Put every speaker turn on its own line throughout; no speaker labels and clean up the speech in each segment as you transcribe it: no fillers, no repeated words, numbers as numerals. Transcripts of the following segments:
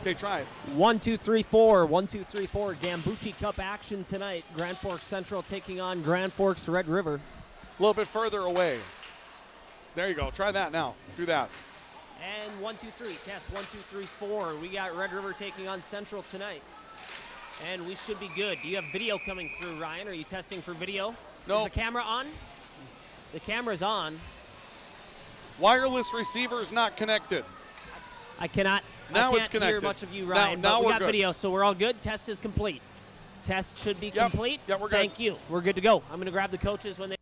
Okay, try it.
1, 2, 3, 4. 1, 2, 3, 4. Gambucci Cup action tonight. Grand Forks Central taking on Grand Forks Red River.
A little bit further away. There you go. Try that now. Do that.
And 1, 2, 3. Test 1, 2, 3, 4. We got Red River taking on Central tonight. And we should be good. Do you have video coming through, Ryan? Are you testing for video?
No.
Is the camera on? The camera's on.
Wireless receiver is not connected.
I cannot
Now it's
hear
connected.
much of you, Ryan.
Now
but we
we're
got
good.
video, so we're all good. Test is complete. Test should be complete.
Yep, we're good.
Thank you. We're good to go. I'm going to grab the coaches when they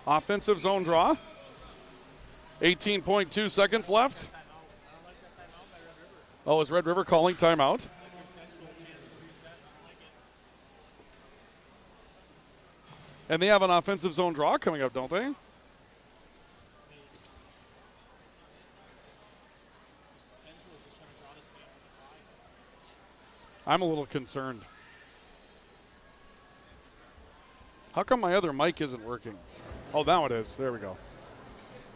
Offensive zone draw. 18.2 seconds left. Oh, is Red River calling timeout? And they have an offensive zone draw coming up, don't they? I'm a little concerned. How come my other mic isn't working? Oh, now it is. There we go.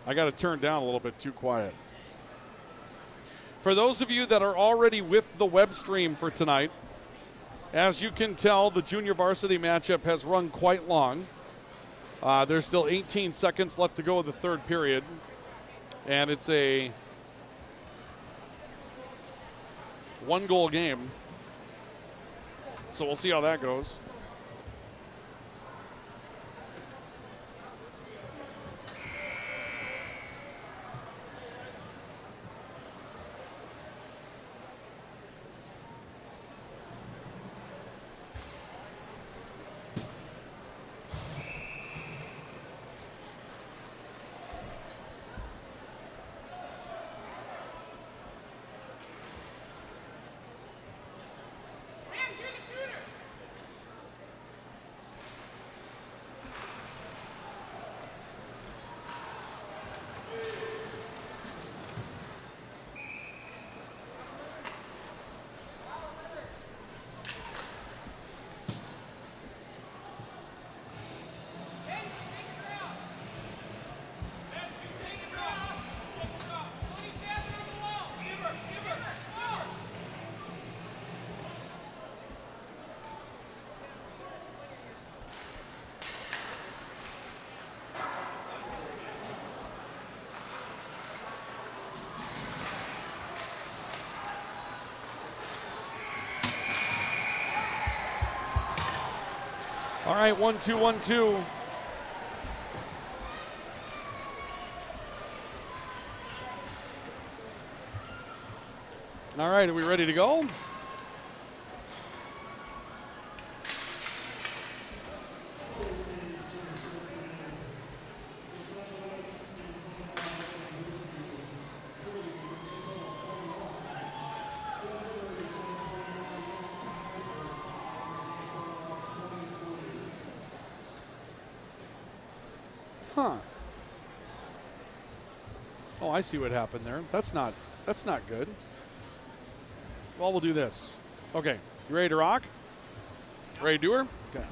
I got to turn down a little bit too quiet. For those of you that are already with the web stream for tonight, as you can tell, the junior varsity matchup has run quite long. There's still 18 seconds left to go in the third period. And it's a one-goal game. So we'll see how that goes. All right, 1-2, 1-2. All right, are we ready to go? Huh. Oh, I see what happened there. That's not good. Well, we'll do this. Okay, you ready to rock? Ready to do her? Okay.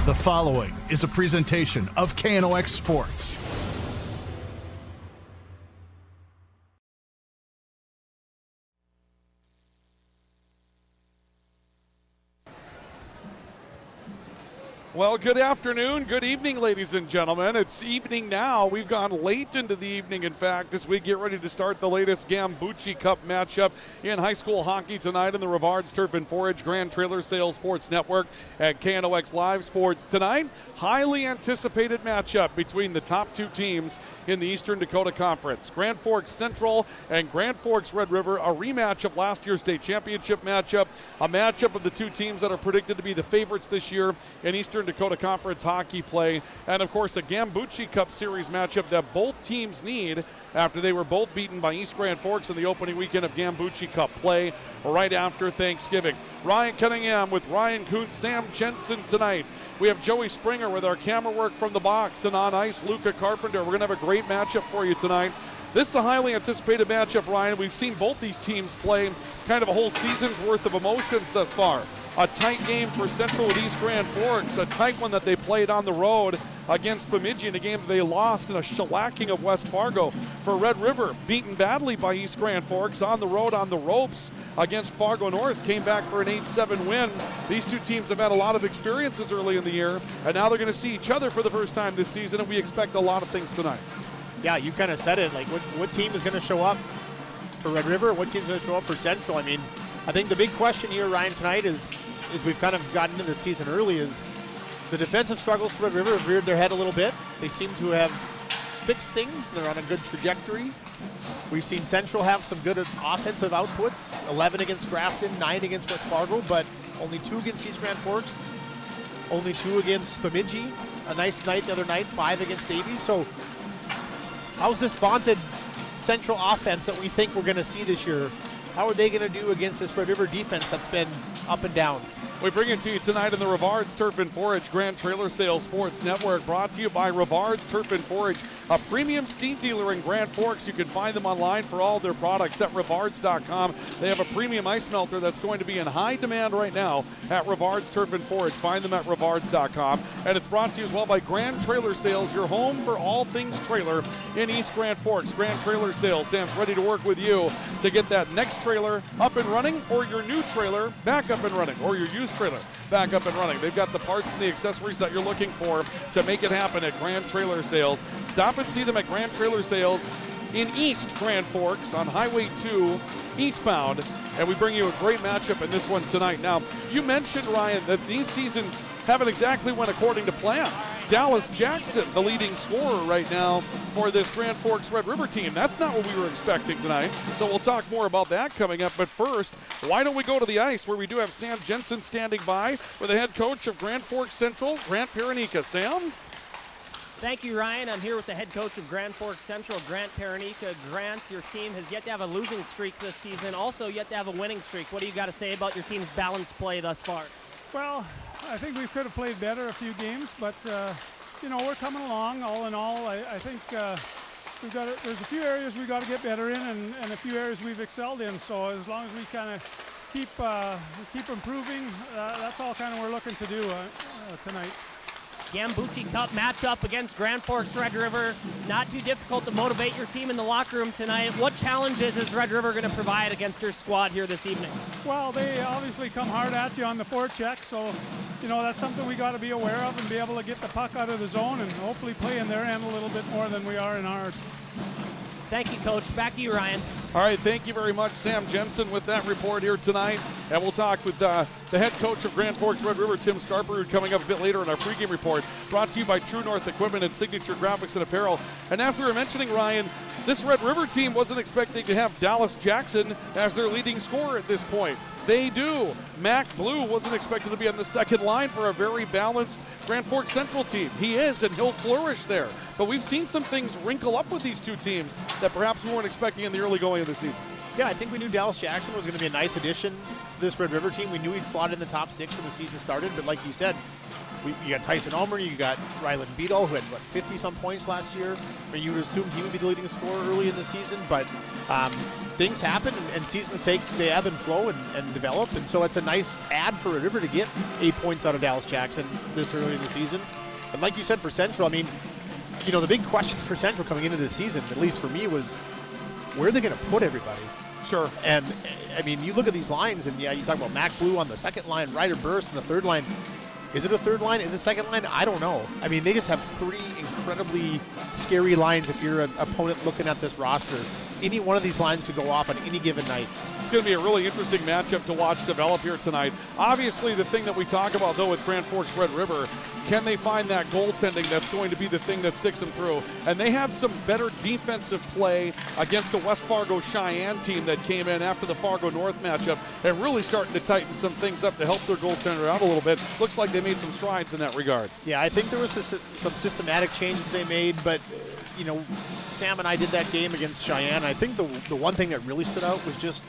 The following is a presentation of KNOX Sports.
Well, good afternoon, good evening, ladies and gentlemen. It's evening now. We've gone late into the evening, in fact, as we get ready to start the latest Gambucci Cup matchup in high school hockey tonight in the Rivards Turf and Forage Grand Trailer Sales Sports Network at KNOX Live Sports. Tonight, highly anticipated matchup between the top two teams in the Eastern Dakota Conference. Grand Forks Central and Grand Forks Red River, a rematch of last year's state championship matchup, a matchup of the two teams that are predicted to be the favorites this year in Eastern Dakota Conference hockey play, and of course a Gambucci Cup Series matchup that both teams need after they were both beaten by East Grand Forks in the opening weekend of Gambucci Cup play right after Thanksgiving. Ryan Cunningham with Ryan Kuntz, Sam Jensen tonight. We have Joey Springer with our camera work from the box, and on ice, Luca Carpenter. We're going to have a great matchup for you tonight. This is a highly anticipated matchup, Ryan. We've seen both these teams play kind of a whole season's worth of emotions thus far. A tight game for Central with East Grand Forks, a tight one that they played on the road against Bemidji in a game that they lost in a shellacking of West Fargo. For Red River, beaten badly by East Grand Forks on the road on the ropes against Fargo North, came back for an 8-7 win. These two teams have had a lot of experiences early in the year, and now they're going to see each other for the first time this season, and we expect a lot of things tonight.
Yeah, you kind of said it, like what team is going to show up for Red River, what team is going to show up for Central? I mean, I think the big question here, Ryan, tonight is we've kind of gotten into the season early, is the defensive struggles for Red River have reared their head a little bit. They seem to have fixed things, and they're on a good trajectory. We've seen Central have some good offensive outputs, 11 against Grafton, 9 against West Fargo, but only 2 against East Grand Forks, only 2 against Bemidji. A nice night the other night, 5 against Davies. So how's this vaunted Central offense that we think we're going to see this year? How are they going to do against this Red River defense that's been up and down?
We bring it to you tonight in the Rivards Turf and Forage Grand Trailer Sales Sports Network, brought to you by Rivards Turf and Forage, a premium seed dealer in Grand Forks. You can find them online for all their products at rivards.com. They have a premium ice melter that's going to be in high demand right now at Rivards Turf and Forage. Find them at rivards.com. And it's brought to you as well by Grand Trailer Sales, your home for all things trailer in East Grand Forks. Grand Trailer Sales stands ready to work with you to get that next trailer up and running, or your new trailer back up and running, or your used trailer back up and running. They've got the parts and the accessories that you're looking for to make it happen at Grand Trailer Sales. Stop and see them at Grand Trailer Sales in East Grand Forks on Highway 2 eastbound, and we bring you a great matchup in this one tonight. Now, you mentioned, Ryan, that these seasons haven't exactly went according to plan. Dallas Jackson, the leading scorer right now for this Grand Forks Red River team. That's not what we were expecting tonight, so we'll talk more about that coming up. But first, why don't we go to the ice, where we do have Sam Jensen standing by with the head coach of Grand Forks Central, Grant Paranika. Sam?
Thank you, Ryan. I'm here with the head coach of Grand Forks Central, Grant Paranika. Grant, your team has yet to have a losing streak this season, also yet to have a winning streak. What do you got to say about your team's balanced play thus far?
Well, I think we could have played better a few games, but you know, we're coming along. All in all, I think there's a few areas we got to get better in, and a few areas we've excelled in. So as long as we kind of keep improving, that's all kind of we're looking to do tonight.
Gambucci Cup matchup against Grand Forks Red River. Not too difficult to motivate your team in the locker room tonight. What challenges is Red River going to provide against your squad here this evening?
Well, they obviously come hard at you on the forecheck, so you know that's something we got to be aware of and be able to get the puck out of the zone and hopefully play in their end a little bit more than we are in ours.
Thank you, Coach. Back to you, Ryan.
All right, thank you very much, Sam Jensen, with that report here tonight. And we'll talk with the head coach of Grand Forks Red River, Tim Scarperud, coming up a bit later in our pregame report, brought to you by True North Equipment and Signature Graphics and Apparel. And as we were mentioning, Ryan, this Red River team wasn't expecting to have Dallas Jackson as their leading scorer at this point. They do. Mac Blue wasn't expected to be on the second line for a very balanced Grand Forks Central team. He is, and he'll flourish there. But we've seen some things wrinkle up with these two teams that perhaps we weren't expecting in the early going of the season.
Yeah, I think we knew Dallas Jackson was going to be a nice addition to this Red River team. We knew he'd slot in the top 6 when the season started, but like you said, you got Tyson Ulmer, you got Rylan Beadle, who had, 50-some points last year. I mean, you would assume he would be the leading scorer early in the season, but things happen, and seasons they ebb and flow and develop, and so it's a nice add for Red River to get 8 points out of Dallas Jackson this early in the season. And like you said, for Central, I mean, you know, the big question for Central coming into the season, at least for me, was where are they going to put everybody?
Sure.
And, I mean, you look at these lines, and yeah, you talk about Mac Blue on the second line, Ryder Burst on the third line. Is it a third line? Is it second line? I don't know. I mean, they just have 3 incredibly scary lines if you're an opponent looking at this roster. Any one of these lines could go off on any given night.
It's going to be a really interesting matchup to watch develop here tonight. Obviously, the thing that we talk about, though, with Grand Forks Red River, can they find that goaltending that's going to be the thing that sticks them through? And they had some better defensive play against a West Fargo Cheyenne team that came in after the Fargo North matchup and really starting to tighten some things up to help their goaltender out a little bit. Looks like they made some strides in that regard.
Yeah, I think there was some systematic changes they made, but you know, Sam and I did that game against Cheyenne. I think the one thing that really stood out was just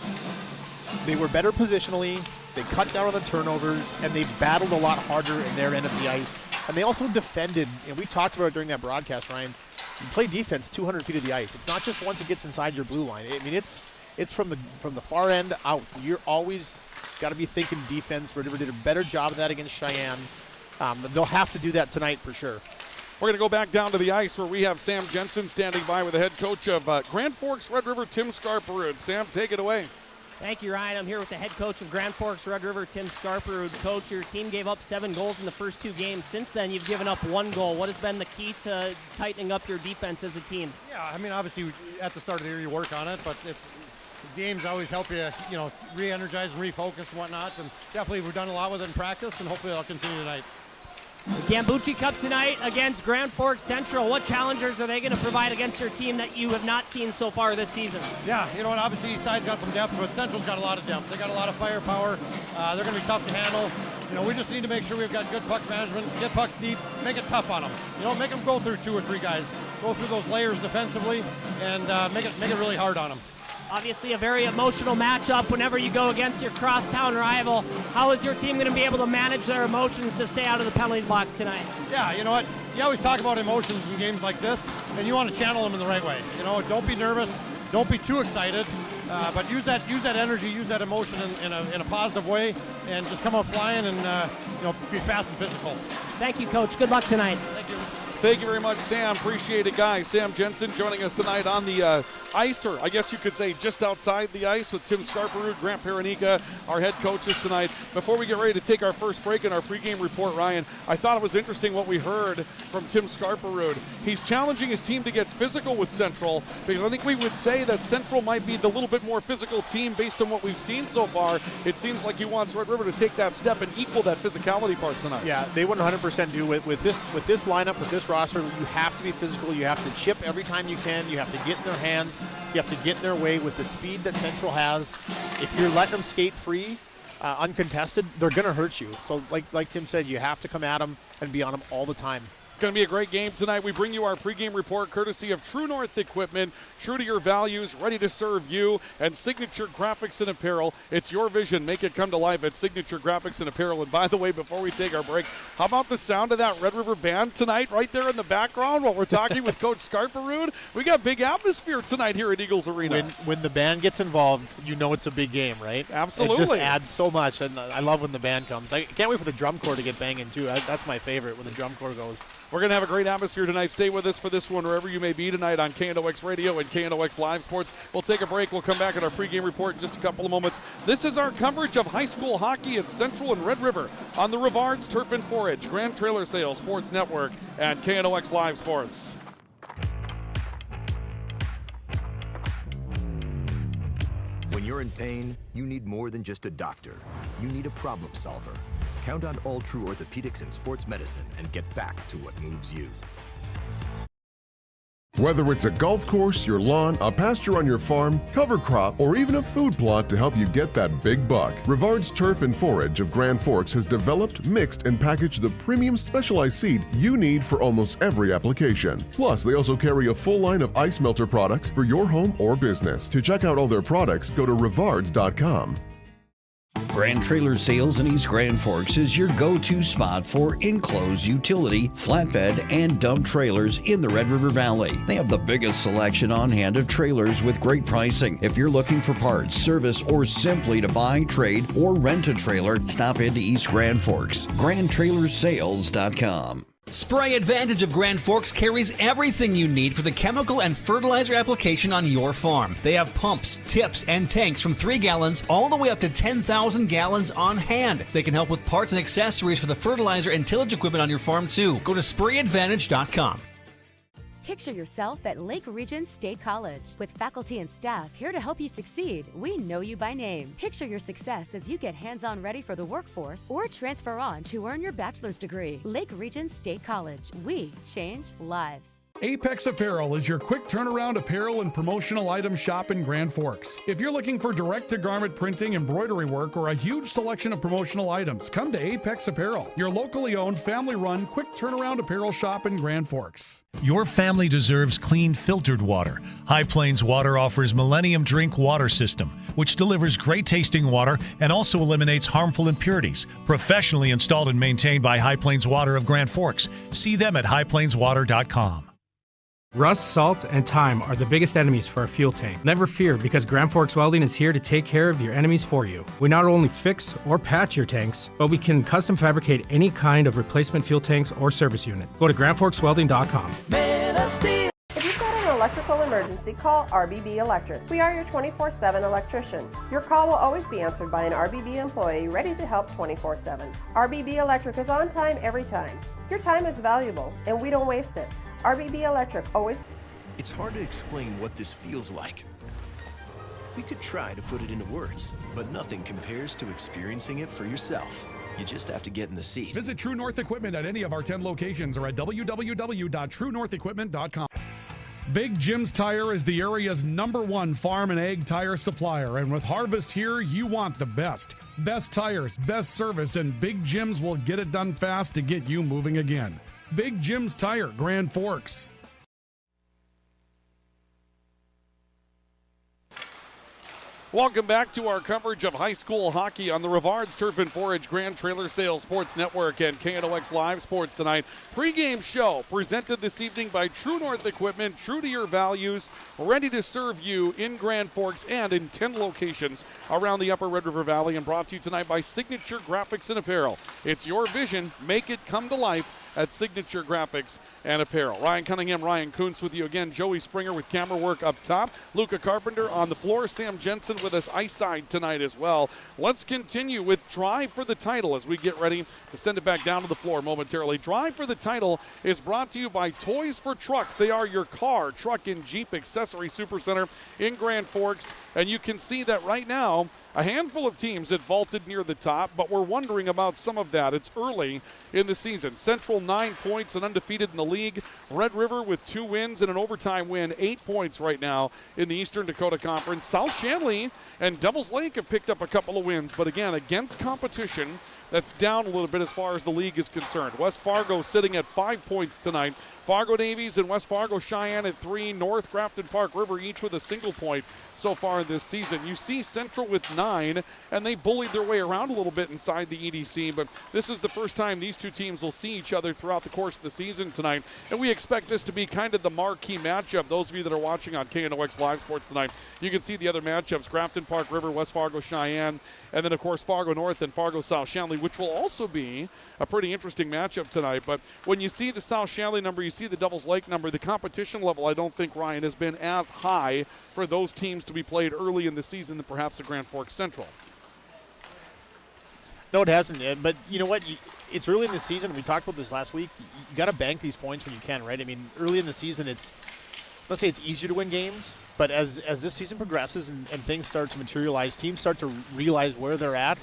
they were better positionally, they cut down on the turnovers, and they battled a lot harder in their end of the ice. And they also defended, and we talked about it during that broadcast, Ryan, you play defense 200 feet of the ice. It's not just once it gets inside your blue line. I mean, it's from the far end out. You're always got to be thinking defense. Red River did a better job of that against Cheyenne. They'll have to do that tonight for sure.
We're going to go back down to the ice where we have Sam Jensen standing by with the head coach of Grand Forks Red River, Tim Scarperud. Sam, take it away.
Thank you, Ryan. I'm here with the head coach of Grand Forks Red River, Tim Scarperud. Coach, your team gave up 7 goals in the first 2 games. Since then, you've given up 1 goal. What has been the key to tightening up your defense as a team?
Yeah, I mean, obviously, at the start of the year, you work on it, but games always help you, re-energize and refocus and whatnot. And definitely, we've done a lot with it in practice, and hopefully, I'll continue tonight.
The Gambucci Cup tonight against Grand Forks Central. What challengers are they going to provide against your team that you have not seen so far this season?
Yeah, you know what, obviously each side's got some depth, but Central's got a lot of depth. They got a lot of firepower. They're going to be tough to handle. We just need to make sure we've got good puck management, get pucks deep, make it tough on them. Make them go through 2 or 3 guys, go through those layers defensively, and make it really hard on them.
Obviously a very emotional matchup whenever you go against your crosstown rival. How is your team going to be able to manage their emotions to stay out of the penalty box tonight?
Yeah, you know what? You always talk about emotions in games like this, and you want to channel them in the right way. Don't be nervous, don't be too excited, but use that energy, use that emotion in a positive way, and just come out flying and be fast and physical.
Thank you, Coach. Good luck tonight.
Thank you.
Thank you very much, Sam. Appreciate it, guys. Sam Jensen joining us tonight on the ice, or I guess you could say just outside the ice, with Tim Scarperud, Grant Paranika, our head coaches tonight. Before we get ready to take our first break in our pregame report, Ryan, I thought it was interesting what we heard from Tim Scarperud. He's challenging his team to get physical with Central, because I think we would say that Central might be the little bit more physical team based on what we've seen so far. It seems like he wants Red River to take that step and equal that physicality part tonight.
Yeah, they 100% do. With this lineup, with this roster, you have to be physical. You have to chip every time you can. You have to get in their hands. You have to get in their way with the speed that Central has. If you're letting them skate free, uncontested, they're going to hurt you. So like Tim said, you have to come at them and be on them all the time.
Going to be a great game tonight. We bring you our pregame report courtesy of True North Equipment, true to your values, ready to serve you, and Signature Graphics and Apparel. It's your vision. Make it come to life at Signature Graphics and Apparel. And by the way, before we take our break, how about the sound of that Red River band tonight right there in the background while we're talking with Coach Scarperud? We got big atmosphere tonight here at Eagles Arena.
When the band gets involved, it's a big game, right?
Absolutely.
It just adds so much, and I love when the band comes. I can't wait for the drum corps to get banging, too. That's my favorite, when the drum corps goes.
We're going to have a great atmosphere tonight. Stay with us for this one wherever you may be tonight on KNOX Radio and KNOX Live Sports. We'll take a break. We'll come back at our pregame report in just a couple of moments. This is our coverage of high school hockey at Central and Red River on the Rivards Turf and Forage, Grand Trailer Sales Sports Network, and KNOX Live Sports.
When you're in pain, you need more than just a doctor. You need a problem solver. Count on All True Orthopedics and Sports Medicine and get back to what moves you.
Whether it's a golf course, your lawn, a pasture on your farm, cover crop, or even a food plot to help you get that big buck, Rivards Turf and Forage of Grand Forks has developed, mixed, and packaged the premium specialized seed you need for almost every application. Plus, they also carry a full line of ice melter products for your home or business. To check out all their products, go to rivards.com.
Grand Trailer Sales in East Grand Forks is your go-to spot for enclosed utility, flatbed, and dump trailers in the Red River Valley. They have the biggest selection on hand of trailers with great pricing. If you're looking for parts, service, or simply to buy, trade, or rent a trailer, stop into East Grand Forks. GrandTrailersSales.com.
Spray Advantage of Grand Forks carries everything you need for the chemical and fertilizer application on your farm. They have pumps, tips, and tanks from 3 gallons all the way up to 10,000 gallons on hand. They can help with parts and accessories for the fertilizer and tillage equipment on your farm too. Go to SprayAdvantage.com.
Picture yourself at Lake Region State College. With faculty and staff here to help you succeed, we know you by name. Picture your success as you get hands-on ready for the workforce or transfer on to earn your bachelor's degree. Lake Region State College. We change lives.
Apex Apparel is your quick turnaround apparel and promotional item shop in Grand Forks. If you're looking for direct-to-garment printing, embroidery work, or a huge selection of promotional items, come to Apex Apparel, your locally owned, family-run, quick turnaround apparel shop in Grand Forks.
Your family deserves clean, filtered water. High Plains Water offers Millennium Drink Water System, which delivers great-tasting water and also eliminates harmful impurities. Professionally installed and maintained by High Plains Water of Grand Forks. See them at highplainswater.com.
Rust, salt, and time are the biggest enemies for a fuel tank. Never fear, because Grand Forks Welding is here to take care of your enemies for you. We not only fix or patch your tanks, but we can custom fabricate any kind of replacement fuel tanks or service unit. Go to grandforkswelding.com.
If you've got an electrical emergency, call RBB Electric. We are your 24/7 electrician. Your call will always be answered by an RBB employee ready to help 24/7. RBB Electric is on time every time. Your time is valuable, and we don't waste it. RBB Electric always...
It's hard to explain what this feels like. We could try to put it into words, but nothing compares to experiencing it for yourself. You just have to get in the seat.
Visit True North Equipment at any of our 10 locations or at www.truenorthequipment.com. Big Jim's Tire is the area's #1 farm and ag tire supplier, and with harvest here, you want the best. Best tires, best service, and Big Jim's will get it done fast to get you moving again. Big Jim's Tire, Grand Forks.
Welcome back to our coverage of high school hockey on the Rivards Turf and Forage Grand Trailer Sales Sports Network and KNOX Live Sports tonight. Pre-game show presented this evening by True North Equipment, true to your values, ready to serve you in Grand Forks and in 10 locations around the Upper Red River Valley, and brought to you tonight by Signature Graphics and Apparel. It's your vision. Make it come to life at Signature Graphics and Apparel. Ryan Cunningham, Ryan Kuntz with you again. Joey Springer with camera work up top. Luca Carpenter on the floor. Sam Jensen with us ice side tonight as well. Let's continue with Drive for the Title as we get ready to send it back down to the floor momentarily. Drive for the Title is brought to you by Toys for Trucks. They are your car, truck, and Jeep accessory supercenter in Grand Forks. And you can see that right now, a handful of teams had vaulted near the top, but we're wondering about some of that. It's early in the season. Central 9 points and undefeated in the league. Red River with 2 wins and an overtime win, 8 points right now in the Eastern Dakota Conference. South Shanley and Devils Lake have picked up a couple of wins, but again, against competition, that's down a little bit as far as the league is concerned. West Fargo sitting at 5 points tonight. Fargo Davies and West Fargo Cheyenne at 3. North Grafton Park River each with a single point so far this season. You see Central with 9, and they bullied their way around a little bit inside the EDC, but this is the first time these two teams will see each other throughout the course of the season tonight, and we expect this to be kind of the marquee matchup. Those of you that are watching on KNOX Live Sports tonight, you can see the other matchups: Grafton Park River, West Fargo Cheyenne, and then of course Fargo North and Fargo South Shanley, which will also be a pretty interesting matchup tonight. But when you see the South Shanley number, you see the Devils Lake number, the competition level, I don't think, Ryan, has been as high for those teams to be played early in the season than perhaps a Grand Forks Central.
No, it hasn't. But you know what? It's early in the season. We talked about this last week. You got to bank these points when you can, right? I mean, early in the season, let's say it's easier to win games. But as this season progresses and things start to materialize, teams start to realize where they're at,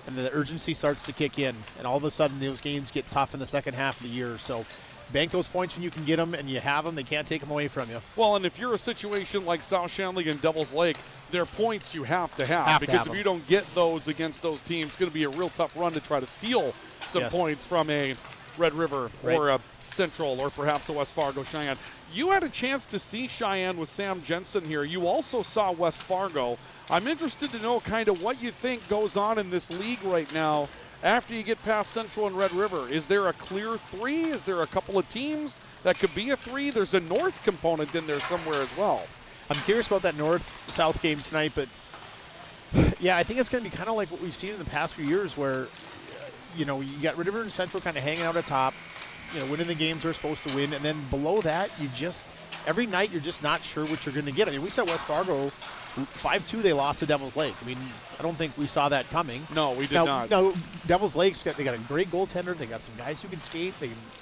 and the urgency starts to kick in. And all of a sudden, those games get tough in the second half of the year. So bank those points when you can get them, and you have them. They can't take them away from you.
Well, and if you're a situation like South Shanley and Devils Lake, they're points you have to have. Because if you don't get those against those teams, it's going to be a real tough run to try to steal some points from a Red River or a Central or perhaps a West Fargo Cheyenne. You had a chance to see Cheyenne with Sam Jensen here. You also saw West Fargo. I'm interested to know kind of what you think goes on in this league right now after you get past Central and Red River. Is there a clear 3? Is there a couple of teams that could be a 3? There's a North component in there somewhere as well.
I'm curious about that North-South game tonight, but yeah, I think it's going to be kind of like what we've seen in the past few years where, you know, you got Red River and Central kind of hanging out at top, you know, winning the games they're supposed to win, and then below that, every night you're just not sure what you're going to get. I mean, we saw West Fargo 5-2, they lost to Devils Lake. I mean, I don't think we saw that coming.
No, we did not.
No, Devils Lake's they got a great goaltender. They got some guys who can skate.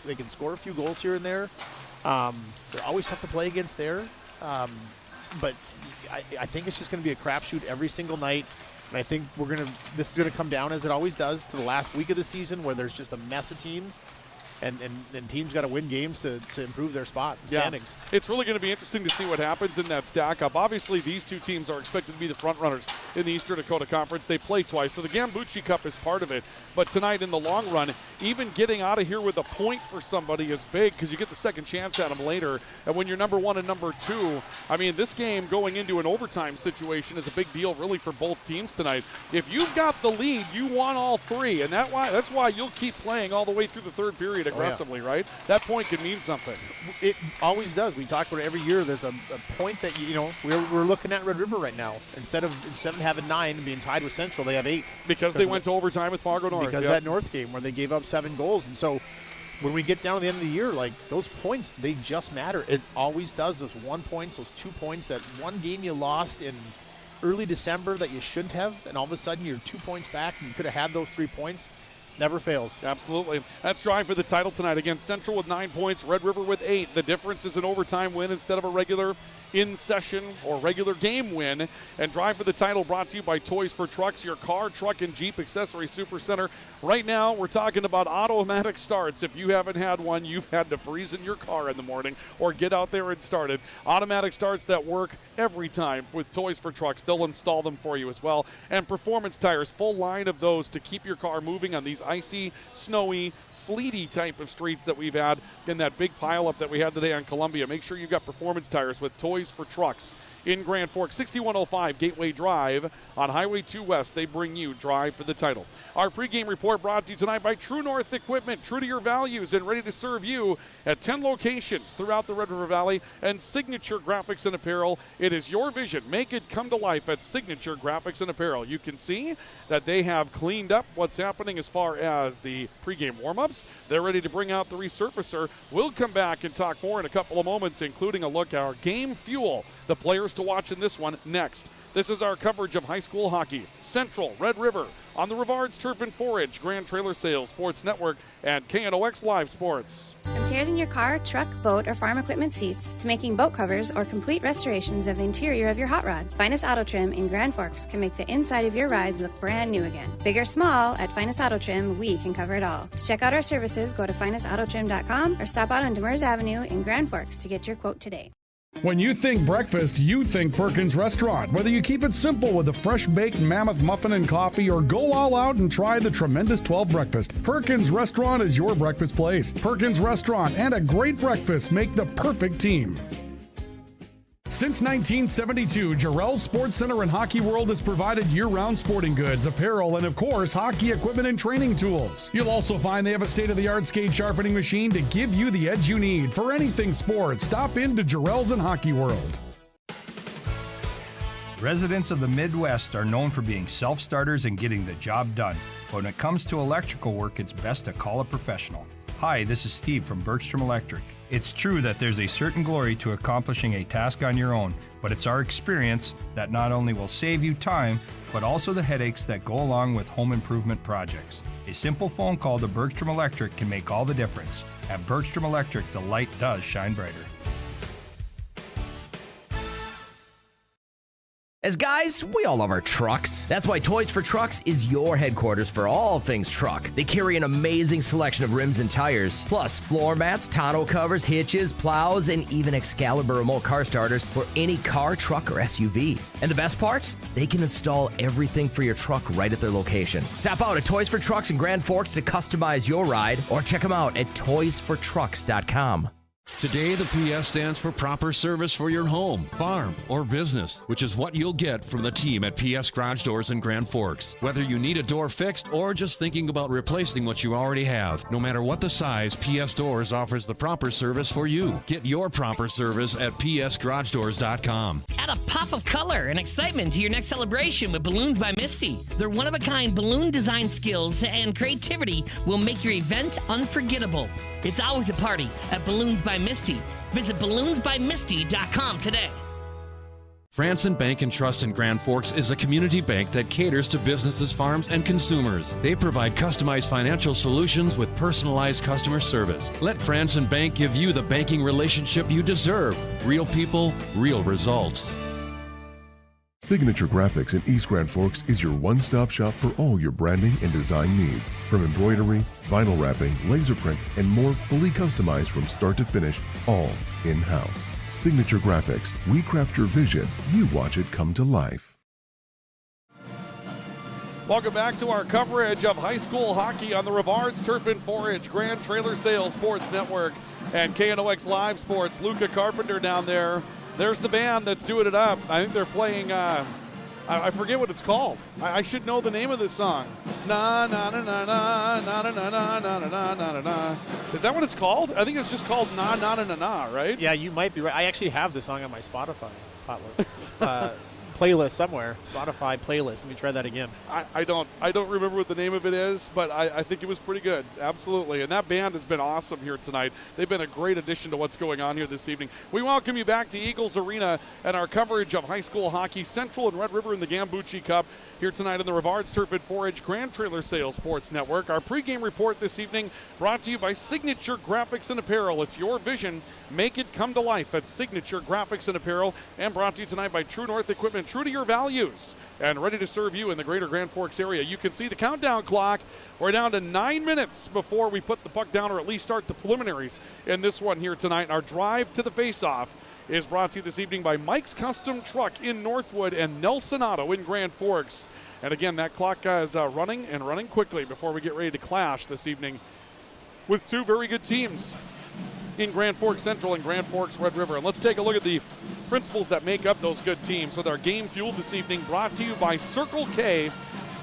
They can score a few goals here and there. They're always tough to play against there. But I think it's just going to be a crapshoot every single night. And I think this is going to come down, as it always does, to the last week of the season where there's just a mess of teams. And teams got to win games to improve their spot in standings.
It's really going to be interesting to see what happens in that stack up. Obviously, these two teams are expected to be the front runners in the Eastern Dakota Conference. They play twice, so the Gambucci Cup is part of it. But tonight, in the long run, even getting out of here with a point for somebody is big because you get the second chance at them later. And when you're number 1 and number 2, I mean, this game going into an overtime situation is a big deal really for both teams tonight. If you've got the lead, you want all 3, and that's why you'll keep playing all the way through the third period aggressively, right? That point could mean something.
It always does. We talk about it every year. There's a point that, we're looking at Red River right now. Instead of having 9 and being tied with Central, they have 8.
Because they went to overtime with Fargo North.
Because that North game where they gave up 7 goals. And so when we get down to the end of the year, like, those points, they just matter. It always does. Those 1 points, those 2 points, that one game you lost in early December that you shouldn't have, and all of a sudden you're 2 points back and you could have had those 3 points. Never fails.
Absolutely. That's Drive for the title tonight against Central with 9 points, Red River with 8. The difference is an overtime win instead of a regular in-session or regular game win. And Drive for the title brought to you by Toys for Trucks, your car, truck, and Jeep accessory supercenter. Right now, we're talking about automatic starts. If you haven't had one, you've had to freeze in your car in the morning or get out there and start it. Automatic starts that work every time with Toys for Trucks. They'll install them for you as well. And Performance Tires, full line of those to keep your car moving on these icy, snowy, sleety type of streets that we've had in that big pileup that we had today on Columbia. Make sure you've got Performance Tires with Toys for Trucks in Grand Forks. 6105 Gateway Drive on Highway 2 West. They bring you Drive for the title. Our pregame report brought to you tonight by True North Equipment, true to your values and ready to serve you at 10 locations throughout the Red River Valley, and Signature Graphics and Apparel. It is your vision. Make it come to life at Signature Graphics and Apparel. You can see that they have cleaned up what's happening as far as the pregame warm-ups. They're ready to bring out the resurfacer. We'll come back and talk more in a couple of moments, including a look at our game fuel, the players to watch in this one next. This is our coverage of high school hockey. Central, Red River, on the Rivards Turf and Forage, Grand Trailer Sales Sports Network, and KNOX Live Sports.
From tears in your car, truck, boat, or farm equipment seats to making boat covers or complete restorations of the interior of your hot rod, Finest Auto Trim in Grand Forks can make the inside of your rides look brand new again. Big or small, at Finest Auto Trim, we can cover it all. To check out our services, go to finestautotrim.com or stop out on Demers Avenue in Grand Forks to get your quote today.
When you think breakfast, you think Perkins Restaurant. Whether you keep it simple with a fresh-baked mammoth muffin and coffee or go all out and try the tremendous 12 breakfast, Perkins Restaurant is your breakfast place. Perkins Restaurant and a great breakfast make the perfect team. Since 1972, Jarrell's Sports Center and Hockey World has provided year-round sporting goods, apparel, and of course, hockey equipment and training tools. You'll also find they have a state-of-the-art skate sharpening machine to give you the edge you need for anything sports. Stop in to Jarrell's and Hockey World.
Residents of the Midwest are known for being self-starters and getting the job done. But when it comes to electrical work, it's best to call a professional. Hi, this is Steve from Bergstrom Electric. It's true that there's a certain glory to accomplishing a task on your own, but it's our experience that not only will save you time, but also the headaches that go along with home improvement projects. A simple phone call to Bergstrom Electric can make all the difference. At Bergstrom Electric, the light does shine brighter.
As guys, we all love our trucks. That's why Toys for Trucks is your headquarters for all things truck. They carry an amazing selection of rims and tires, plus floor mats, tonneau covers, hitches, plows, and even Excalibur remote car starters for any car, truck, or SUV. And the best part? They can install everything for your truck right at their location. Stop out at Toys for Trucks in Grand Forks to customize your ride, or check them out at toysfortrucks.com.
Today, the PS stands for proper service for your home, farm, or business, which is what you'll get from the team at PS Garage Doors in Grand Forks. Whether you need a door fixed or just thinking about replacing what you already have, no matter what the size, PS Doors offers the proper service for you. Get your proper service at psgaragedoors.com.
Add a pop of color and excitement to your next celebration with Balloons by Misty. Their one-of-a-kind balloon design skills and creativity will make your event unforgettable. It's always a party at Balloons by Misty. Visit balloonsbymisty.com today.
Franson Bank and Trust in Grand Forks is a community bank that caters to businesses, farms, and consumers. They provide customized financial solutions with personalized customer service. Let Franson Bank give you the banking relationship you deserve. Real people, real results.
Signature Graphics in East Grand Forks is your one-stop shop for all your branding and design needs. From embroidery, vinyl wrapping, laser print, and more, fully customized from start to finish, all in-house. Signature Graphics. We craft your vision. You watch it come to life.
Welcome back to our coverage of high school hockey on the Rivards Turf and Forage, Grand Trailer Sales Sports Network, and KNOX Live Sports. Luca Carpenter down there. There's the band that's doing it up. I think they're playing I forget what it's called. I should know the name of this song. Na na na na na na na na na na na na na. Is that what it's called? I think it's just called Na na na na na, right?
Yeah, you might be right. I actually have the song on my Spotify playlist somewhere. Spotify playlist. Let me try that again.
I don't remember what the name of it is, but I think it was pretty good. Absolutely. And that band has been awesome here tonight. They've been a great addition to what's going on here this evening. We welcome you back to Eagles Arena and our coverage of high school hockey, Central and Red River in the Gambucci Cup here tonight in the Rivards Turf and Forage Grand Trailer Sales Sports Network. Our pregame report this evening brought to you by Signature Graphics and Apparel. It's your vision. Make it come to life at Signature Graphics and Apparel, and brought to you tonight by True North Equipment, true to your values and ready to serve you in the greater Grand Forks area. You can see the countdown clock. We're down to 9 minutes before we put the puck down, or at least start the preliminaries in this one here tonight. Our drive to the face-off is brought to you this evening by Mike's Custom Truck in Northwood and Nelson Auto in Grand Forks. And again, that clock is running and running quickly before we get ready to clash this evening with two very good teams in Grand Forks Central and Grand Forks Red River. And let's take a look at the principles that make up those good teams with our game fuel this evening, brought to you by Circle K,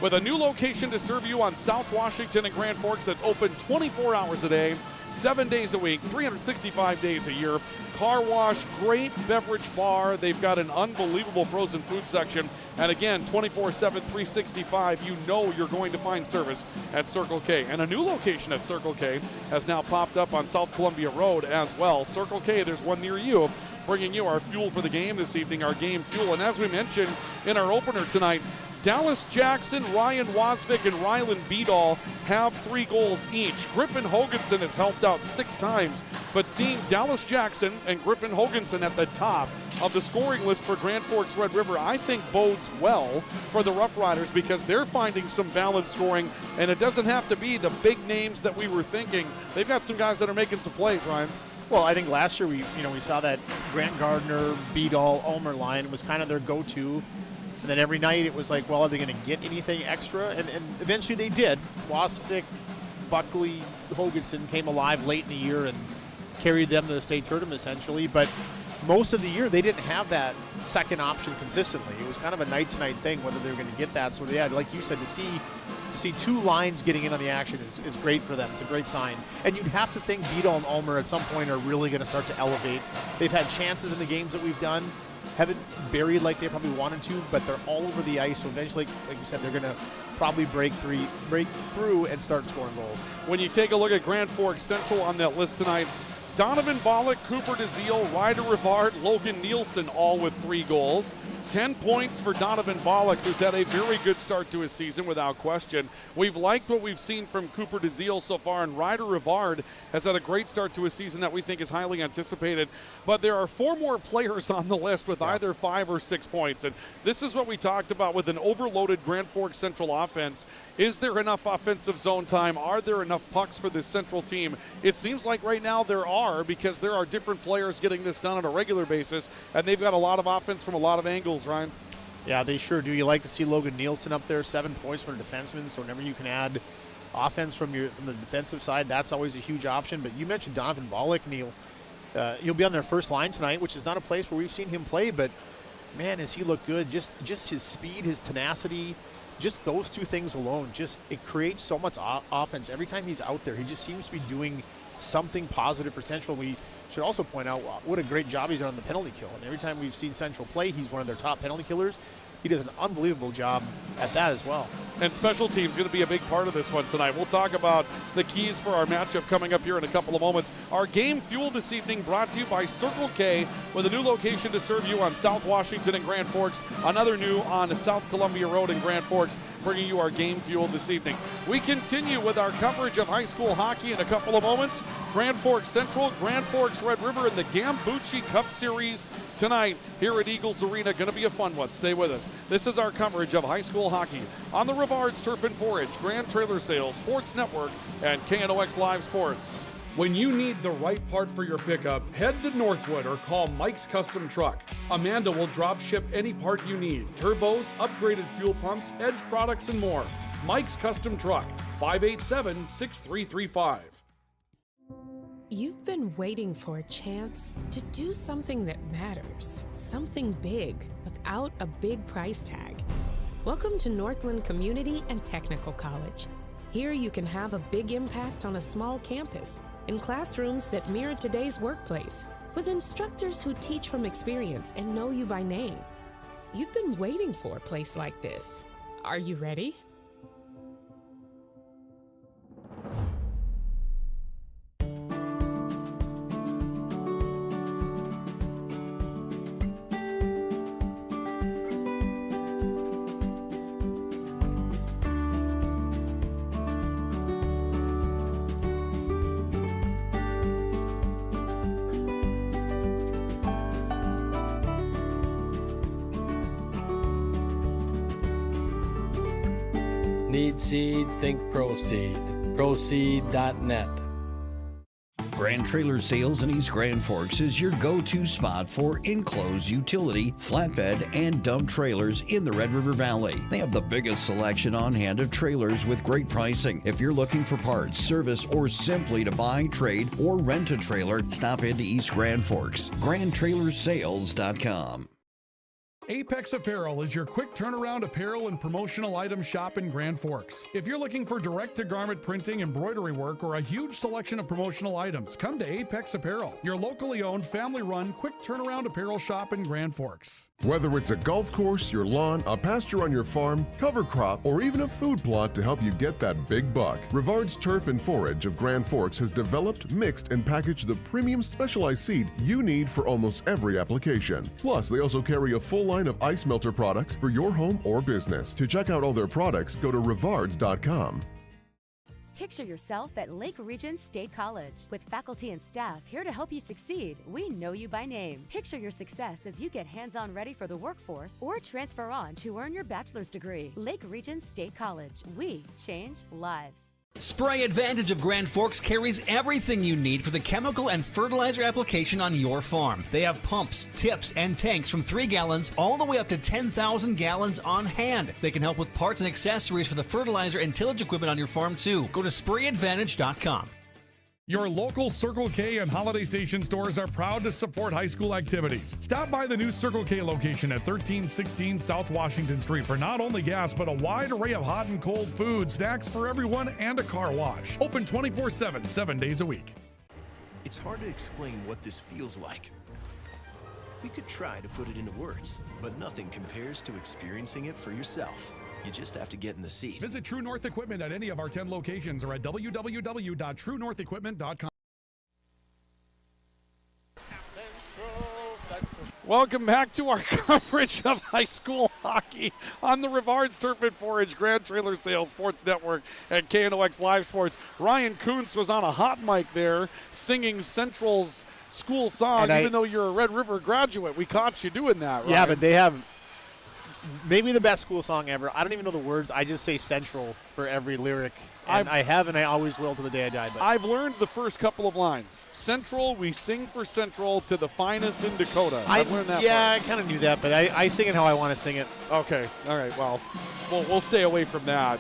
with a new location to serve you on South Washington and Grand Forks that's open 24 hours a day, 7 days a week, 365 days a year. Car wash, great beverage bar. They've got an unbelievable frozen food section. And again, 24/7, 365, you know you're going to find service at Circle K. And a new location at Circle K has now popped up on South Columbia Road as well. Circle K, there's one near you, bringing you our fuel for the game this evening, our game fuel. And as we mentioned in our opener tonight, Dallas Jackson, Ryan Wasvik, and Rylan Beadall have 3 goals each. Griffin Hoganson has helped out 6 times, but seeing Dallas Jackson and Griffin Hoganson at the top of the scoring list for Grand Forks Red River, I think bodes well for the Rough Riders, because they're finding some balanced scoring, and it doesn't have to be the big names that we were thinking. They've got some guys that are making some plays, Ryan.
Well, I think last year we saw that Grant Gardner, Beadall, Ulmer line was kind of their go-to. And then every night it was like, well, are they going to get anything extra? And eventually they did. Wasvik, Buckley, Hoganson came alive late in the year and carried them to the state tournament essentially. But most of the year they didn't have that second option consistently. It was kind of a night-to-night thing whether they were going to get that. So yeah, like you said, to see 2 lines getting in on the action is great for them. It's a great sign. And you'd have to think Beadall and Ulmer at some point are really going to start to elevate. They've had chances in the games that we've done. Haven't buried like they probably wanted to, but they're all over the ice. So eventually, like you said, they're going to probably break through and start scoring goals.
When you take a look at Grand Forks Central on that list tonight, Donovan Bollock, Cooper DeZiel, Ryder Rivard, Logan Nielsen, all with 3 goals. 10 points for Donovan Bollock, who's had a very good start to his season without question. We've liked what we've seen from Cooper DeZiel so far, and Ryder Rivard has had a great start to his season that we think is highly anticipated. But there are 4 more players on the list with either 5 or 6 points, and this is what we talked about with an overloaded Grand Forks Central offense. Is there enough offensive zone time? Are there enough pucks for this Central team? It seems like right now there are, because there are different players getting this done on a regular basis, and they've got a lot of offense from a lot of angles, Ryan.
Yeah, they sure do. You like to see Logan Nielsen up there, 7 points for a defenseman, so whenever you can add offense from the defensive side, that's always a huge option. But you mentioned Donovan Bollock, Neil. He'll be on their first line tonight, which is not a place where we've seen him play, but man, does he look good. Just his speed, his tenacity, just those 2 things alone, it creates so much offense. Every time he's out there, he just seems to be doing something positive for Central. We should also point out what a great job he's done on the penalty kill. And every time we've seen Central play, he's one of their top penalty killers. He does an unbelievable job at that as well.
And special teams going to be a big part of this one tonight. We'll talk about the keys for our matchup coming up here in a couple of moments. Our game fuel this evening brought to you by Circle K, with a new location to serve you on South Washington and Grand Forks, another new on South Columbia Road in Grand Forks, bringing you our game fuel this evening. We continue with our coverage of high school hockey in a couple of moments. Grand Forks Central, Grand Forks Red River in the Gambucci Cup Series tonight here at Eagles Arena. Going to be a fun one. Stay with us. This is our coverage of high school hockey on the Rivards Turf and Forage, Grand Trailer Sales, Sports Network, and KNOX Live Sports.
When you need the right part for your pickup, head to Northwood or call Mike's Custom Truck. Amanda will drop ship any part you need: turbos, upgraded fuel pumps, Edge products, and more. Mike's Custom Truck, 587-6335.
You've been waiting for a chance to do something that matters, something big. With without a big price tag. Welcome to Northland Community and Technical College. Here you can have a big impact on a small campus in classrooms that mirror today's workplace, with instructors who teach from experience and know you by name. You've been waiting for a place like this. Are you ready?
Need seed, think Proseed. Proseed.net.
Grand Trailer Sales in East Grand Forks is your go-to spot for enclosed utility, flatbed, and dump trailers in the Red River Valley. They have the biggest selection on hand of trailers with great pricing. If you're looking for parts, service, or simply to buy, trade, or rent a trailer, stop into East Grand Forks. GrandTrailersales.com.
Apex Apparel is your quick turnaround apparel and promotional item shop in Grand Forks. If you're looking for direct-to-garment printing, embroidery work, or a huge selection of promotional items, come to Apex Apparel, your locally owned, family-run, quick turnaround apparel shop in Grand Forks.
Whether it's a golf course, your lawn, a pasture on your farm, cover crop, or even a food plot to help you get that big buck, Rivard's Turf and Forage of Grand Forks has developed, mixed, and packaged the premium specialized seed you need for almost every application. Plus, they also carry a full line of ice melter products for your home or business. To check out all their products, go to rivards.com.
Picture yourself at Lake Region State College. With faculty and staff here to help you succeed, we know you by name. Picture your success as you get hands-on ready for the workforce or transfer on to earn your bachelor's degree. Lake Region State College. We change lives.
Spray Advantage of Grand Forks carries everything you need for the chemical and fertilizer application on your farm. They have pumps, tips, and tanks from 3 gallons all the way up to 10,000 gallons on hand. They can help with parts and accessories for the fertilizer and tillage equipment on your farm too. Go to sprayadvantage.com.
Your local Circle K and Holiday Station stores are proud to support high school activities. Stop by the new Circle K location at 1316 South Washington Street for not only gas, but a wide array of hot and cold food, snacks for everyone, and a car wash. Open 24/7, 7 days a week.
It's hard to explain what this feels like. We could try to put it into words, but nothing compares to experiencing it for yourself. You just have to get in the seat.
Visit True North Equipment at any of our 10 locations or at www.truenorthequipment.com.
Welcome back to our coverage of high school hockey on the Rivard's Turf and Forage Grand Trailer Sales Sports Network and KNOX Live Sports. Ryan Kuntz was on a hot mic there singing Central's school song, even though you're a Red River graduate. We caught you doing that, Ryan.
Yeah, but they have maybe the best school song ever. I don't even know the words. I just say Central for every lyric. And I have, and I always will to the day I die. But
I've learned the first couple of lines. Central, we sing for Central to the finest in Dakota. I've learned that
yeah,
part.
I kind of knew that, but I sing it how I want to sing it.
Okay, all right, well, we'll stay away from that.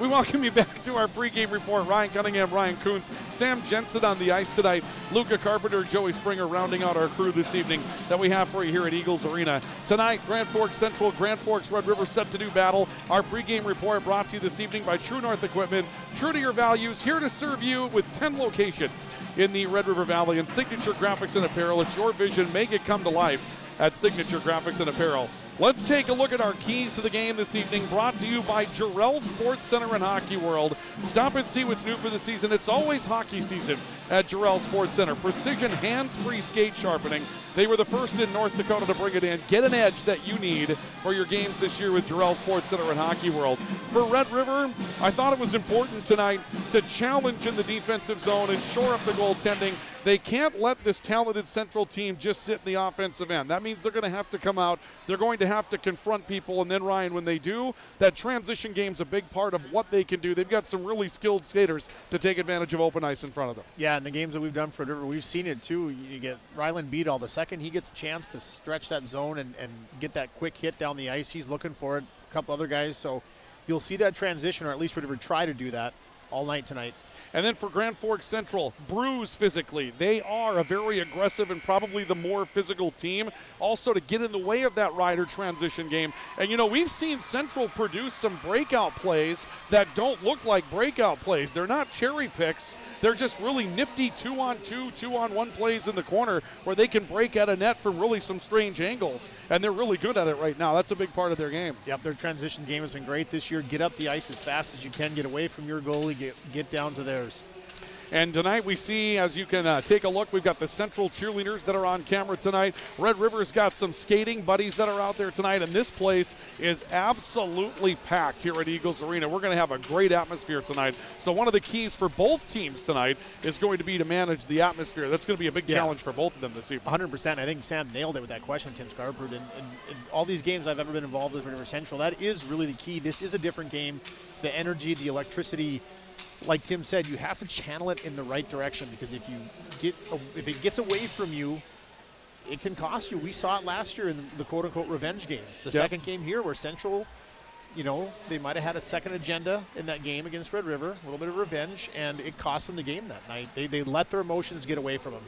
We welcome you back to our pregame report. Ryan Cunningham, Ryan Kuntz, Sam Jensen on the ice tonight, Luca Carpenter, Joey Springer rounding out our crew this evening that we have for you here at Eagles Arena. Tonight, Grand Forks Central, Grand Forks Red River set to do battle. Our pregame report brought to you this evening by True North Equipment. True to your values, here to serve you with 10 locations in the Red River Valley. And Signature Graphics and Apparel, it's your vision, make it come to life at Signature Graphics and Apparel. Let's take a look at our keys to the game this evening, brought to you by Jarrell Sports Center and Hockey World. Stop and see what's new for the season. It's always hockey season at Jarrell Sports Center. Precision hands-free skate sharpening. They were the first in North Dakota to bring it in. Get an edge that you need for your games this year with Jarrell Sports Center and Hockey World. For Red River, I thought it was important tonight to challenge in the defensive zone and shore up the goaltending. They can't let this talented Central team just sit in the offensive end. That means they're going to have to come out. They're going to have to confront people. And then, Ryan, when they do, that transition game's a big part of what they can do. They've got some really skilled skaters to take advantage of open ice in front of them.
Yeah, in the games that we've done for River, we've seen it too. You get Rylan Beadall, the second he gets a chance to stretch that zone and get that quick hit down the ice, he's looking for it. A couple other guys. So you'll see that transition, or at least River try to do that all night tonight.
And then for Grand Forks Central, bruise physically. They are a very aggressive and probably the more physical team. Also to get in the way of that rider transition game. And you know, we've seen Central produce some breakout plays that don't look like breakout plays. They're not cherry picks. They're just really nifty 2-on-2, 2-on-1 plays in the corner where they can break out a net from really some strange angles. And they're really good at it right now. That's a big part of their game.
Yep, their transition game has been great this year. Get up the ice as fast as you can. Get away from your goalie. Get down to theirs.
And tonight we see, as you can take a look, we've got the Central cheerleaders that are on camera tonight. Red River's got some skating buddies that are out there tonight, and this place is absolutely packed here at Eagles Arena. We're going to have a great atmosphere tonight. So one of the keys for both teams tonight is going to be to manage the atmosphere. That's going to be a big challenge for both of them this evening.
100%. I think Sam nailed it with that question, Tim Scarperud. In all these games I've ever been involved with River Central, that is really the key. This is a different game. The energy, the electricity, like Tim said, you have to channel it in the right direction, because if it gets away from you, it can cost you. We saw it last year in the quote-unquote revenge game. The second game here where Central, you know, they might have had a second agenda in that game against Red River, a little bit of revenge, and it cost them the game that night. They let their emotions get away from them.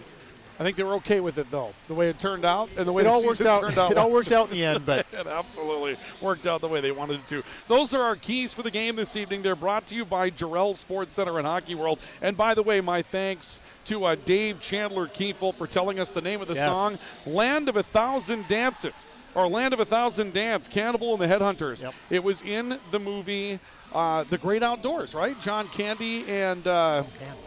I think they were okay with it, though, the way it turned out and the way
it
the
all
season
worked out.
turned out.
It all worked out in the end, but
it absolutely worked out the way they wanted it to. Those are our keys for the game this evening. They're brought to you by Jarrell Sports Center and Hockey World. And by the way, my thanks to Dave Chandler Kiefel for telling us the name of the song, Land of a Thousand Dances, or Land of a Thousand Dance, Cannibal and the Headhunters.
Yep.
It was in the movie The Great Outdoors, right? John Candy and Dan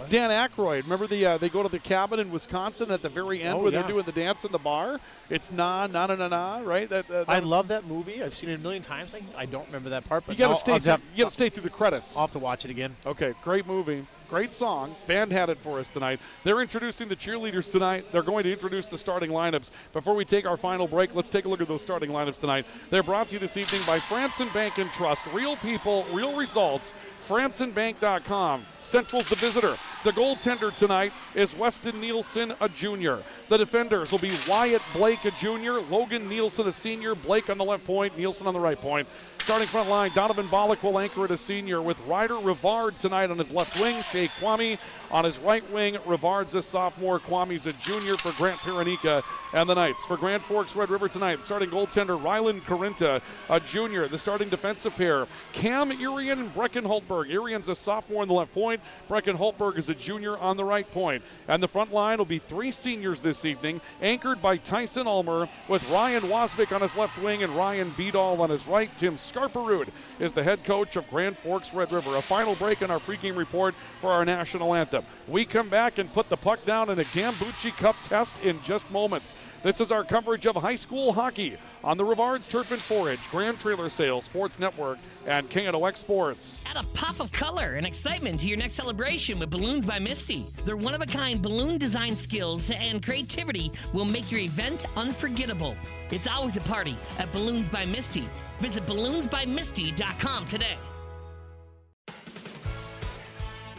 Aykroyd. Remember they go to the cabin in Wisconsin at the very end where they're doing the dance in the bar? It's na na na na na, right?
I love that movie. I've seen it a million times. I don't remember that part, but
you got to stay through the credits.
I'll have to watch it again.
Okay, great movie. Great song. Band had it for us tonight. They're introducing the cheerleaders tonight. They're going to introduce the starting lineups. Before we take our final break, let's take a look at those starting lineups tonight. They're brought to you this evening by Franson Bank and Trust. Real people, real results. FransonBank.com. Central's the visitor. The goaltender tonight is Weston Nielsen, a junior. The defenders will be Wyatt Blake, a junior, Logan Nielsen, a senior, Blake on the left point, Nielsen on the right point. Starting front line, Donovan Bollock will anchor at a senior with Ryder Rivard tonight on his left wing, Shea Kwame on his right wing. Rivard's a sophomore, Kwame's a junior for Grant Piranica and the Knights. For Grand Forks Red River tonight, starting goaltender Rylan Corinta, a junior. The starting defensive pair, Cam Irian and Brecken Holtberg. Irian's a sophomore on the left point. Brecken Holtberg is a junior on the right point. And the front line will be three seniors this evening, anchored by Tyson Ulmer with Ryan Wasvik on his left wing and Ryan Beedall on his right. Tim Scarperud is the head coach of Grand Forks Red River. A final break in our pregame report for our national anthem. We come back and put the puck down in a Gambucci Cup test in just moments. This is our coverage of high school hockey on the Rivards Turf and Forage, Grand Trailer Sales, Sports Network, and KNOX Sports.
Add a pop of color and excitement to your next celebration with Balloons by Misty. Their one-of-a-kind balloon design skills and creativity will make your event unforgettable. It's always a party at Balloons by Misty. Visit balloonsbymisty.com today.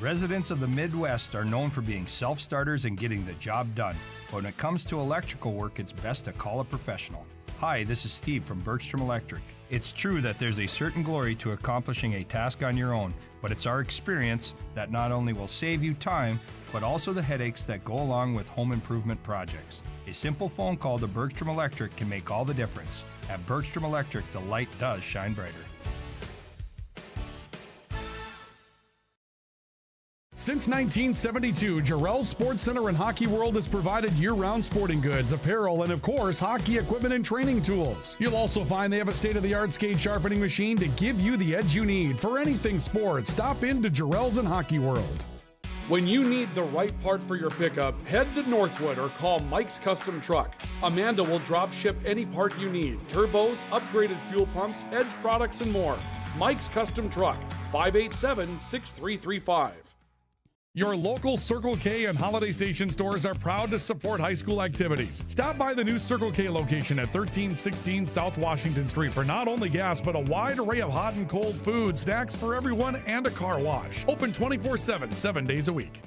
Residents of the Midwest are known for being self-starters and getting the job done. But when it comes to electrical work, it's best to call a professional. Hi, this is Steve from Bergstrom Electric. It's true that there's a certain glory to accomplishing a task on your own, but it's our experience that not only will save you time, but also the headaches that go along with home improvement projects. A simple phone call to Bergstrom Electric can make all the difference. At Bergstrom Electric, the light does shine brighter.
Since 1972, Jarrell Sports Center and Hockey World has provided year-round sporting goods, apparel, and of course, hockey equipment and training tools. You'll also find they have a state-of-the-art skate sharpening machine to give you the edge you need. For anything sports, stop into Jarrell's and Hockey World. When you need the right part for your pickup, head to Northwood or call Mike's Custom Truck. Amanda will drop ship any part you need: turbos, upgraded fuel pumps, edge products, and more. Mike's Custom Truck, 587-6335. Your local Circle K and Holiday Station stores are proud to support high school activities. Stop by the new Circle K location at 1316 South Washington Street for not only gas, but a wide array of hot and cold food, snacks for everyone, and a car wash. Open 24/7, 7 days a week.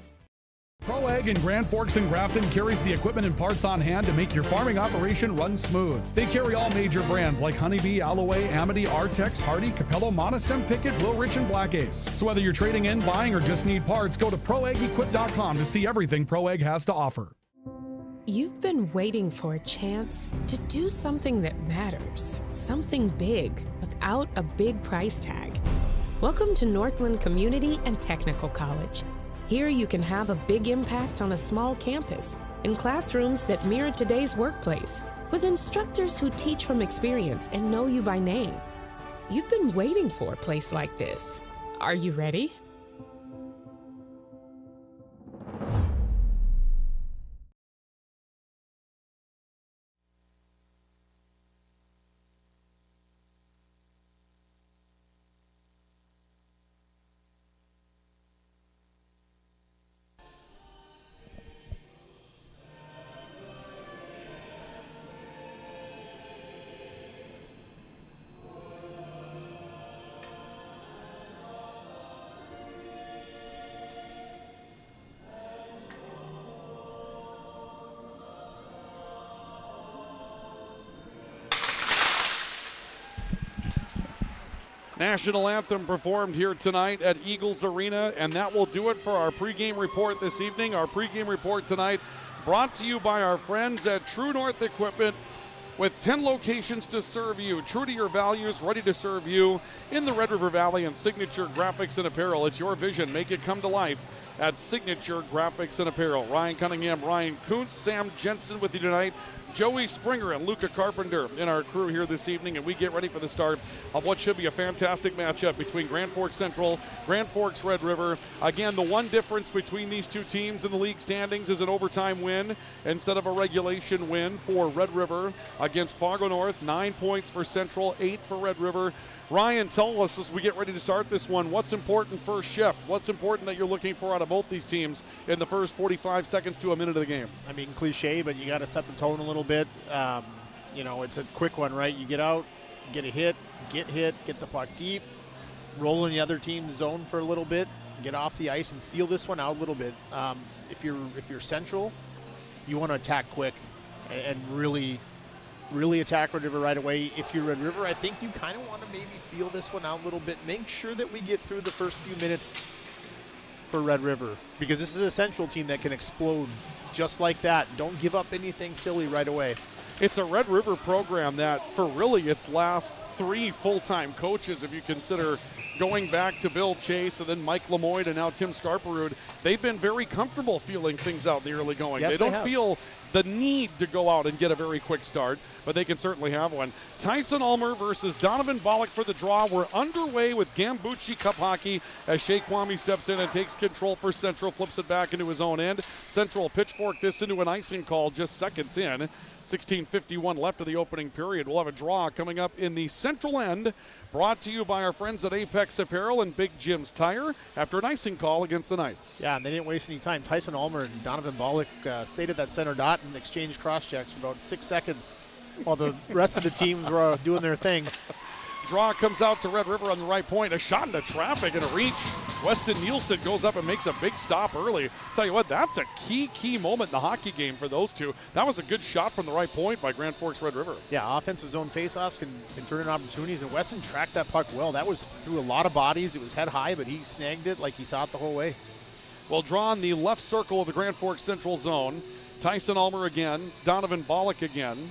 ProAg in Grand Forks and Grafton carries the equipment and parts on hand to make your farming operation run smooth. They carry all major brands like Honeybee, Alloway, Amity, Artex, Hardy, Capello, Monosem, Pickett, Will Rich, and Black Ace. So whether you're trading in, buying, or just need parts, go to ProAgEquip.com to see everything ProAg has to offer.
You've been waiting for a chance to do something that matters, something big without a big price tag. Welcome to Northland Community and Technical College. Here you can have a big impact on a small campus, in classrooms that mirror today's workplace, with instructors who teach from experience and know you by name. You've been waiting for a place like this. Are you ready?
National anthem performed here tonight at Eagles Arena, and that will do it for our pregame report this evening. Our pregame report tonight brought to you by our friends at True North Equipment, with 10 locations to serve you. True to your values, ready to serve you in the Red River Valley, and Signature Graphics and Apparel. It's your vision. Make it come to life at Signature Graphics and Apparel. Ryan Cunningham, Ryan Kuntz, Sam Jensen with you tonight. Joey Springer and Luca Carpenter in our crew here this evening, and we get ready for the start of what should be a fantastic matchup between Grand Forks Central, Grand Forks Red River. Again, the one difference between these two teams in the league standings is an overtime win instead of a regulation win for Red River against Fargo North. 9 points for Central, 8 for Red River. Ryan, tell us as we get ready to start this one, what's important first shift? What's important that you're looking for out of both these teams in the first 45 seconds to a minute of the game?
I mean, cliche, but you got to set the tone a little bit. You know, it's a quick one, right? You get out, get a hit, get the puck deep, roll in the other team's zone for a little bit, get off the ice and feel this one out a little bit. If you're Central, you want to attack quick and really attack Red River right away. If you're Red River, I think you kind of want to maybe feel this one out a little bit. Make sure that we get through the first few minutes for Red River, because this is a Central team that can explode just like that. Don't give up anything silly right away.
It's a Red River program that, for really its last 3 full-time coaches, if you consider going back to Bill Chase and then Mike Lemoyne and now Tim Scarperud, they've been very comfortable feeling things out in the early going.
Yes,
they don't feel the need to go out and get a very quick start, but they can certainly have one. Tyson Ulmer versus Donovan Bollock for the draw. We're underway with Gambucci Cup hockey as Shea Kwame steps in and takes control for Central, flips it back into his own end. Central pitchfork this into an icing call just seconds in. 16:51 left of the opening period. We'll have a draw coming up in the Central end, brought to you by our friends at Apex Apparel and Big Jim's Tire after an icing call against the Knights.
Yeah, and they didn't waste any time. Tyson Ulmer and Donovan Bollock stayed at that center dot and exchanged cross-checks for about 6 seconds while the rest of the teams were doing their thing.
Draw comes out to Red River on the right point. A shot into traffic and a reach. Weston Nielsen goes up and makes a big stop early. Tell you what, that's a key moment in the hockey game for those two. That was a good shot from the right point by Grand Forks Red River.
Yeah, offensive zone faceoffs can turn in opportunities, and Weston tracked that puck well. That was through a lot of bodies. It was head high, but he snagged it like he saw it the whole way.
Well, draw in the left circle of the Grand Forks Central zone. Tyson Ulmer again, Donovan Bollock again,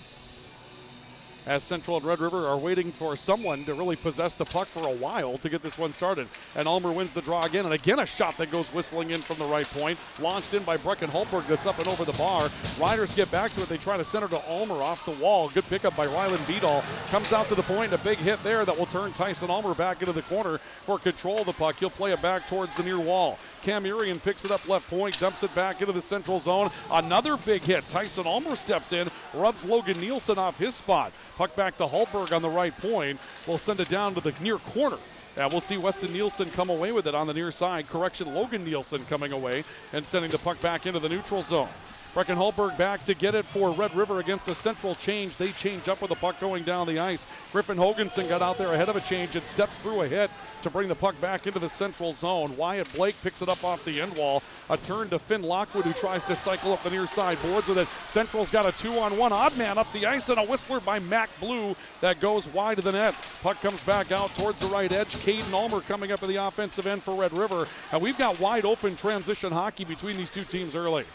as Central and Red River are waiting for someone to really possess the puck for a while to get this one started. And Ulmer wins the draw again, and again a shot that goes whistling in from the right point. Launched in by Brecken Holberg, that's up and over the bar. Riders get back to it. They try to center to Ulmer off the wall. Good pickup by Ryland Beadall. Comes out to the point, a big hit there that will turn Tyson Ulmer back into the corner for control of the puck. He'll play it back towards the near wall. Cam Urian picks it up left point, dumps it back into the Central zone. Another big hit. Tyson Ulmer steps in, rubs Logan Nielsen off his spot. Puck back to Hultberg on the right point. We'll send it down to the near corner. And we'll see Weston Nielsen come away with it on the near side. Correction, Logan Nielsen coming away and sending the puck back into the neutral zone. Breckenholberg back to get it for Red River against a Central change. They change up with the puck going down the ice. Griffin Hoganson got out there ahead of a change and steps through a hit to bring the puck back into the Central zone. Wyatt Blake picks it up off the end wall. A turn to Finn Lockwood, who tries to cycle up the near side boards with it. Central's got a 2-on-1 odd man up the ice, and a whistler by Mac Blue that goes wide of the net. Puck comes back out towards the right edge. Caden Ulmer coming up at the offensive end for Red River. And we've got wide open transition hockey between these two teams early.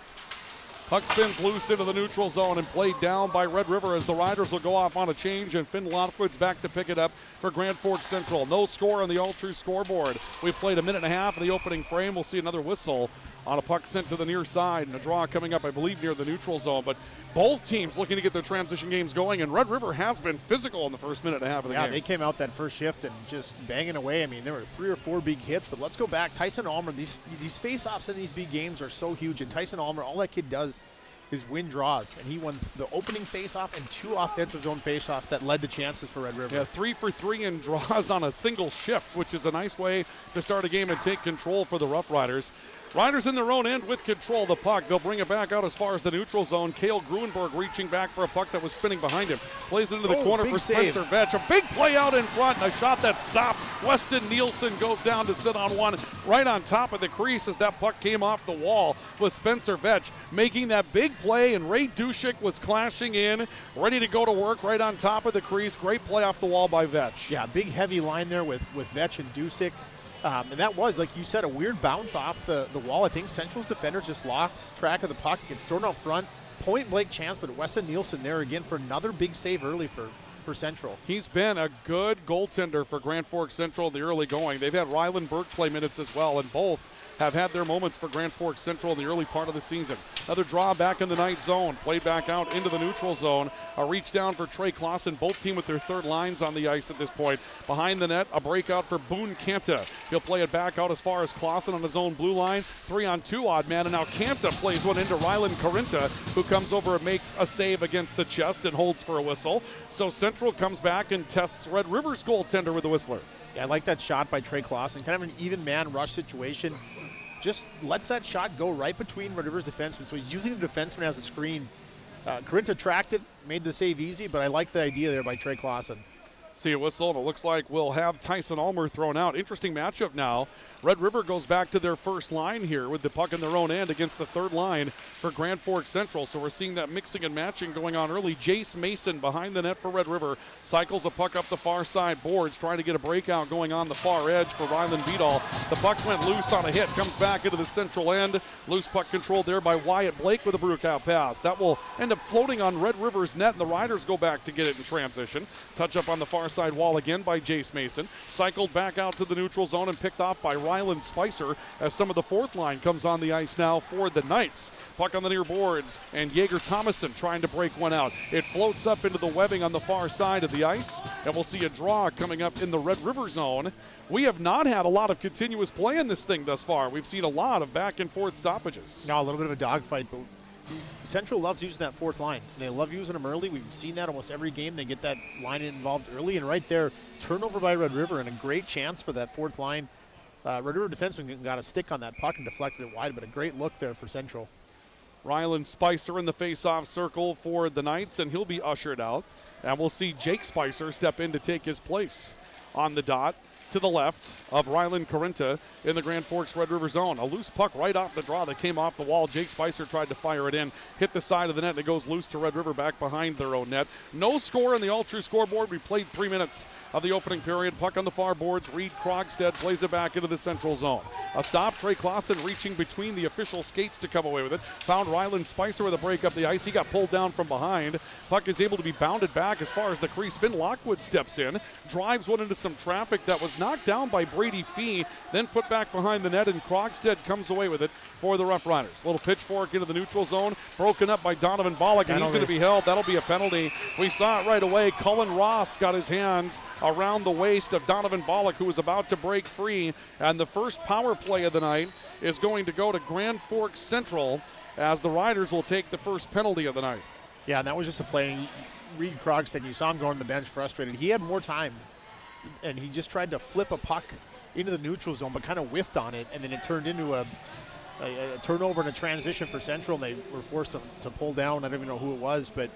Puck spins loose into the neutral zone and played down by Red River as the Riders will go off on a change, and Finn Lockwood's back to pick it up for Grand Forks Central. No score on the all-true scoreboard. We've played a minute and a half of the opening frame. We'll see another whistle on a puck sent to the near side, and a draw coming up, I believe, near the neutral zone. But both teams looking to get their transition games going, and Red River has been physical in the first minute and a half of the game.
Yeah, they came out that first shift and just banging away. I mean, there were 3 or 4 big hits, but let's go back. Tyson Ulmer, these face-offs in these big games are so huge, and Tyson Ulmer, all that kid does is win draws, and he won the opening face-off and 2 offensive zone face-offs that led to chances for Red River.
Yeah, 3 for 3 in draws on a single shift, which is a nice way to start a game and take control for the Rough Riders. Riders in their own end with control of the puck. They'll bring it back out as far as the neutral zone. Cale Gruenberg reaching back for a puck that was spinning behind him. Plays it into the corner for Spencer Vetch. A big play out in front, and a shot that stopped. Weston Nielsen goes down to sit on one right on top of the crease as that puck came off the wall with Spencer Vetch making that big play, and Ray Dushik was clashing in, ready to go to work right on top of the crease. Great play off the wall by Vetch.
Yeah, big heavy line there with Vetch and Dusick. And that was, like you said, a weird bounce off the wall. I think Central's defenders just lost track of the puck. It gets thrown out front. Point blank chance, but Weston Nielsen there again for another big save early for Central.
He's been a good goaltender for Grand Forks Central in the early going. They've had Rylan Burke play minutes as well, and both have had their moments for Grand Forks Central in the early part of the season. Another draw back in the night zone. Played back out into the neutral zone. A reach down for Trey Clausen. Both team with their third lines on the ice at this point. Behind the net, a breakout for Boone Kanta. He'll play it back out as far as Clausen on his own blue line. 3-on-2 odd man, and now Kanta plays one into Rylan Corinta, who comes over and makes a save against the chest and holds for a whistle. So Central comes back and tests Red River's goaltender with a whistler.
Yeah, I like that shot by Trey Clausen. Kind of an even man rush situation. Just lets that shot go right between Red River's defensemen. So he's using the defenseman as a screen. Corinta tracked it, made the save easy, but I like the idea there by Trey Clausen.
See a whistle, and it looks like we'll have Tyson Ulmer thrown out. Interesting matchup now. Red River goes back to their first line here with the puck in their own end against the third line for Grand Forks Central. So we're seeing that mixing and matching going on early. Jace Mason behind the net for Red River cycles a puck up the far side boards, trying to get a breakout going on the far edge for Rylan Beadall. The puck went loose on a hit, comes back into the central end. Loose puck controlled there by Wyatt Blake with a breakout pass. That will end up floating on Red River's net, and the Riders go back to get it in transition. Touch up on the far side wall again by Jace Mason. Cycled back out to the neutral zone and picked off by Rylan Spicer as some of the fourth line comes on the ice now for the Knights. Puck on the near boards, and Jaeger Thomason trying to break one out. It floats up into the webbing on the far side of the ice, and we'll see a draw coming up in the Red River zone. We have not had a lot of continuous play in this thing thus far. We've seen a lot of back and forth stoppages.
No, a little bit of a dogfight, but Central loves using that fourth line. They love using them early. We've seen that almost every game. They get that line involved early, and right there, turnover by Red River and a great chance for that fourth line. Red River defenseman got a stick on that puck and deflected it wide, but a great look there for Central.
Rylan Spicer in the face-off circle for the Knights, and he'll be ushered out. And we'll see Jake Spicer step in to take his place on the dot to the left of Rylan Corinta in the Grand Forks Red River zone. A loose puck right off the draw that came off the wall. Jake Spicer tried to fire it in, hit the side of the net, and it goes loose to Red River back behind their own net. No score on the all-true scoreboard. We played 3 minutes of the opening period. Puck on the far boards. Reed Krogstad plays it back into the central zone. A stop. Trey Clausen reaching between the official skates to come away with it. Found Rylan Spicer with a break up the ice. He got pulled down from behind. Puck is able to be bounded back as far as the crease. Finn Lockwood steps in, drives one into some traffic that was knocked down by Brady Fee, then put back behind the net, and Krogstad comes away with it for the Rough Riders. Little pitchfork into the neutral zone, broken up by Donovan Bollock, and he's going to be held. That'll be a penalty. We saw it right away. Cullen Ross got his hands around the waist of Donovan Bollock, who was about to break free, and the first power play of the night is going to go to Grand Forks Central as the Riders will take the first penalty of the night.
Yeah, and that was just a play. Reed Krogstad, you saw him go on the bench frustrated. He had more time, and he just tried to flip a puck into the neutral zone, but kind of whiffed on it, and then it turned into a a turnover and a transition for Central, and they were forced to pull down. I don't even know who it was, but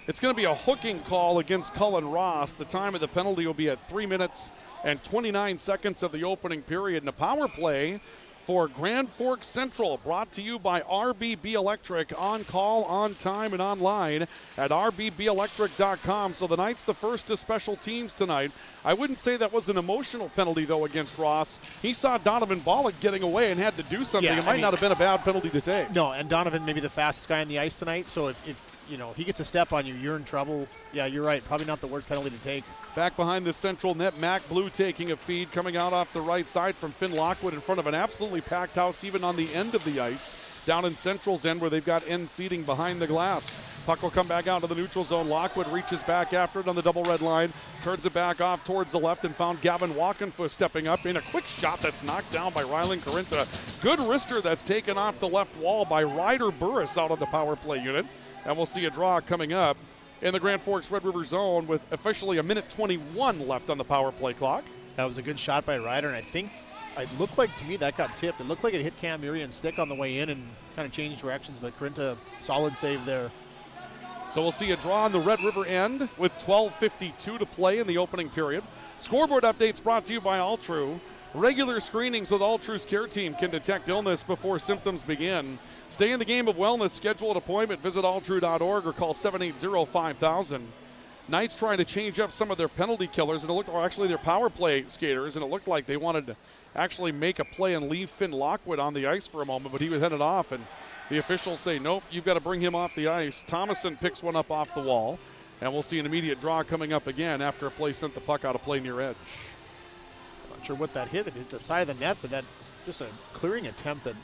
it's going to be a hooking call against Cullen Ross. The time of the penalty will be at 3 minutes and 29 seconds of the opening period. And a power play for Grand Forks Central, brought to you by RBB Electric, on call, on time, and online at rbbelectric.com. So the Knights the first to special teams tonight. I wouldn't say that was an emotional penalty, though, against Ross. He saw Donovan Bollock getting away and had to do something.
Yeah,
it might not have been a bad penalty to take.
No, and Donovan may be the fastest guy on the ice tonight, so if he gets a step on you, you're in trouble. Yeah, you're right. Probably not the worst penalty to take.
Back behind the Central net, Mac Blue taking a feed, coming out off the right side from Finn Lockwood in front of an absolutely packed house, even on the end of the ice. Down in Central's end where they've got end seating behind the glass. Puck will come back out to the neutral zone. Lockwood reaches back after it on the double red line, turns it back off towards the left and found Gavin Walkenfoot stepping up in a quick shot that's knocked down by Rylan Carinta. Good wrister that's taken off the left wall by Ryder Burris out of the power play unit. And we'll see a draw coming up in the Grand Forks Red River zone with officially a minute 21 left on the power play clock.
That was a good shot by Ryder, and I think it looked like to me that got tipped. It looked like it hit Cam Murion's stick on the way in and kind of changed directions, but Carinta, solid save there.
So we'll see a draw on the Red River end with 12:52 to play in the opening period. Scoreboard updates brought to you by Altru. Regular screenings with Altru's care team can detect illness before symptoms begin. Stay in the game of wellness. Schedule an appointment. Visit altru.org or call 780-5000. Knights trying to change up some of their penalty killers, and it looked actually their power play skaters, and it looked like they wanted to actually make a play and leave Finn Lockwood on the ice for a moment, but he was headed off, and the officials say, nope, you've got to bring him off the ice. Thomason picks one up off the wall, and we'll see an immediate draw coming up again after a play sent the puck out of play near edge.
Not sure what that hit. It hit the side of the net, but that just a clearing attempt that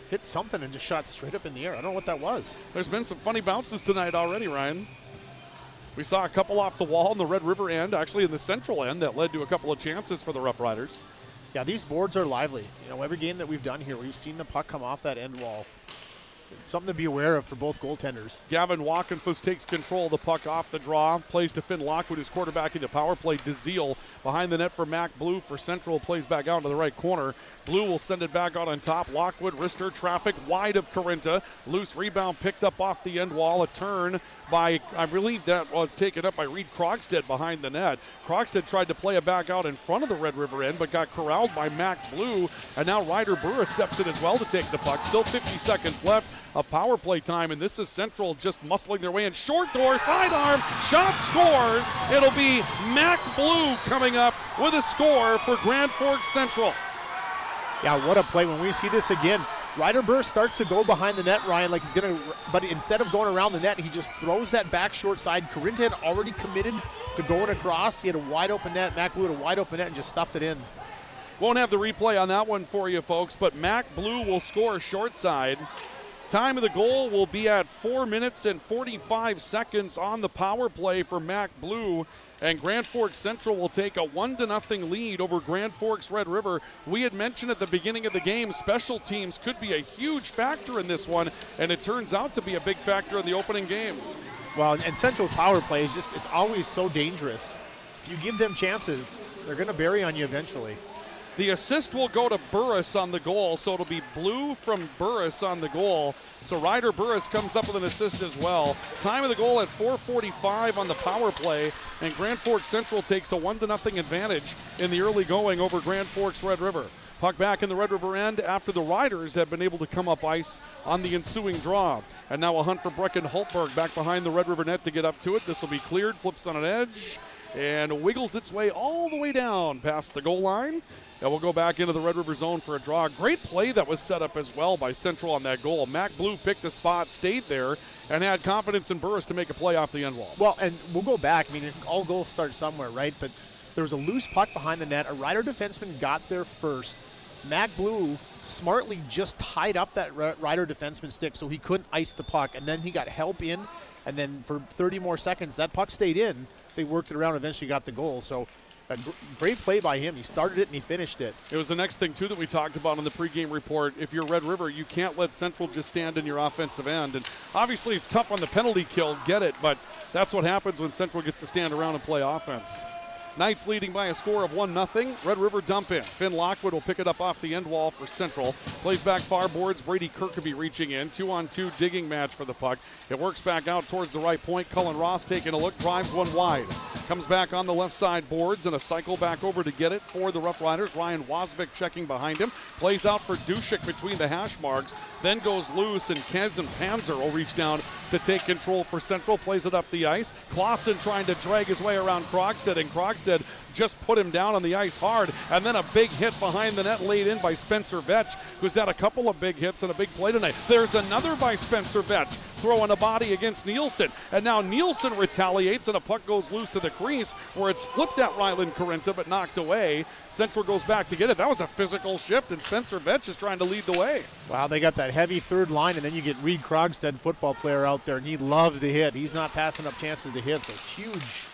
hit something and just shot straight up in the air. I don't know what that was.
There's been some funny bounces tonight already, Ryan. We saw a couple off the wall in the Red River end, actually in the Central end, that led to a couple of chances for the Rough Riders.
Yeah, these boards are lively. Every game that we've done here, we've seen the puck come off that end wall. It's something to be aware of for both goaltenders.
Gavin Walkenfuss takes control of the puck off the draw, plays to Finn Lockwood, who's quarterbacking the power play. DeZiel behind the net for Mac Blue for Central, plays back out to the right corner. Blue will send it back out on top. Lockwood, wrister, traffic wide of Carinta. Loose rebound picked up off the end wall. A turn by, I believe that was taken up by Reed Krogstad behind the net. Krogstad tried to play it back out in front of the Red River end, but got corralled by Mac Blue. And now Ryder Burris steps in as well to take the puck. Still 50 seconds left of power play time, and this is Central just muscling their way in. Short door, sidearm, shot, scores. It'll be Mac Blue coming up with a score for Grand Forks Central.
Yeah, what a play. When we see this again, Ryder Burr starts to go behind the net, Ryan, like he's going to, but instead of going around the net, he just throws that back short side. Carinta had already committed to going across. He had a wide open net. Mac Blue had a wide open net and just stuffed it in.
Won't have the replay on that one for you, folks, but Mac Blue will score short side. Time of the goal will be at 4 minutes and 45 seconds on the power play for Mac Blue. And Grand Forks Central will take a 1-0 lead over Grand Forks Red River. We had mentioned at the beginning of the game, special teams could be a huge factor in this one, and it turns out to be a big factor in the opening game.
Well, and Central's power play is it's always so dangerous. If you give them chances, they're going to bury on you eventually.
The assist will go to Burris on the goal, so it'll be Blue from Burris on the goal. So Ryder Burris comes up with an assist as well. Time of the goal at 4:45 on the power play, and Grand Forks Central takes a 1-0 advantage in the early going over Grand Forks Red River. Puck back in the Red River end after the Riders have been able to come up ice on the ensuing draw. And now a hunt for Brecken Hultberg back behind the Red River net to get up to it. This will be cleared, flips on an edge, and wiggles its way all the way down past the goal line. And we'll go back into the Red River zone for a draw. Great play that was set up as well by Central on that goal. Mac Blue picked a spot, stayed there, and had confidence in Burris to make a play off the end wall.
Well, and we'll go back. I mean, all goals start somewhere, right? But there was a loose puck behind the net. A Ryder defenseman got there first. Mac Blue smartly just tied up that Ryder defenseman stick so he couldn't ice the puck. And then he got help in, and then for 30 more seconds, that puck stayed in. They worked it around, eventually got the goal. So a great play by him. He started it and he finished it.
It was the next thing, too, that we talked about on the pregame report. If you're Red River, you can't let Central just stand in your offensive end. And obviously it's tough on the penalty kill, get it, but that's what happens when Central gets to stand around and play offense. Knights leading by a score of 1-0. Red River dump in. Finn Lockwood will pick it up off the end wall for Central. Plays back far boards. Brady Kirkeby reaching in. 2-on-2 digging match for the puck. It works back out towards the right point. Cullen Ross taking a look. Drives one wide. Comes back on the left side boards and a cycle back over to get it for the Rough Riders. Ryan Wasvik checking behind him. Plays out for Dushik between the hash marks. Then goes loose and Kazim Panzer will reach down to take control for Central. Plays it up the ice. Clausen trying to drag his way around Krogstad, and Krogstad just put him down on the ice hard. And then a big hit behind the net laid in by Spencer Vetch, who's had a couple of big hits and a big play tonight. There's another by Spencer Vetch, throwing a body against Nielsen. And now Nielsen retaliates and a puck goes loose to the crease where it's flipped at Ryland Corinta but knocked away. Central goes back to get it. That was a physical shift and Spencer Vetch is trying to lead the way.
Wow, they got that heavy third line, and then you get Reed Krogstad, football player out there, and he loves to hit. He's not passing up chances to hit, so huge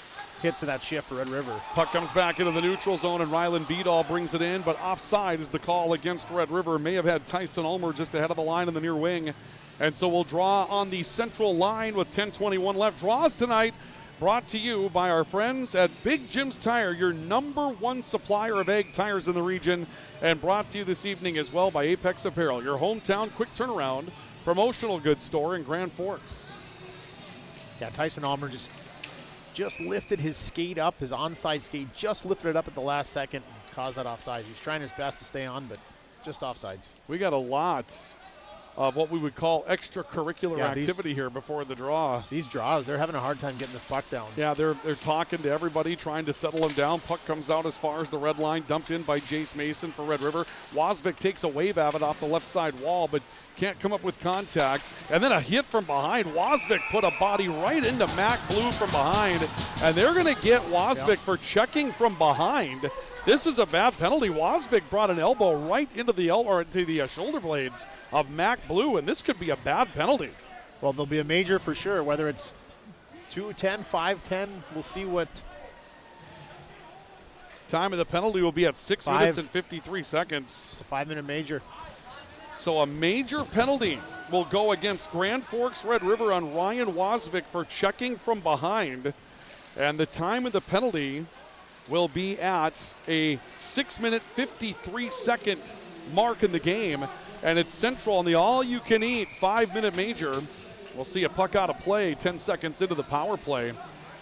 hits of that shift for Red River.
Puck comes back into the neutral zone and Ryland Beadall brings it in, but offside is the call against Red River. May have had Tyson Ulmer just ahead of the line in the near wing. And so we'll draw on the Central line with 10:21 left. Draws tonight brought to you by our friends at Big Jim's Tire, your #1 supplier of egg tires in the region, and brought to you this evening as well by Apex Apparel, your hometown quick turnaround promotional goods store in Grand Forks.
Yeah, Tyson Ulmer just lifted his skate up, his onside skate, just lifted it up at the last second and caused that offside. He's trying his best to stay on, but just offsides.
We got a lot of what we would call extracurricular activity here before the draw.
These draws, they're having a hard time getting this puck down.
Yeah, they're talking to everybody, trying to settle him down. Puck comes out as far as the red line, dumped in by Jace Mason for Red River. Wasvik takes a wave at it off the left side wall, but can't come up with contact. And then a hit from behind. Wasvik put a body right into Mac Blue from behind, and they're going to get Wasvik for checking from behind. This is a bad penalty. Wasvik brought an elbow right into the shoulder blades of Mac Blue, and this could be a bad penalty.
Well, there'll be a major for sure, whether it's 2-10, 5-10. We'll see what
time of the penalty will be at 6 minutes and 53 seconds.
It's a 5-minute major.
So a major penalty will go against Grand Forks Red River on Ryan Wasvik for checking from behind. And the time of the penalty will be at a 6-minute, 53-second mark in the game. And it's Central on the all-you-can-eat 5-minute major. We'll see a puck out of play 10 seconds into the power play.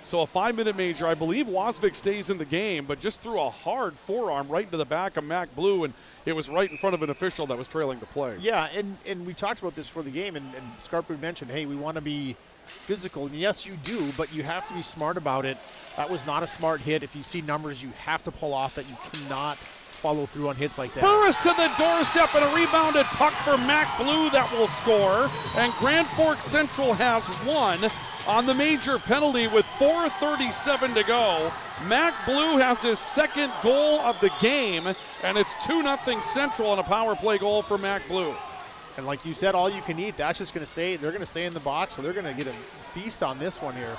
So a 5-minute major. I believe Wasvik stays in the game, but just threw a hard forearm right into the back of Mac Blue, and it was right in front of an official that was trailing the play.
Yeah, and we talked about this for the game, and Scarper mentioned, hey, we want to be physical. And yes, you do, but you have to be smart about it. That was not a smart hit. If you see numbers, you have to pull off that. You cannot follow through on hits like that.
Burris to the doorstep and a rebounded puck for Mac Blue that will score. And Grand Forks Central has won on the major penalty with 4:37 to go. Mac Blue has his second goal of the game, and it's 2-0 Central on a power play goal for Mac Blue.
And like you said, all you can eat, that's just going to stay. They're going to stay in the box, so they're going to get a feast on this one here.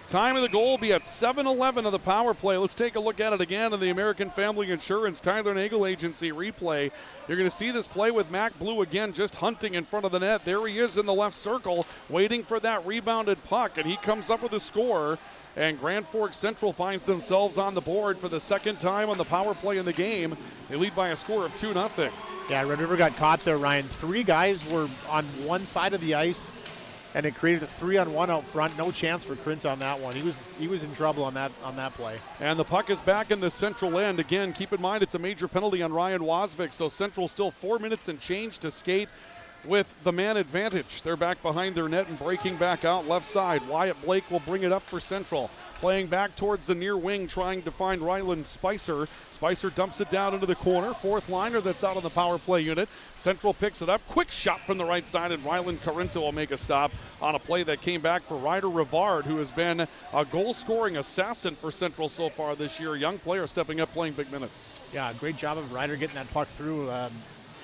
Time of the goal will be at 7:11 of the power play. Let's take a look at it again in the American Family Insurance Tyler Nagel Agency replay. You're going to see this play with Mac Blue again, just hunting in front of the net. There he is in the left circle, waiting for that rebounded puck, and he comes up with a score. And Grand Forks Central finds themselves on the board for the second time on the power play in the game. They lead by a score of 2-0.
Yeah, Red River got caught there, Ryan. 3 guys were on one side of the ice, and it created a 3-on-1 out front. No chance for Krintz on that one. He was in trouble on that play.
And the puck is back in the Central end. Again, keep in mind it's a major penalty on Ryan Wasvik, so Central still 4 minutes and change to skate with the man advantage. They're back behind their net and breaking back out left side. Wyatt Blake will bring it up for Central. Playing back towards the near wing, trying to find Ryland Spicer. Spicer dumps it down into the corner. Fourth liner that's out on the power play unit. Central picks it up. Quick shot from the right side, and Ryland Corinto will make a stop on a play that came back for Ryder Rivard, who has been a goal-scoring assassin for Central so far this year. Young player stepping up, playing big minutes.
Yeah, great job of Ryder getting that puck through.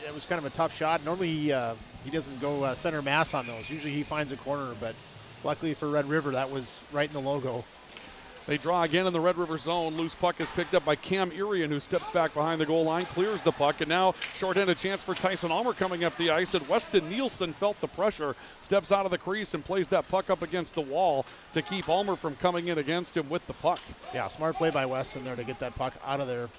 It was kind of a tough shot. Normally he doesn't go center mass on those. Usually he finds a corner, but luckily for Red River, that was right in the logo.
They draw again in the Red River zone. Loose puck is picked up by Cam Irian, who steps back behind the goal line, clears the puck, and now shorthanded chance for Tyson Ulmer coming up the ice, and Weston Nielsen felt the pressure, steps out of the crease and plays that puck up against the wall to keep Ulmer from coming in against him with the puck.
Yeah, smart play by Weston there to get that puck out of there.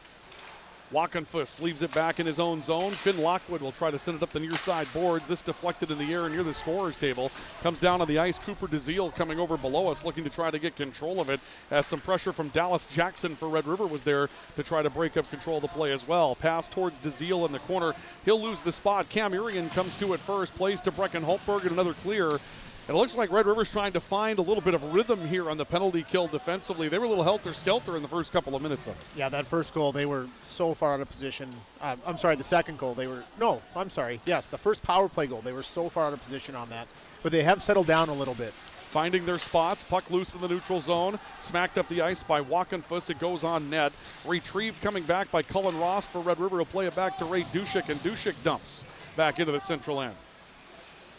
Wachenfuss leaves it back in his own zone. Finn Lockwood will try to send it up the near side boards. This deflected in the air near the scorer's table. Comes down on the ice. Cooper DeZiel coming over below us, looking to try to get control of it, as some pressure from Dallas Jackson for Red River was there to try to break up control of the play as well. Pass towards DeZiel in the corner. He'll lose the spot. Cam Irian comes to it first. Plays to Brecken Holtberg, and another clear. And it looks like Red River's trying to find a little bit of rhythm here on the penalty kill defensively. They were a little helter-skelter in the first couple of minutes of it.
Yeah, that first goal, they were so far out of position. I'm sorry, the second goal, Yes, the first power play goal, they were so far out of position on that. But they have settled down a little bit.
Finding their spots, puck loose in the neutral zone, smacked up the ice by Wachenfuss. It goes on net. Retrieved coming back by Cullen Ross for Red River. He'll play it back to Ray Dushik, and Dushik dumps back into the central end.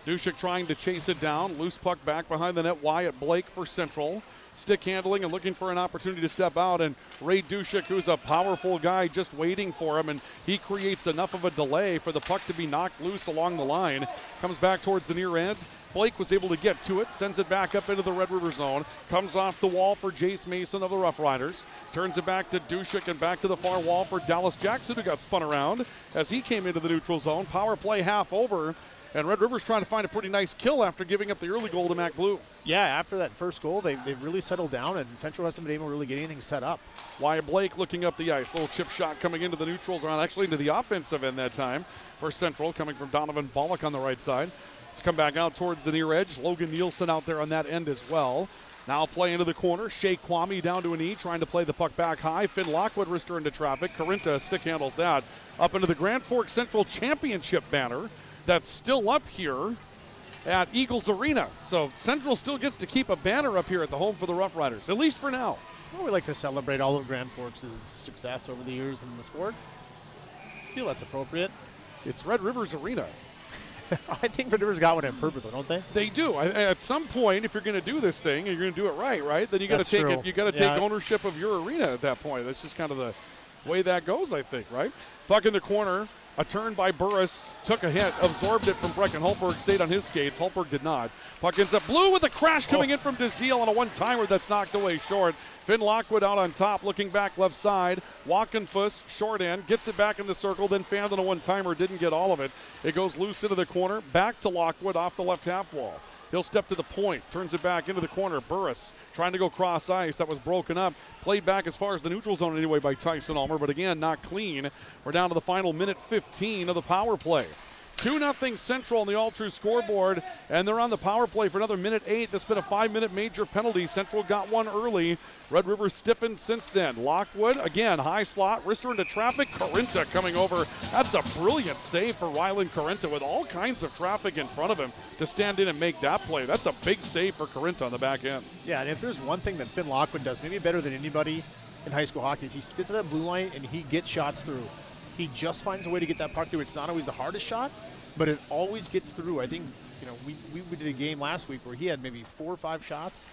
Dushik trying to chase it down. Loose puck back behind the net. Wyatt Blake for Central. Stick handling and looking for an opportunity to step out. And Ray Dushik, who's a powerful guy, just waiting for him. And he creates enough of a delay for the puck to be knocked loose along the line. Comes back towards the near end. Blake was able to get to it. Sends it back up into the Red River zone. Comes off the wall for Jace Mason of the Rough Riders. Turns it back to Dushik and back to the far wall for Dallas Jackson, who got spun around as he came into the neutral zone. Power play half over. And Red River's trying to find a pretty nice kill after giving up the early goal to Mac Blue.
Yeah, after that first goal, they've really settled down, and Central hasn't been able to really get anything set up.
Wyatt Blake looking up the ice. Little chip shot coming into the neutral zone, actually into the offensive end that time for Central, coming from Donovan Bollock on the right side. Let's come back out towards the near edge. Logan Nielsen out there on that end as well. Now play into the corner. Shea Kwame down to a knee, trying to play the puck back high. Finn Lockwood restored into traffic. Corinta stick handles that. Up into the Grand Forks Central Championship banner. That's still up here at Eagles Arena. So Central still gets to keep a banner up here at the home for the Rough Riders, at least for now.
Well, we like to celebrate all of Grand Forks' success over the years in the sport. I feel that's appropriate.
It's Red River's arena.
I think Red River's got one on purpose, don't they?
They do. At some point, if you're going to do this thing, and you're going to do it right? Then you got to take it. You got to take ownership of your arena at that point. That's just kind of the way that goes, I think, right? Puck in the corner. A turn by Burris, took a hit, absorbed it from Brecken Holtberg, stayed on his skates. Holtberg did not. Puck ends up blue with a crash coming in from DeZiel on a one-timer that's knocked away short. Finn Lockwood out on top, looking back left side. Wachenfuss, short end, gets it back in the circle, then fanned on a one-timer, didn't get all of it. It goes loose into the corner, back to Lockwood off the left half wall. He'll step to the point, turns it back into the corner. Burris trying to go cross ice. That was broken up. Played back as far as the neutral zone anyway by Tyson Ulmer, but again, not clean. We're down to the final minute 15 of the power play. 2-0 Central on the all-true scoreboard, and they're on the power play for another minute 8. That's been a 5-minute major penalty. Central got one early. Red River stiffened since then. Lockwood, again, high slot, wrister into traffic. Corinta coming over. That's a brilliant save for Rylan Corinta with all kinds of traffic in front of him to stand in and make that play. That's a big save for Corinta on the back end.
Yeah, and if there's one thing that Finn Lockwood does, maybe better than anybody in high school hockey, is he sits at that blue line and he gets shots through. He just finds a way to get that puck through. It's not always the hardest shot, but it always gets through. I think, we did a game last week where he had maybe 4 or 5 shots.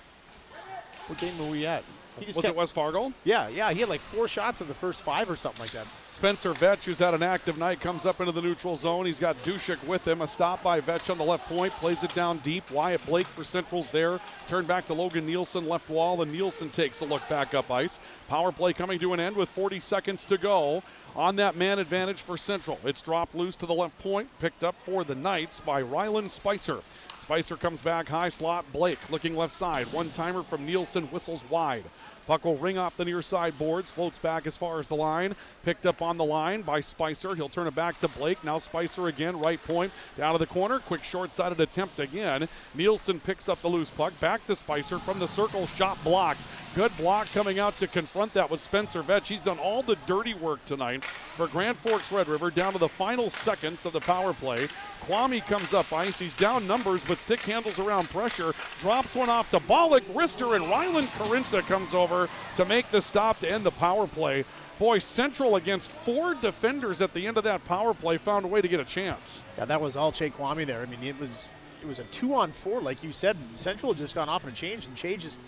What game were we at?
Was it West Fargo?
Yeah, he had like 4 shots in the first 5 or something like that.
Spencer Vetch, who's had an active night, comes up into the neutral zone. He's got Dushik with him. A stop by Vetch on the left point, plays it down deep. Wyatt Blake for Central's there. Turn back to Logan Nielsen, left wall, and Nielsen takes a look back up ice. Power play coming to an end with 40 seconds to go. On that man advantage for Central. It's dropped loose to the left point, picked up for the Knights by Rylan Spicer. Spicer comes back, high slot. Blake looking left side. One-timer from Nielsen, whistles wide. Puck will ring off the near side boards, floats back as far as the line. Picked up on the line by Spicer. He'll turn it back to Blake. Now Spicer again, right point, down to the corner. Quick short-sided attempt again. Nielsen picks up the loose puck. Back to Spicer from the circle, shot blocked. Good block coming out to confront that with Spencer Vetch. He's done all the dirty work tonight for Grand Forks Red River. Down to the final seconds of the power play. Kwame comes up ice. He's down numbers, but stick handles around pressure. Drops one off to Bollock, wrister, and Rylan Corinta comes over to make the stop to end the power play. Boy, Central against 4 defenders at the end of that power play found a way to get a chance.
Yeah, that was all Shea Kwame there. I mean, it was a 2-on-4, like you said. Central had just gone off on a change, and Shea just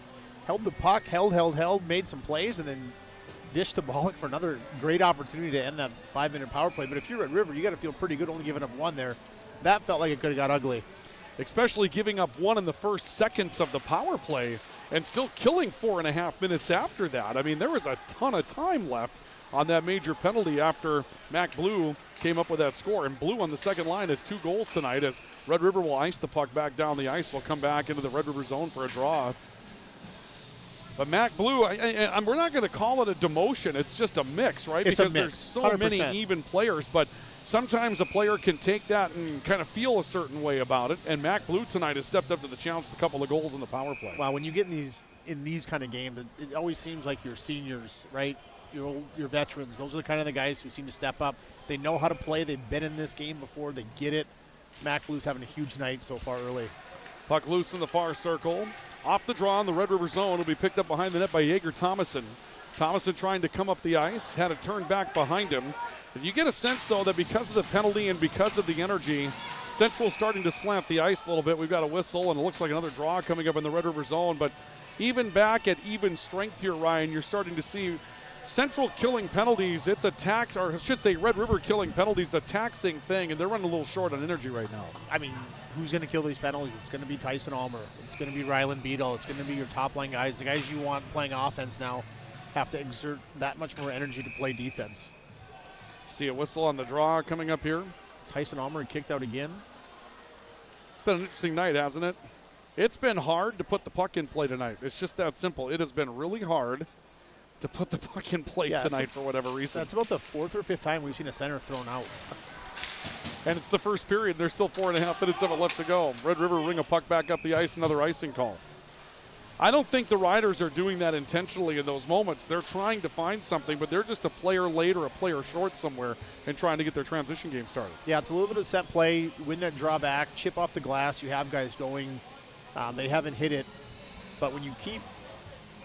held the puck, held, made some plays, and then dished to Bollock for another great opportunity to end that 5-minute power play. But if you're at River, you got to feel pretty good only giving up one there. That felt like it could have got ugly.
Especially giving up one in the first seconds of the power play and still killing 4.5 minutes after that. I mean, there was a ton of time left on that major penalty after Mac Blue came up with that score. And Blue on the second line has 2 goals tonight as Red River will ice the puck back down the ice. Will come back into the Red River zone for a draw. But Mac Blue, we're not going to call it a demotion. It's just a mix, right?
It's
because
a mix,
there's so
100%.
many even players. But sometimes a player can take that and kind of feel a certain way about it. And Mac Blue tonight has stepped up to the challenge with a couple of goals in the power play.
Wow, when you get in these kind of games, it always seems like your seniors, right? Your veterans, those are the kind of the guys who seem to step up. They know how to play. They've been in this game before. They get it. Mac Blue's having a huge night so far early.
Puck loose in the far circle. Off the draw in the Red River zone. Will be picked up behind the net by Jaeger Thomason. Thomason trying to come up the ice. Had it turned back behind him. You get a sense, though, that because of the penalty and because of the energy, Central starting to slant the ice a little bit. We've got a whistle, and it looks like another draw coming up in the Red River zone. But even back at even strength here, Ryan, you're starting to see Central killing penalties. It's a tax, or I should say Red River killing penalties, a taxing thing, and they're running a little short on energy right now.
I mean, who's going to kill these penalties? It's going to be Tyson Ulmer. It's going to be Rylan Beadle. It's going to be your top-line guys. The guys you want playing offense now have to exert that much more energy to play defense.
See a whistle on the draw coming up here.
Tyson Ulmer kicked out again.
It's been an interesting night, hasn't it? It's been hard to put the puck in play tonight. It's just that simple. It has been really hard to put the puck in play tonight for whatever reason.
That's about the 4th or 5th time we've seen a center thrown out.
And it's the first period. There's still 4.5 minutes of it left to go. Red River ring a puck back up the ice, another icing call. I don't think the Riders are doing that intentionally in those moments. They're trying to find something, but they're just a player late or a player short somewhere and trying to get their transition game started.
Yeah, it's a little bit of set play, win that drawback, chip off the glass. You have guys going. They haven't hit it. But when you keep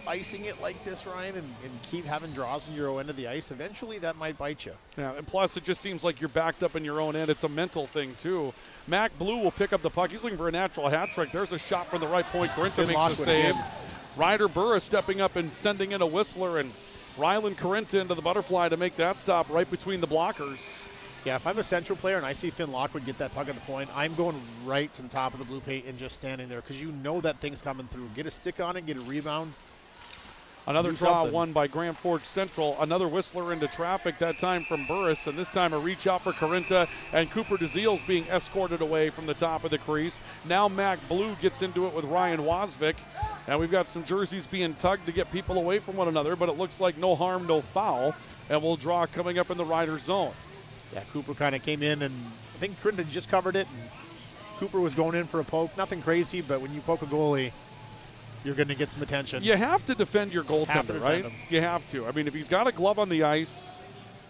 icing it like this, Ryan, and keep having draws in your own end of the ice, eventually that might bite you.
Yeah, and plus it just seems like you're backed up in your own end. It's a mental thing, too. Mac Blue will pick up the puck. He's looking for a natural hat trick. There's a shot from the right point. Corinta makes a save. Ryder Burris stepping up and sending in a whistler, and Rylan Corinta into the butterfly to make that stop right between the blockers.
Yeah, if I'm a Central player and I see Finn Lockwood get that puck at the point, I'm going right to the top of the blue paint and just standing there because you know that thing's coming through. Get a stick on it, get a rebound.
Another draw won by Grand Forks Central. Another whistler into traffic, that time from Burris, and this time a reach out for Corinta, and Cooper DeZiel's being escorted away from the top of the crease. Now Mac Blue gets into it with Ryan Wasvik, and we've got some jerseys being tugged to get people away from one another, but it looks like no harm, no foul, and we'll draw coming up in the Riders zone.
Yeah, Cooper kind of came in, and I think Corinta just covered it, and Cooper was going in for a poke. Nothing crazy, but when you poke a goalie, you're going to get some attention.
You have to defend your goaltender, right? You have to. I mean, if he's got a glove on the ice,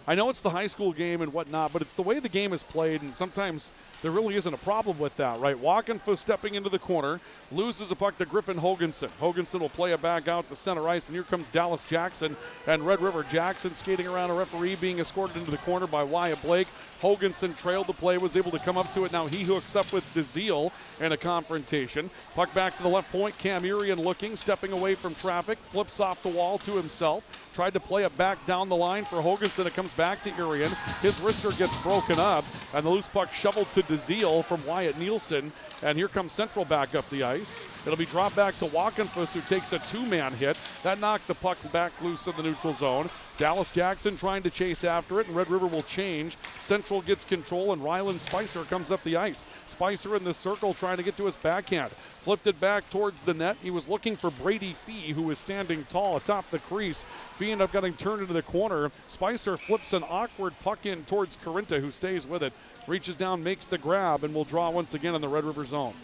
I know it's the high school game and whatnot, but it's the way the game is played, and sometimes there really isn't a problem with that, right? Walkenfuss stepping into the corner, loses a puck to Griffin Hoganson. Hoganson will play it back out to center ice, and here comes Dallas Jackson and Red River. Jackson skating around a referee, being escorted into the corner by Wyatt Blake. Hoganson trailed the play, was able to come up to it. Now he hooks up with DeZiel in a confrontation. Puck back to the left point. Cam Urian looking, stepping away from traffic, flips off the wall to himself. Tried to play it back down the line for Hoganson. It comes back to Urian. His wrister gets broken up, and the loose puck shoveled to DeZiel from Wyatt Nielsen. And here comes Central back up the ice. It'll be dropped back to Walkenfuss, who takes a two-man hit. That knocked the puck back loose in the neutral zone. Dallas Jackson trying to chase after it, and Red River will change. Central gets control, and Rylan Spicer comes up the ice. Spicer in the circle trying to get to his backhand. Flipped it back towards the net. He was looking for Brady Fee, who was standing tall atop the crease. Fee ended up getting turned into the corner. Spicer flips an awkward puck in towards Corinta, who stays with it. Reaches down, makes the grab, and will draw once again in the Red River zone.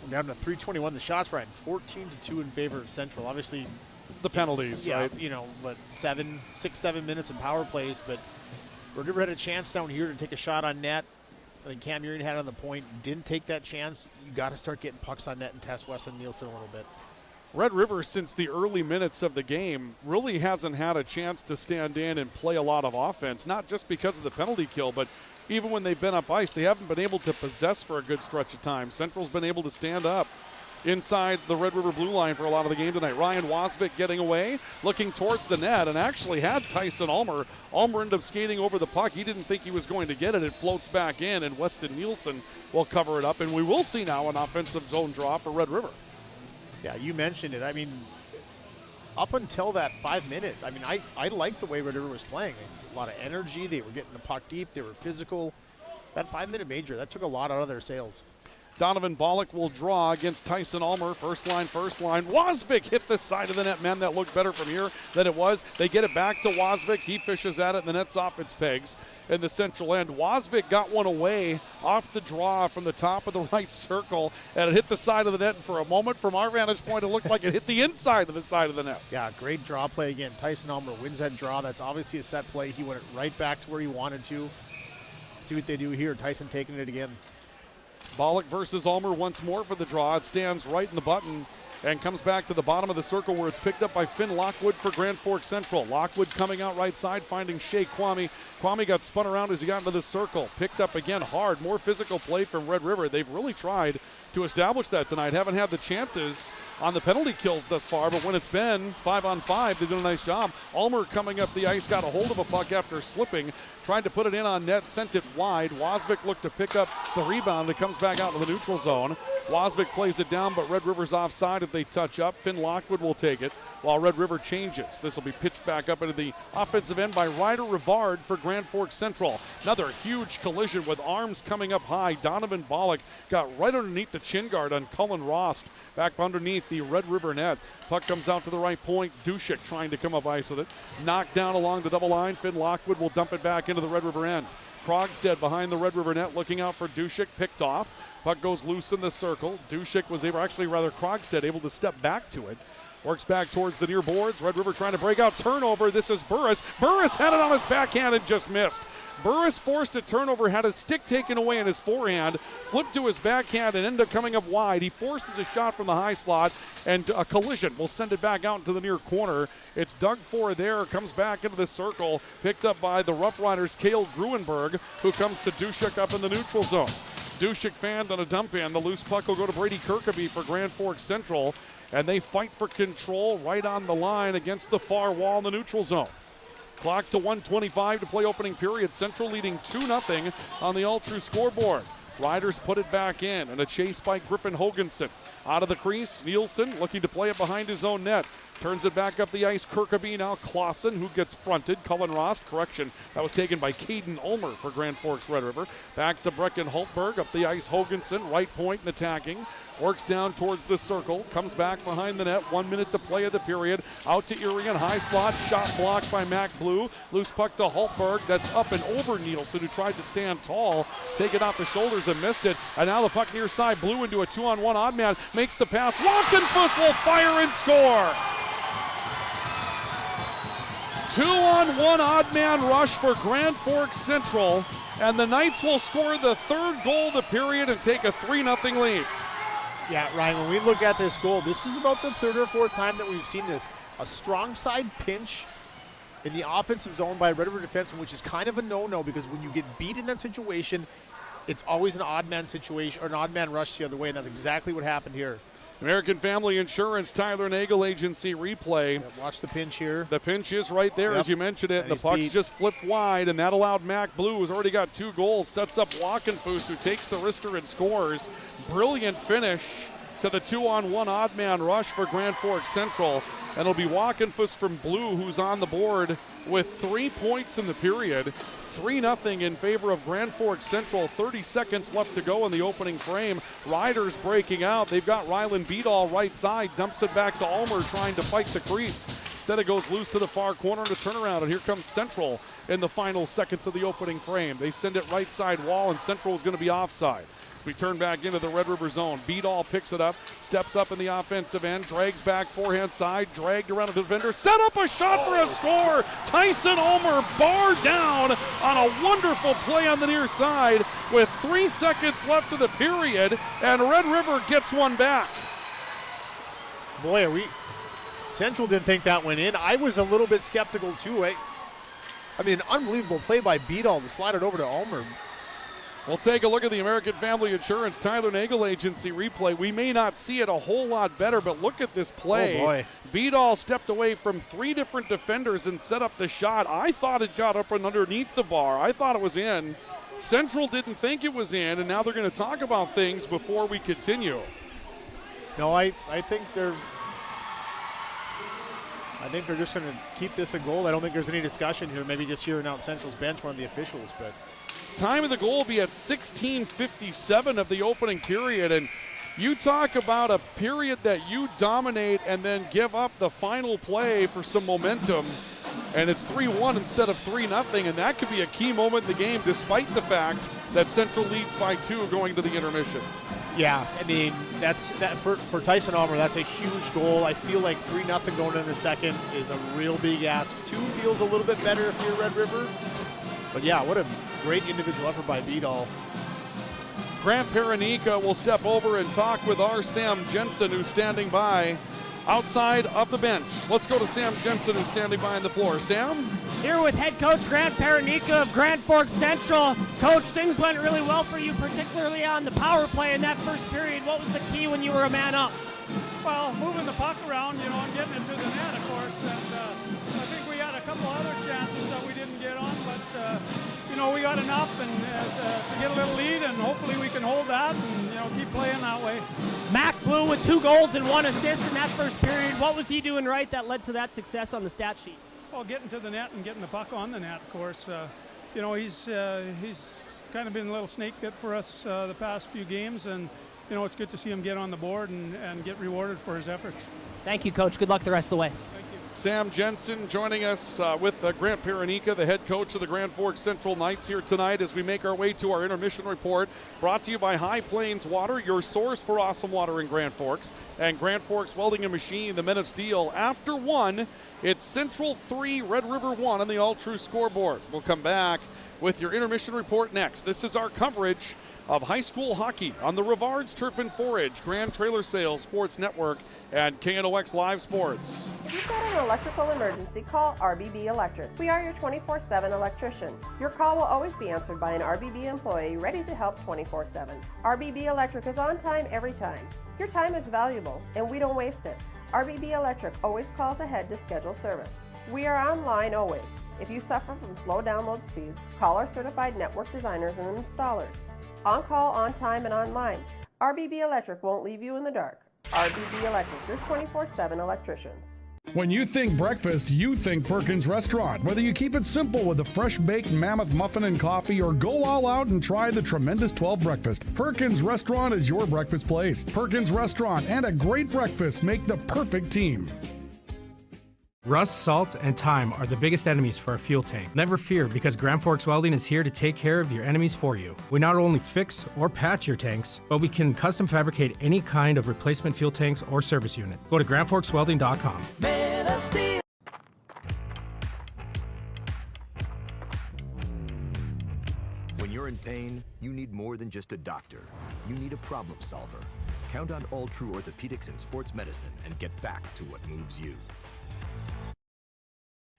We're down to 3:21. The shots, Ryan, 14-2 in favor of Central. Obviously,
the penalties,
yeah,
right?
You know, but 6-7 minutes in power plays. But Red River had a chance down here to take a shot on net. I think Cam Urian had on the point, didn't take that chance. You got to start getting pucks on net and test Weston Nielsen a little bit.
Red River, since the early minutes of the game, really hasn't had a chance to stand in and play a lot of offense, not just because of the penalty kill, but even when they've been up ice, they haven't been able to possess for a good stretch of time. Central's been able to stand up inside the Red River blue line for a lot of the game tonight. Ryan Wasvik getting away, looking towards the net, and actually had Tyson Ulmer. Ulmer ended up skating over the puck. He didn't think he was going to get it. It floats back in, and Weston Nielsen will cover it up. And we will see now an offensive zone draw for Red River.
Yeah, you mentioned it. I mean, up until that 5 minute, I mean, I liked the way Red River was playing. A lot of energy. They were getting the puck deep. They were physical. That 5 minute major, that took a lot out of their sails.
Donovan Bollock will draw against Tyson Ulmer. First line. Wasvik hit the side of the net. Man, that looked better from here than it was. They get it back to Wasvik. He fishes at it, and the net's off its pegs in the central end. Wasvik got one away off the draw from the top of the right circle, and it hit the side of the net. And for a moment, from our vantage point, it looked like it hit the inside of the side of the net.
Yeah, great draw play again. Tyson Ulmer wins that draw. That's obviously a set play. He went right back to where he wanted to. See what they do here. Tyson taking it again.
Bollock versus Ulmer once more for the draw. It stands right in the button and comes back to the bottom of the circle where it's picked up by Finn Lockwood for Grand Forks Central. Lockwood coming out right side, finding Shea Kwame. Kwame got spun around as he got into the circle. Picked up again hard. More physical play from Red River. They've really tried to establish that tonight. Haven't had the chances on the penalty kills thus far, but when it's been 5-on-5, they've done a nice job. Ulmer coming up the ice, got a hold of a puck after slipping, tried to put it in on net, sent it wide. Wasvik looked to pick up the rebound. It comes back out to the neutral zone. Wasvik plays it down, but Red River's offside if they touch up. Finn Lockwood will take it while Red River changes. This will be pitched back up into the offensive end by Ryder Rivard for Grand Forks Central. Another huge collision with arms coming up high. Donovan Bollock got right underneath the chin guard on Cullen Rost. Back underneath the Red River net. Puck comes out to the right point. Dushik trying to come up ice with it. Knocked down along the double line. Finn Lockwood will dump it back into the Red River end. Krogstad behind the Red River net looking out for Dushik. Picked off. Puck goes loose in the circle. Dushik was able, Krogstad able to step back to it. Works back towards the near boards. Red River trying to break out. Turnover. This is Burris. Burris had it on his backhand and just missed. Burris forced a turnover, had his stick taken away in his forehand, flipped to his backhand and ended up coming up wide. He forces a shot from the high slot, and a collision will send it back out into the near corner. It's dug for there, comes back into the circle, picked up by the Rough Riders' Cale Gruenberg, who comes to Dushik up in the neutral zone. Dushik fanned on a dump in. The loose puck will go to Brady Kirkaby for Grand Forks Central, and they fight for control right on the line against the far wall in the neutral zone. Clock to 1:25 to play opening period. Central leading 2-0 on the all-true scoreboard. Riders put it back in, and a chase by Griffin Hoganson. Out of the crease, Nielsen looking to play it behind his own net. Turns it back up the ice. Kirkaby now Clausen, who gets fronted. Cullen Rost, correction, that was taken by Caden Ulmer for Grand Forks Red River. Back to Brecken Hultberg, up the ice. Hoganson, right point and attacking. Works down towards the circle, comes back behind the net. 1 minute to play of the period. Out to Irian, high slot, shot blocked by Mac Blue. Loose puck to Hultberg, that's up and over Nielsen, who tried to stand tall. Take it off the shoulders and missed it. And now the puck near side, Blue into a 2-on-1 odd man, makes the pass. Walkenfuss will fire and score! 2-on-1 odd man rush for Grand Forks Central, and the Knights will score the third goal of the period and take a 3-0 lead.
Yeah, Ryan, when we look at this goal, this is about the third or fourth time that we've seen this. A strong side pinch in the offensive zone by a Red River defenseman, which is kind of a no-no because when you get beat in that situation, it's always an odd man situation or an odd man rush the other way, and that's exactly what happened here.
American Family Insurance, Tyler Nagel Agency replay.
Yeah, watch the pinch here.
The pinch is right there, as you mentioned it. And the puck just flipped wide, and that allowed Mac Blue, who's already got 2 goals, sets up Walkenfuss, who takes the wrister and scores. Brilliant finish to the 2-on-1 odd man rush for Grand Forks Central. And it'll be Walkenfuss from Blue, who's on the board with 3 points in the period. 3-0 in favor of Grand Forks Central. 30 seconds left to go in the opening frame. Riders breaking out. They've got Rylan Beadall right side. Dumps it back to Ulmer trying to fight the crease. Instead it goes loose to the far corner to turnaround. And here comes Central in the final seconds of the opening frame. They send it right side wall, and Central is going to be offside. We turn back into the Red River zone. Beadall picks it up, steps up in the offensive end, drags back forehand side, dragged around a defender, set up a shot for a score. Tyson Ulmer barred down on a wonderful play on the near side with 3 seconds left of the period, and Red River gets one back.
Boy, Central didn't think that went in. I was a little bit skeptical too. I mean, an unbelievable play by Beadall to slide it over to Ulmer.
We'll take a look at the American Family Insurance Tyler Nagel Agency replay. We may not see it a whole lot better, but look at this play.
Oh, boy.
Beadall stepped away from 3 different defenders and set up the shot. I thought it got up and underneath the bar. I thought it was in. Central didn't think it was in, and now they're going to talk about things before we continue.
No, I think they're just going to keep this a goal. I don't think there's any discussion here. Maybe just hearing out Central's bench, one of the officials, but
Time of the goal will be at 16:57 of the opening period, and you talk about a period that you dominate and then give up the final play for some momentum, and it's 3-1 instead of 3-0, and that could be a key moment in the game despite the fact that Central leads by 2 going to the intermission.
yeah, I mean, that for Tyson Almer, that's a huge goal. I feel like 3-0 going into the second is a real big ask. 2 feels a little bit better if you're Red River. But yeah, what a great individual effort by Beadall.
Grant Paranika will step over and talk with our Sam Jensen, who's standing by outside of the bench. Let's go to Sam Jensen, who's standing by on the floor. Sam?
Here with head coach Grant Paranika of Grand Forks Central. Coach, things went really well for you, particularly on the power play in that first period. What was the key when you were a man up?
Well, moving the puck around, and getting it to the net, of course. And I think we had a couple other chances that we didn't get on, but we got enough and to get a little lead, and hopefully we can hold that and keep playing that way.
Mac Blue with 2 goals and 1 assist in that first period. What was he doing right that led to that success on the stat sheet?
Well, getting to the net and getting the puck on the net, of course. He's kind of been a little snake bit for us the past few games, and it's good to see him get on the board and get rewarded for his efforts.
Thank you, Coach. Good luck the rest of the way.
Sam Jensen joining us with Grant Paranika, the head coach of the Grand Forks Central Knights here tonight as we make our way to our intermission report, brought to you by High Plains Water, your source for awesome water in Grand Forks, and Grand Forks Welding and Machine, the Men of Steel. After 1, it's Central 3, Red River 1 on the All-True scoreboard. We'll come back with your intermission report next. This is our coverage of high school hockey on the Rivards Turf and Forage, Grand Trailer Sales Sports Network, and KNOX Live Sports.
If you've got an electrical emergency, call RBB Electric. We are your 24/7 electrician. Your call will always be answered by an RBB employee ready to help 24/7. RBB Electric is on time every time. Your time is valuable, and we don't waste it. RBB Electric always calls ahead to schedule service. We are online always. If you suffer from slow download speeds, call our certified network designers and installers. On call, on time, and online. RBB Electric won't leave you in the dark. RBB Electric, your 24/7 electricians.
When you think breakfast, you think Perkins Restaurant. Whether you keep it simple with a fresh baked mammoth muffin and coffee or go all out and try the tremendous 12 breakfast, Perkins Restaurant is your breakfast place. Perkins Restaurant and a great breakfast make the perfect team.
Rust, salt, and time are the biggest enemies for a fuel tank. Never fear, because Grand Forks Welding is here to take care of your enemies for you. We not only fix or patch your tanks, but we can custom fabricate any kind of replacement fuel tanks or service unit. Go to grandforkswelding.com.
Men of Steel.
When you're in pain, you need more than just a doctor. You need a problem solver. Count on All True Orthopedics and Sports Medicine and get back to what moves you.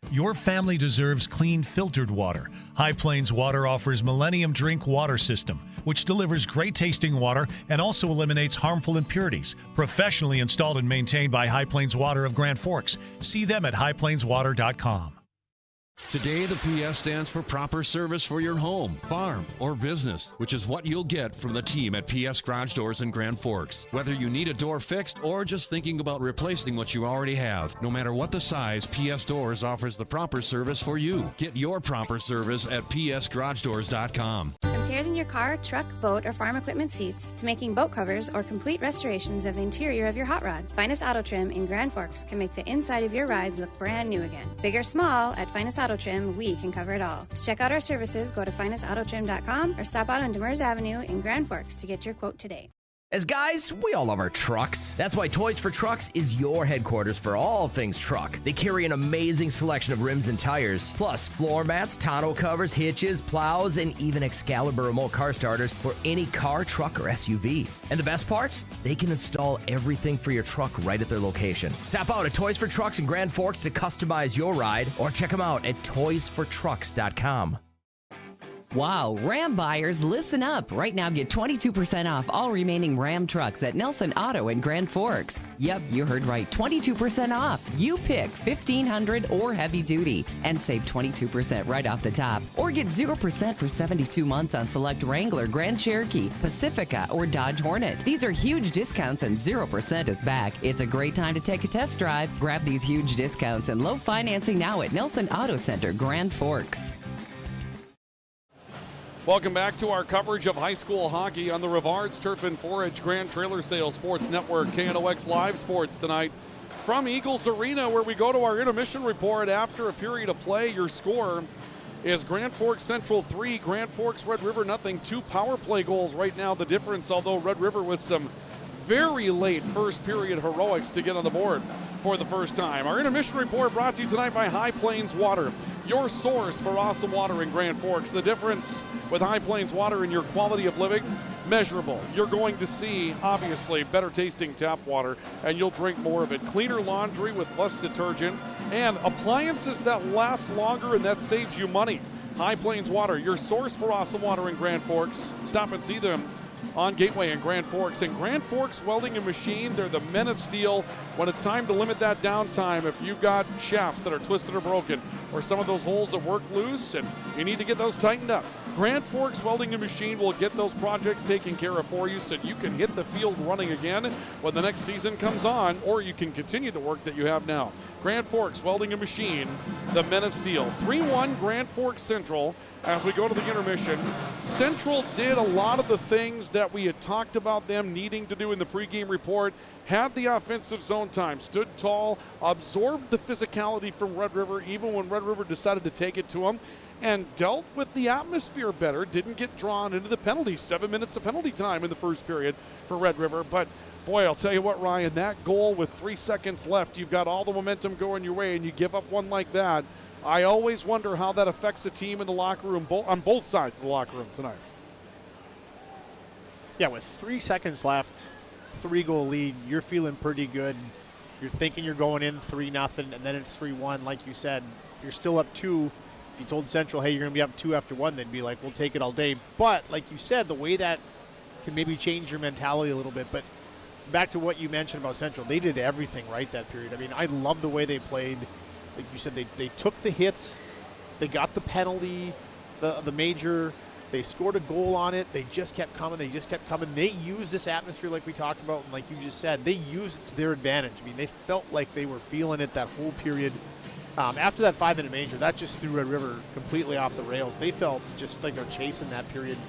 Your family deserves clean, filtered water. High Plains Water offers Millennium Drink Water System, which delivers great-tasting water and also eliminates harmful impurities. Professionally installed and maintained by High Plains Water of Grand Forks. See them at highplainswater.com.
Today, the PS stands for proper service for your home, farm, or business, which is what you'll get from the team at PS Garage Doors in Grand Forks. Whether you need a door fixed or just thinking about replacing what you already have, no matter what the size, PS Doors offers the proper service for you. Get your proper service at psgaragedoors.com.
From tears in your car, truck, boat, or farm equipment seats to making boat covers or complete restorations of the interior of your hot rod, Finest Auto Trim in Grand Forks can make the inside of your rides look brand new again. Big or small, at Finest Auto Trim, we can cover it all. To check out our services, go to finestautotrim.com or stop out on Demers Avenue in Grand Forks to get your quote today.
As guys, we all love our trucks. That's why Toys for Trucks is your headquarters for all things truck. They carry an amazing selection of rims and tires, plus floor mats, tonneau covers, hitches, plows, and even Excalibur remote car starters for any car, truck, or SUV. And the best part? They can install everything for your truck right at their location. Stop out at Toys for Trucks in Grand Forks to customize your ride, or check them out at toysfortrucks.com.
Wow, Ram buyers, listen up. Right now, get 22% off all remaining Ram trucks at Nelson Auto in Grand Forks. Yep, you heard right, 22% off. You pick 1500 or heavy duty and save 22% right off the top. Or get 0% for 72 months on select Wrangler, Grand Cherokee, Pacifica, or Dodge Hornet. These are huge discounts and 0% is back. It's a great time to take a test drive. Grab these huge discounts and low financing now at Nelson Auto Center, Grand Forks.
Welcome back to our coverage of high school hockey on the Rivards Turf and Forage Grand Trailer Sales Sports Network. KNOX Live Sports tonight from Eagles Arena, where we go to our intermission report after a period of play. Your score is Grand Forks Central 3, Grand Forks Red River nothing. 2 power play goals right now the difference, although Red River with some very late first period heroics to get on the board for the first time. Our intermission report brought to you tonight by High Plains Water, your source for awesome water in Grand Forks. The difference with High Plains Water in your quality of living, measurable. You're going to see, obviously, better tasting tap water, and you'll drink more of it. Cleaner laundry with less detergent, and appliances that last longer, and that saves you money. High Plains Water, your source for awesome water in Grand Forks. Stop and see them on Gateway in Grand Forks. And Grand Forks Welding and Machine, they're the men of steel. When it's time to limit that downtime, if you've got shafts that are twisted or broken, or some of those holes that work loose and you need to get those tightened up, Grand Forks Welding and Machine will get those projects taken care of for you so you can hit the field running again when the next season comes on, or you can continue the work that you have now. Grand Forks Welding and Machine, the men of steel. 3-1 Grand Forks Central as we go to the intermission. Central did a lot of the things that we had talked about them needing to do in the pregame report. Had the offensive zone time, stood tall, absorbed the physicality from Red River even when Red River decided to take it to them, and dealt with the atmosphere better. Didn't get drawn into the penalties. 7 minutes of penalty time in the first period for Red River. But boy, I'll tell you what, Ryan, that goal with 3 seconds left, you've got all the momentum going your way, and you give up one like that. I always wonder how that affects a team in the locker room, on both sides of the locker room tonight.
Yeah, with 3 seconds left, 3-goal lead, you're feeling pretty good. You're thinking you're going in 3-0, and then it's 3-1. Like you said, you're still up 2. If you told Central, hey, you're going to be up 2 after 1, they'd be like, we'll take it all day. But like you said, the way that can maybe change your mentality a little bit. But back to what you mentioned about Central, they did everything right that period. I mean, I love the way they played. Like you said, they took the hits, they got the penalty, the major, they scored a goal on it, they just kept coming, They used this atmosphere like we talked about, and like you just said, they used it to their advantage. I mean, they felt like they were feeling it that whole period. After that 5-minute major, that just threw Red River completely off the rails. They felt just like they're chasing that period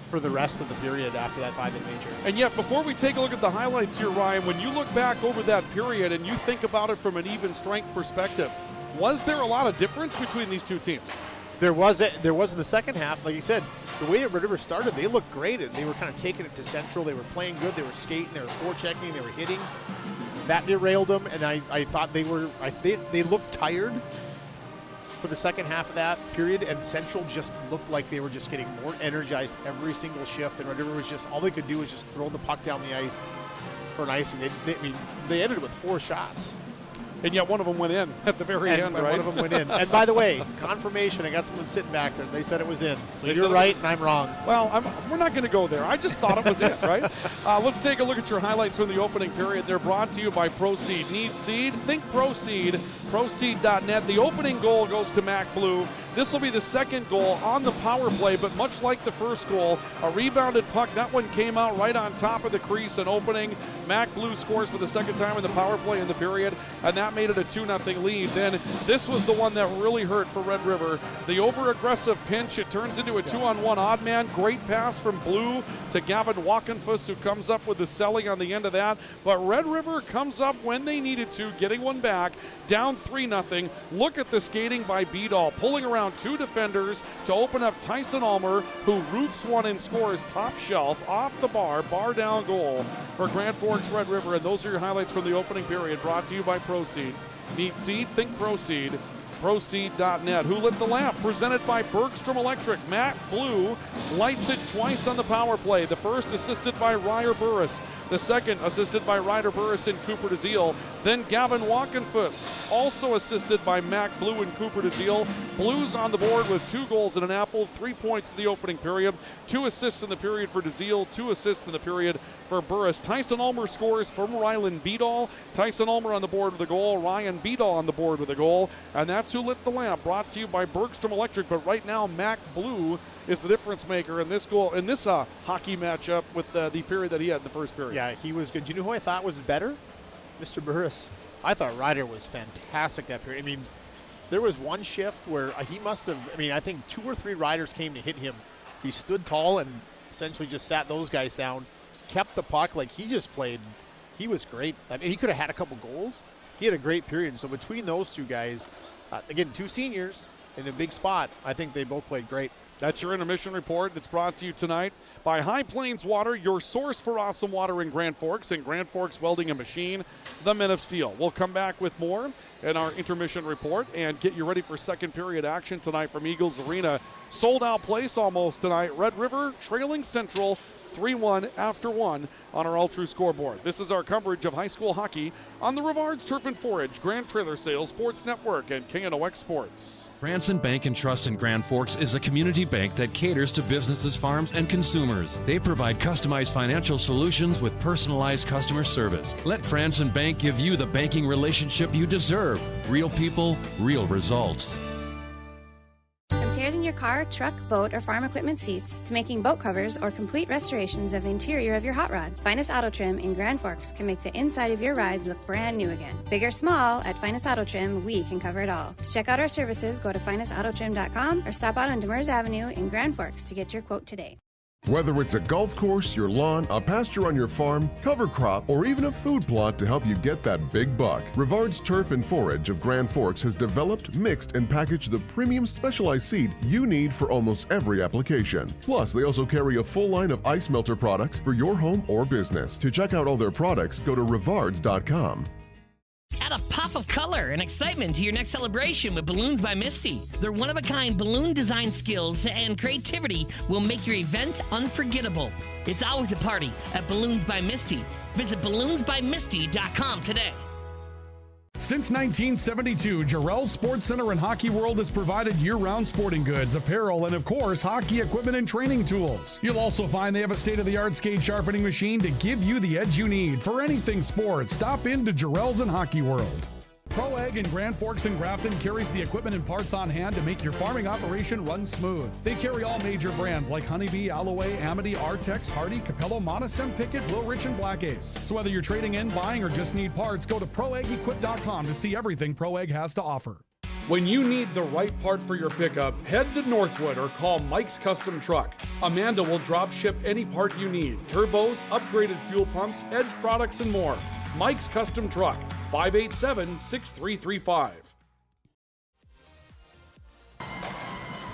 for the rest of the period after that 5-minute major.
And yet, before we take a look at the highlights here, Ryan, when you look back over that period and you think about it from an even strength perspective, was there a lot of difference between these two teams?
There was in the second half. Like you said, the way that Red River started, they looked great. They were kind of taking it to Central. They were playing good. They were skating. They were forechecking. They were hitting. That derailed them, and I thought they looked tired for the second half of that period, and Central just looked like they were just getting more energized every single shift, and Red River was just, all they could do was just throw the puck down the ice for an icing. They ended with 4 shots.
And yet one of them went in at the very end, right?
One of them went in. And by the way, confirmation, I got someone sitting back there. They said it was in. So
They
you're
said
right and I'm wrong.
Well, we're not going to go there. I just thought it was it, right? Let's take a look at your highlights from the opening period. They're brought to you by Proceed. Need seed? Think Proceed. Proceed.net. The opening goal goes to Mac Blue. This will be the second goal on the power play, but much like the first goal, a rebounded puck. That one came out right on top of the crease and opening. Mac Blue scores for the second time in the power play in the period, and that made it a 2-0 lead. Then this was the one that really hurt for Red River. The over-aggressive pinch, it turns into a 2-on-1 odd man. Great pass from Blue to Gavin Walkenfuss, who comes up with the selling on the end of that. But Red River comes up when they needed to, getting one back, down 3-0. Look at the skating by Beedall, pulling around 2 defenders to open up Tyson Ulmer, who roofs one and scores top shelf, off the bar down goal for Grand Forks Red River. And those are your highlights from the opening period, brought to you by Proceed. Need seed? Think Proceed. Proceed.net. Who lit the lamp? Presented by Bergstrom Electric. Matt Blue lights it twice on the power play. The first assisted by Ryer Burris. The second assisted by Ryder Burris and Cooper DeZiel. Then Gavin Walkenfuss, also assisted by Mac Blue and Cooper DeZiel. Blues on the board with 2 goals and an apple, 3 points in the opening period, 2 assists in the period for DeZiel, 2 assists in the period for Burris. Tyson Ulmer scores from Rylan Beedall. Tyson Ulmer on the board with a goal, Ryan Beedall on the board with a goal, and that's who lit the lamp. Brought to you by Bergstrom Electric, but right now Mac Blue is the difference maker in this goal, in this hockey matchup with the period that he had in the first period.
Yeah, he was good. Do you know who I thought was better? Mr. Burris. I thought Ryder was fantastic that period. I mean, there was one shift where he must have, I think 2 or 3 riders came to hit him. He stood tall and essentially just sat those guys down, kept the puck. Like, he just played. He was great. I mean, he could have had a couple goals. He had a great period. So between those 2 guys, again, 2 seniors in a big spot, I think they both played great.
That's your intermission report. It's brought to you tonight by High Plains Water, your source for awesome water in Grand Forks, and Grand Forks Welding and Machine, the Men of Steel. We'll come back with more in our intermission report and get you ready for second period action tonight from Eagles Arena. Sold out place almost tonight. Red River trailing Central 3-1 after 1 on our All True scoreboard. This is our coverage of high school hockey on the Rivards Turf and Forage, Grand Trailer Sales Sports Network, and KNOX Sports.
Franson Bank and Trust in Grand Forks is a community bank that caters to businesses, farms, and consumers. They provide customized financial solutions with personalized customer service. Let Franson Bank give you the banking relationship you deserve. Real people, real results.
From tears in your car, truck, boat, or farm equipment seats to making boat covers or complete restorations of the interior of your hot rod, Finest Auto Trim in Grand Forks can make the inside of your rides look brand new again. Big or small, at Finest Auto Trim, we can cover it all. To check out our services, go to finestautotrim.com or stop out on Demers Avenue in Grand Forks to get your quote today.
Whether it's a golf course, your lawn, a pasture on your farm, cover crop, or even a food plot to help you get that big buck, Rivards Turf and Forage of Grand Forks has developed, mixed, and packaged the premium specialized seed you need for almost every application. Plus, they also carry a full line of ice melter products for your home or business. To check out all their products, go to rivards.com.
Add a pop of color and excitement to your next celebration with Balloons by Misty. Their one-of-a-kind balloon design skills and creativity will make your event unforgettable. It's always a party at Balloons by Misty. Visit balloonsbymisty.com today.
Since 1972, Jarrell's Sports Center and Hockey World has provided year-round sporting goods, apparel, and of course, hockey equipment and training tools. You'll also find they have a state-of-the-art skate sharpening machine to give you the edge you need for anything sports. Stop into Jarrell's and Hockey World. Pro Ag in Grand Forks and Grafton carries the equipment and parts on hand to make your farming operation run smooth. They carry all major brands like Honeybee, Alloway, Amity, Artex, Hardy, Capello, Monosem, Pickett, Will Rich, and Black Ace. So whether you're trading in, buying, or just need parts, go to ProAgEquip.com to see everything Pro Ag has to offer. When you need the right part for your pickup, head to Northwood or call Mike's Custom Truck. Amanda will drop ship any part you need: turbos, upgraded fuel pumps, Edge products, and more. Mike's Custom Truck, 587-6335.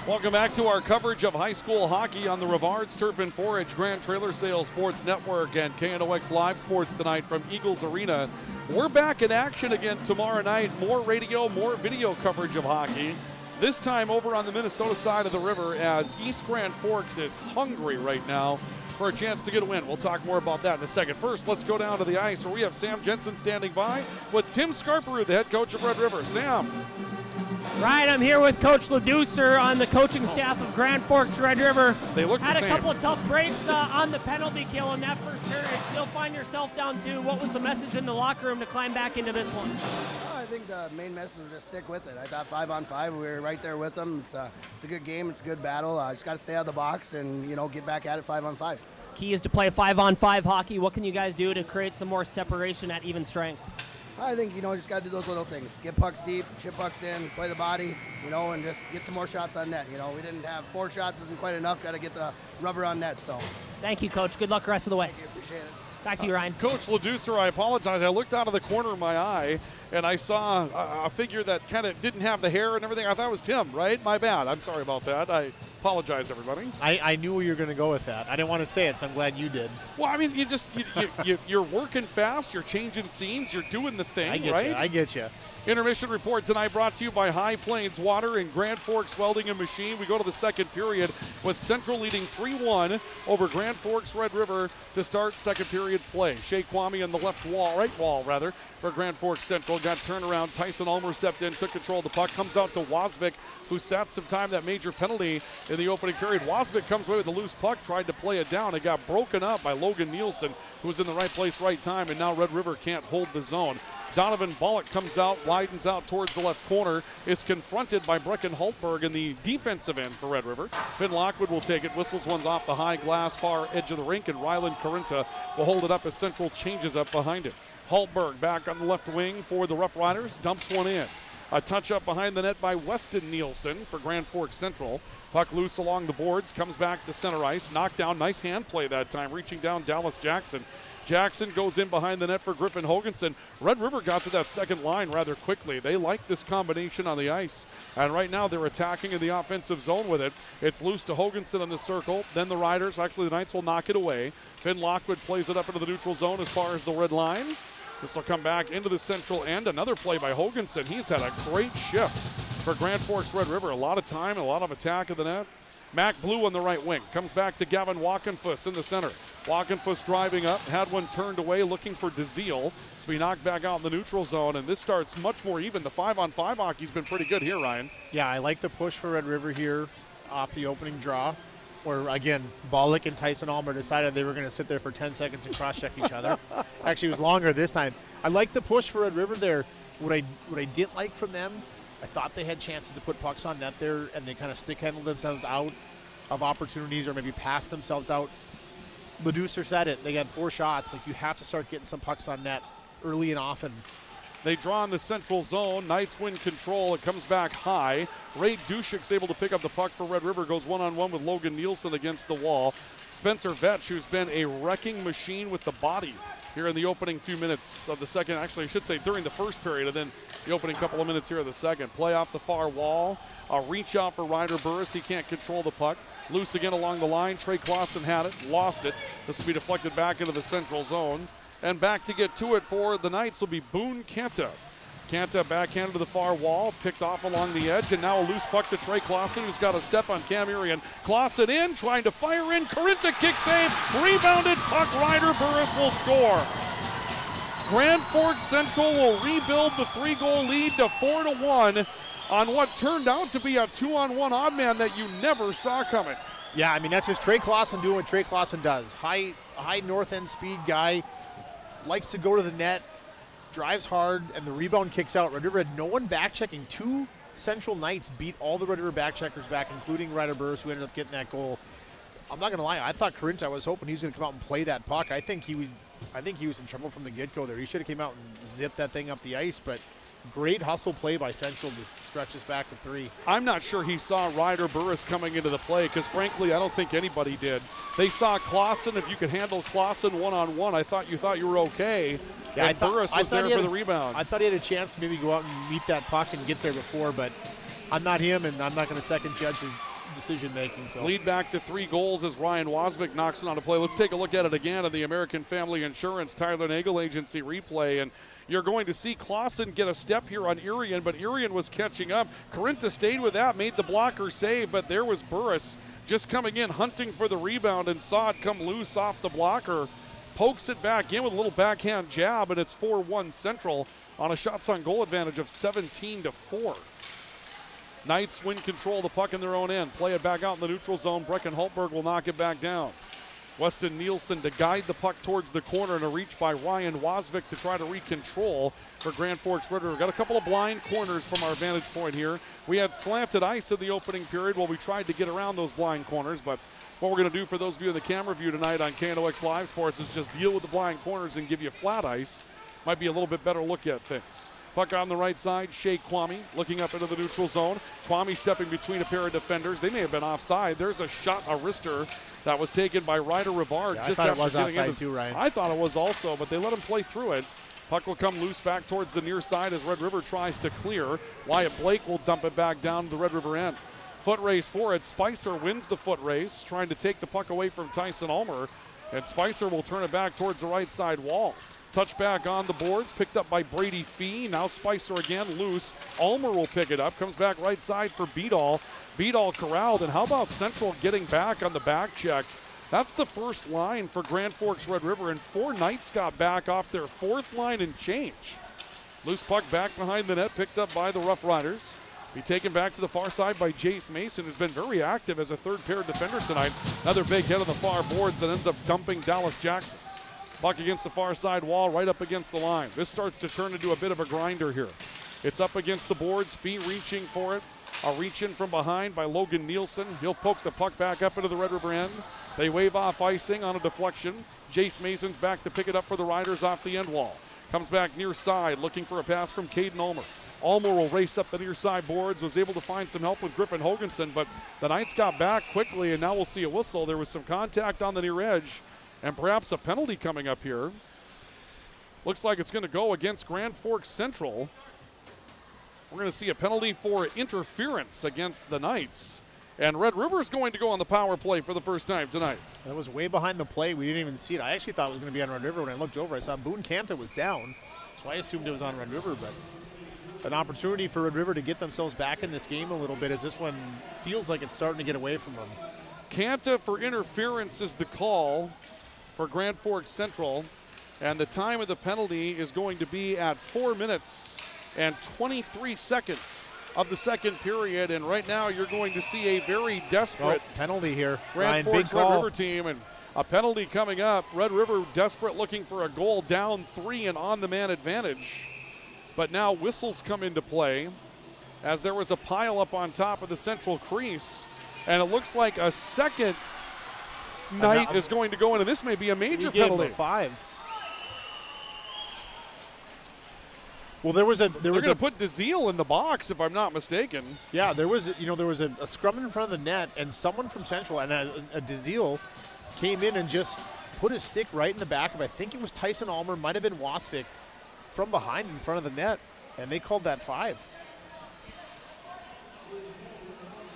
Welcome back to our coverage of high school hockey on the Rivards Turf and Forage Grand Trailer Sales Sports Network and KNOX Live Sports tonight from Eagles Arena. We're back in action again tomorrow night. More radio, more video coverage of hockey. This time over on the Minnesota side of the river, as East Grand Forks is hungry right now for a chance to get a win. We'll talk more about that in a second. First, let's go down to the ice where we have Sam Jensen standing by with Tim Scarperu, the head coach of Red River. Sam.
Right, I'm here with Coach LeDucer on the coaching staff of Grand Forks Red River.
They look
Had
the
a
same.
couple of tough breaks on the penalty kill in that first period. Still find yourself down 2. What was the message in the locker room to climb back into this one?
I think the main message was just stick with it. I thought 5-on-5, we were right there with them. It's a good game. It's a good battle. Just got to stay out of the box and, get back at it 5-on-5.
Key is to play 5-on-5 hockey. What can you guys do to create some more separation at even strength?
I think, just got to do those little things. Get pucks deep, chip pucks in, play the body, and just get some more shots on net. We didn't have 4 shots, isn't quite enough. Got to get the rubber on net, so.
Thank you, Coach. Good luck the rest of the way.
Thank you, appreciate it.
Back to you, Ryan.
Coach LeDucer, I apologize. I looked out of the corner of my eye, and I saw a figure that kind of didn't have the hair and everything. I thought it was Tim, right? My bad. I'm sorry about that. I apologize, everybody.
I knew you were going to go with that. I didn't want to say it, so I'm glad you did.
Well, I mean, you're working fast. You're changing scenes. You're doing the thing, right?
I get you.
Intermission report tonight brought to you by High Plains Water and Grand Forks Welding and Machine. We go to the second period with Central leading 3-1 over Grand Forks Red River to start second period play. Shea Kwame on the right wall for Grand Forks Central. Got turnaround. Tyson Ulmer stepped in, took control of the puck. Comes out to Wasvik, who sat some time that major penalty in the opening period. Wasvik comes away with a loose puck, tried to play it down. It got broken up by Logan Nielsen, who was in the right place, right time, and now Red River can't hold the zone. Donovan Bullock comes out, widens out towards the left corner, is confronted by Brecken Holtberg in the defensive end for Red River. Finn Lockwood will take it, whistles one off the high glass far edge of the rink, and Ryland Carinta will hold it up as Central changes up behind it. Holtberg back on the left wing for the Rough Riders, dumps one in. A touch up behind the net by Weston Nielsen for Grand Forks Central. Puck loose along the boards, comes back to center ice, knocked down, nice hand play that time, reaching down Dallas Jackson. Jackson goes in behind the net for Griffin Hoganson. Red River got to that second line rather quickly. They like this combination on the ice, and right now they're attacking in the offensive zone with it. It's loose to Hoganson in the circle. Then the Riders, actually the Knights, will knock it away. Finn Lockwood plays it up into the neutral zone as far as the red line. This will come back into the central end. Another play by Hoganson. He's had a great shift for Grand Forks Red River. A lot of time, a lot of attack of the net. Mac Blue on the right wing. Comes back to Gavin Walkenfuss in the center. Walkenfuss driving up, had one turned away, looking for DeZiel. So we knocked back out in the neutral zone, and this starts much more even. The 5-on-5 hockey's been pretty good here, Ryan.
Yeah, I like the push for Red River here off the opening draw, where, again, Bollock and Tyson Ulmer decided they were going to sit there for 10 seconds and cross-check each other. Actually, it was longer this time. I like the push for Red River there. What I didn't like from them, I thought they had chances to put pucks on net there, and they kind of stick-handled themselves out of opportunities or maybe passed themselves out. Leducer said it. They got 4 shots. Like, you have to start getting some pucks on net early and often.
They draw in the central zone. Knights win control. It comes back high. Ray Dushik's able to pick up the puck for Red River. Goes one-on-one with Logan Nielsen against the wall. Spencer Vetch, who's been a wrecking machine with the body here in the opening few minutes of the second. Actually, I should say during the first period, and then the opening couple of minutes here of the second. Play off the far wall. A reach out for Ryder Burris. He can't control the puck. Loose again along the line. Trey Clausen had it, lost it. This will be deflected back into the central zone. And back to get to it for the Knights will be Boone Kanta. Kanta backhanded to the far wall, picked off along the edge, and now a loose puck to Trey Clausen, who's got a step on Cam Urian. Clausen in, trying to fire in. Carinta kick save, rebounded puck. Ryder Burris will score. Grand Forks Central will rebuild the 3-goal lead to 4-1 on what turned out to be a 2-on-1 odd man that you never saw coming.
Yeah, I mean, that's just Trey Clausen doing what Trey Clausen does. High north end speed guy, likes to go to the net, drives hard, and the rebound kicks out. Red River had no one back checking. 2 Central Knights beat all the Red River back checkers back, including Ryder Burris, who ended up getting that goal. I'm not going to lie, I thought Carinta, I was hoping he was going to come out and play that puck. I think he was in trouble from the get-go there. He should have came out and zipped that thing up the ice, but great hustle play by Central to stretch us back to 3.
I'm not sure he saw Ryder Burris coming into the play because, frankly, I don't think anybody did. They saw Clausen. If you could handle Clausen one-on-one, I thought you were okay.
Yeah,
and Burris was there for the rebound.
I thought he had a chance to maybe go out and meet that puck and get there before, but I'm not him, and I'm not going to second judge his decision-making. So.
Lead back to 3 goals as Ryan Wasvik knocks one on to play. Let's take a look at it again on the American Family Insurance Tyler Nagel Agency replay, and you're going to see Clausen get a step here on Urian, but Urian was catching up. Carinta stayed with that, made the blocker save, but there was Burris just coming in, hunting for the rebound, and saw it come loose off the blocker. Pokes it back in with a little backhand jab, and it's 4-1 Central on a shots on goal advantage of 17-4. Knights win control of the puck in their own end. Play it back out in the neutral zone. Brecken Holtberg will knock it back down. Weston Nielsen to guide the puck towards the corner, and a reach by Ryan Wasvik to try to recontrol for Grand Forks Red River. Got a couple of blind corners from our vantage point here. We had slanted ice in the opening period while we tried to get around those blind corners, but what we're going to do for those of you in the camera view tonight on KNOX Live Sports is just deal with the blind corners and give you flat ice. Might be a little bit better look at things. Puck on the right side, Shea Kwame looking up into the neutral zone. Kwame stepping between a pair of defenders. They may have been offside. There's a shot, a wrister, that was taken by Ryder Rivard.
Yeah,
just
I thought
after
it was
getting
offside
into,
too, Ryan.
I thought it was also, but they let him play through it. Puck will come loose back towards the near side as Red River tries to clear. Wyatt Blake will dump it back down to the Red River end. Foot race for it. Spicer wins the foot race, trying to take the puck away from Tyson Ulmer, and Spicer will turn it back towards the right side wall. Touchback on the boards, picked up by Brady Fee. Now Spicer again, loose. Ulmer will pick it up, comes back right side for Beadall. Beadall corralled, and how about Central getting back on the back check? That's the first line for Grand Forks Red River, and 4 Knights got back off their 4th line and change. Loose puck back behind the net, picked up by the Rough Riders. Be taken back to the far side by Jace Mason, who's been very active as a third pair defender tonight. Another big hit on the far boards that ends up dumping Dallas Jackson. Puck against the far side wall, right up against the line. This starts to turn into a bit of a grinder here. It's up against the boards, Fee reaching for it. A reach in from behind by Logan Nielsen. He'll poke the puck back up into the Red River end. They wave off icing on a deflection. Jace Mason's back to pick it up for the Riders off the end wall. Comes back near side, looking for a pass from Caden Ulmer. Ulmer will race up the near side boards, was able to find some help with Griffin Hoganson, but the Knights got back quickly, and now we'll see a whistle. There was some contact on the near edge, and perhaps a penalty coming up here. Looks like it's going to go against Grand Forks Central. We're going to see a penalty for interference against the Knights. And Red River is going to go on the power play for the first time tonight.
That was way behind the play. We didn't even see it. I actually thought it was going to be on Red River. When I looked over, I saw Boone Canta was down, so I assumed it was on Red River. But an opportunity for Red River to get themselves back in this game a little bit, as this one feels like it's starting to get away from them.
Canta for interference is the call for Grand Forks Central, and the time of the penalty is going to be at 4 minutes and 23 seconds of the second period, and right now you're going to see a very desperate
penalty here.
Grand Forks Red River team, and a penalty coming up. Red River desperate, looking for a goal, down 3 and on the man advantage. But now whistles come into play as there was a pile up on top of the central crease, and it looks like a second Knight is going to go in, and this may be a major penalty.
5. Well, there was
They're going to put DeZiel in the box, if I'm not mistaken.
Yeah, there was a scrum in front of the net, and someone from Central, and a DeZiel came in and just put his stick right in the back of, I think it was Tyson Ulmer, might have been Wasvik, from behind in front of the net, and they called that 5.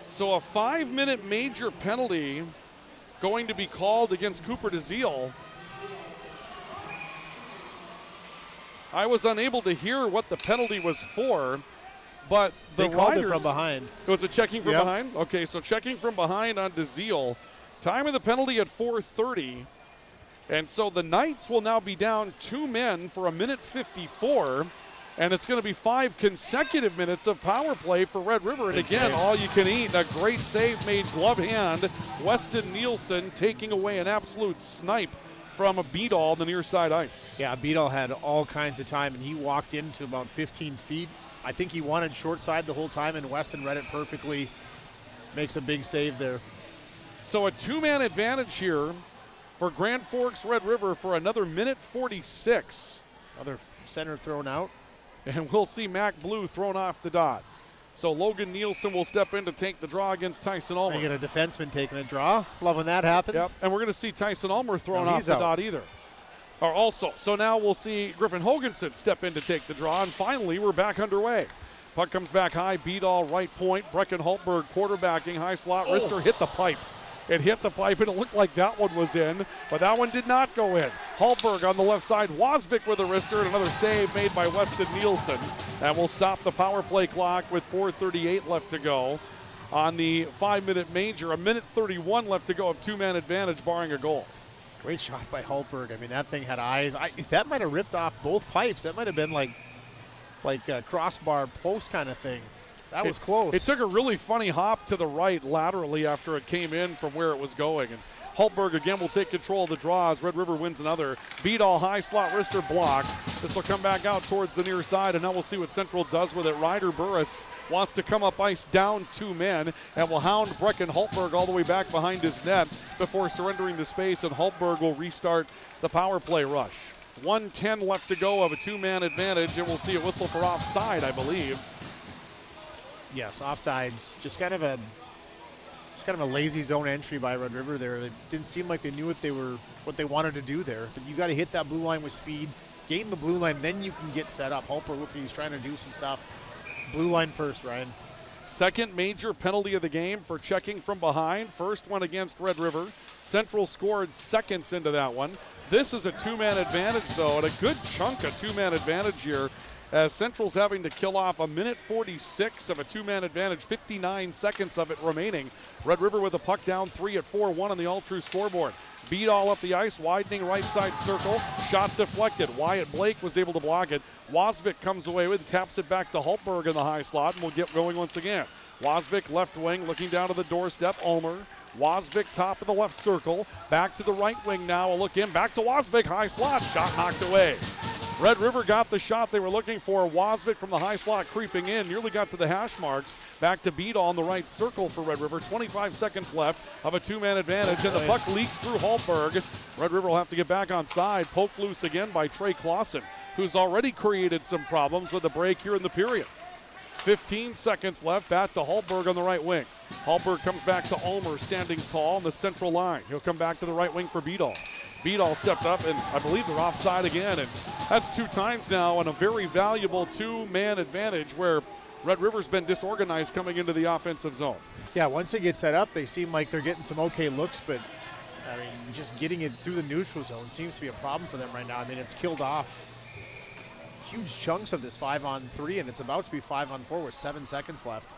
So a 5-minute major penalty going to be called against Cooper DeZiel. I was unable to hear what the penalty was for, but
they called it from behind.
Was it checking from behind? Okay, so checking from behind on DeZiel. Time of the penalty at 4:30. And so the Knights will now be down 2 men for 1:54, and it's going to be 5 consecutive minutes of power play for Red River. And again, all you can eat. A great save made glove hand. Weston Nielsen taking away an absolute snipe from a Beadall on the near side ice.
Yeah, Beadall had all kinds of time, and he walked into about 15 feet. I think he wanted short side the whole time, and Weston read it perfectly. Makes a big save there.
So a 2-man advantage here for Grand Forks Red River for another 1:46.
Another center thrown out.
And we'll see Mac Blue thrown off the dot. So Logan Nielsen will step in to take the draw against Tyson Ulmer.
You get a defenseman taking a draw. Love when that happens.
Yep, and we're going to see Tyson Ulmer thrown off the dot either. Or also, so now we'll see Griffin Hoganson step in to take the draw, and finally we're back underway. Puck comes back high, Beadall right point. Brecken Hultberg quarterbacking, high slot, wrister hit the pipe. It hit the pipe, and it looked like that one was in, but that one did not go in. Hultberg on the left side, Wasvik with a wrister, and another save made by Weston Nielsen. And we'll stop the power play clock with 4:38 left to go on the 5-minute major. 1:31 left to go of 2-man advantage, barring a goal.
Great shot by Hultberg. I mean, that thing had eyes. That might have ripped off both pipes. That might have been like a crossbar post kind of thing. That was close.
It took a really funny hop to the right laterally after it came in from where it was going. And Hultberg again will take control of the draw as Red River wins another. Beadall high slot wrister blocked. This will come back out towards the near side, and now we'll see what Central does with it. Ryder Burris wants to come up ice down 2 men and will hound Brecken Hultberg all the way back behind his net before surrendering the space, and Hultberg will restart the power play rush. 1:10 left to go of a 2-man advantage, and we'll see a whistle for offside, I believe.
Yes, offsides. Just kind of a lazy zone entry by Red River there. It didn't seem like they knew what they wanted to do there. But you got to hit that blue line with speed, gain the blue line, then you can get set up. Hultberg he's trying to do some stuff. Blue line first, Ryan.
Second major penalty of the game for checking from behind. First one against Red River. Central scored seconds into that one. This is a two-man advantage, though, and a good chunk of two-man advantage here, as Central's having to kill off 1:46 of a two-man advantage, 59 seconds of it remaining. Red River with the puck down 3 at 4-1 on the all-true scoreboard. Beat all up the ice, widening right side circle, shot deflected. Wyatt Blake was able to block it. Wasvik comes away with, taps it back to Hultberg in the high slot, and we'll get going once again. Wasvik left wing, looking down to the doorstep. Ulmer. Wasvik top of the left circle. Back to the right wing now. A look in. Back to Wasvik. High slot. Shot knocked away. Red River got the shot they were looking for. Wasvik from the high slot creeping in. Nearly got to the hash marks. Back to Beadall on the right circle for Red River. 25 seconds left of a two-man advantage. And the puck leaks through Hultberg. Red River will have to get back on side. Poked loose again by Trey Clausen, who's already created some problems with the break here in the period. 15 seconds left. Back to Hultberg on the right wing. Hultberg comes back to Ulmer, standing tall on the central line. He'll come back to the right wing for Beadall. Beadall stepped up, and I believe they're offside again. And that's 2 times now, and a very valuable two-man advantage where Red River's been disorganized coming into the offensive zone.
Yeah, once they get set up, they seem like they're getting some okay looks, but I mean, just getting it through the neutral zone seems to be a problem for them right now. I mean, it's killed off huge chunks of this 5-on-3, and it's about to be 5-on-4 with 7 seconds left.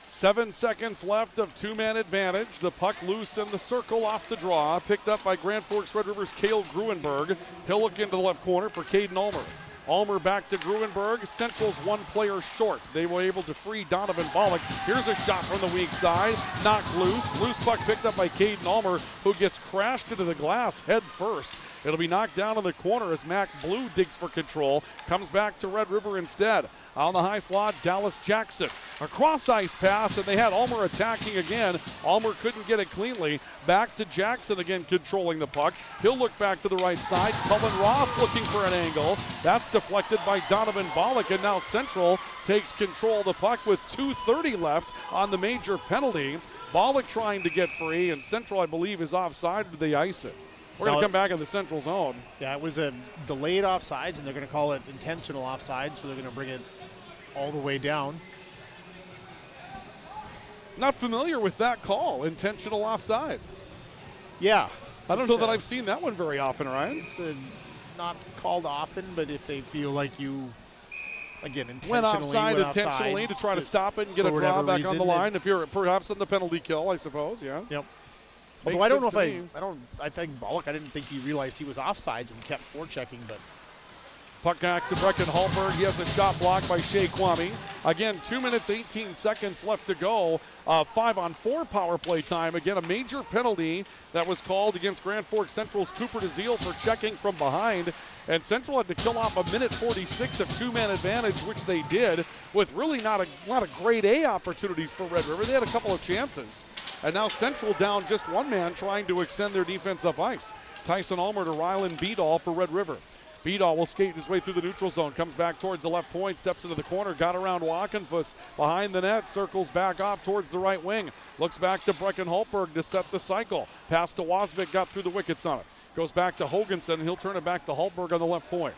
7 seconds left of two-man advantage. The puck loose in the circle off the draw. Picked up by Grand Forks Red River's Cale Gruenberg. He'll look into the left corner for Caden Ulmer. Ulmer back to Gruenberg. Central's one player short. They were able to free Donovan Bollock. Here's a shot from the weak side. Knocked loose. Loose puck picked up by Caden Ulmer, who gets crashed into the glass head first. It'll be knocked down in the corner as Mac Blue digs for control. Comes back to Red River instead. On the high slot, Dallas Jackson. A cross-ice pass, and they had Ulmer attacking again. Ulmer couldn't get it cleanly. Back to Jackson again, controlling the puck. He'll look back to the right side. Cullen Ross looking for an angle. That's deflected by Donovan Bollock, and now Central takes control of the puck with 2:30 left on the major penalty. Bollock trying to get free, and Central, I believe, is offside to the ice it. We're going to come back in the central zone.
Yeah, it was a delayed offsides, and they're going to call it intentional offside, so they're going to bring it all the way down.
Not familiar with that call, intentional offside.
Yeah.
I don't know that I've seen that one very often, Ryan.
It's not called often, but if they feel like you, again,
went intentionally to try to stop it and get a draw back on the line, if you're perhaps on the penalty kill, I suppose, yeah.
Yep. Although I don't know if I think Bollock, I didn't think he realized he was offsides and kept forechecking, but.
Puck back to Brecken Hultberg. He has a shot blocked by Shea Kwame. Again, 2 minutes, 18 seconds left to go. 5-on-4 power play time. Again, a major penalty that was called against Grand Forks Central's Cooper DeZiel for checking from behind. And Central had to kill off 1:46 of two-man advantage, which they did, with really not a lot of grade A opportunities for Red River. They had a couple of chances. And now Central down just one man trying to extend their defense up ice. Tyson Ulmer to Rylan Beadall for Red River. Beadall will skate his way through the neutral zone, comes back towards the left point, steps into the corner, got around Walkenfuss behind the net, circles back off towards the right wing, looks back to Brecken Hultberg to set the cycle. Pass to Wasvik, got through the wickets on it. Goes back to Hoganson, and he'll turn it back to Hultberg on the left point.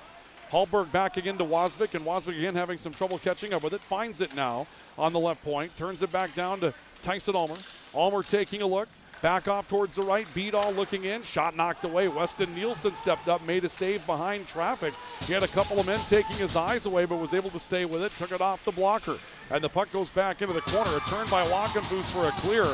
Hultberg back again to Wasvik, and Wasvik again having some trouble catching up with it. Finds it now on the left point, turns it back down to Tyson Ulmer. Ulmer taking a look. Back off towards the right, Beadall looking in, shot knocked away. Weston Nielsen stepped up, made a save behind traffic. He had a couple of men taking his eyes away, but was able to stay with it, took it off the blocker. And the puck goes back into the corner, a turn by Walkenfuss for a clear.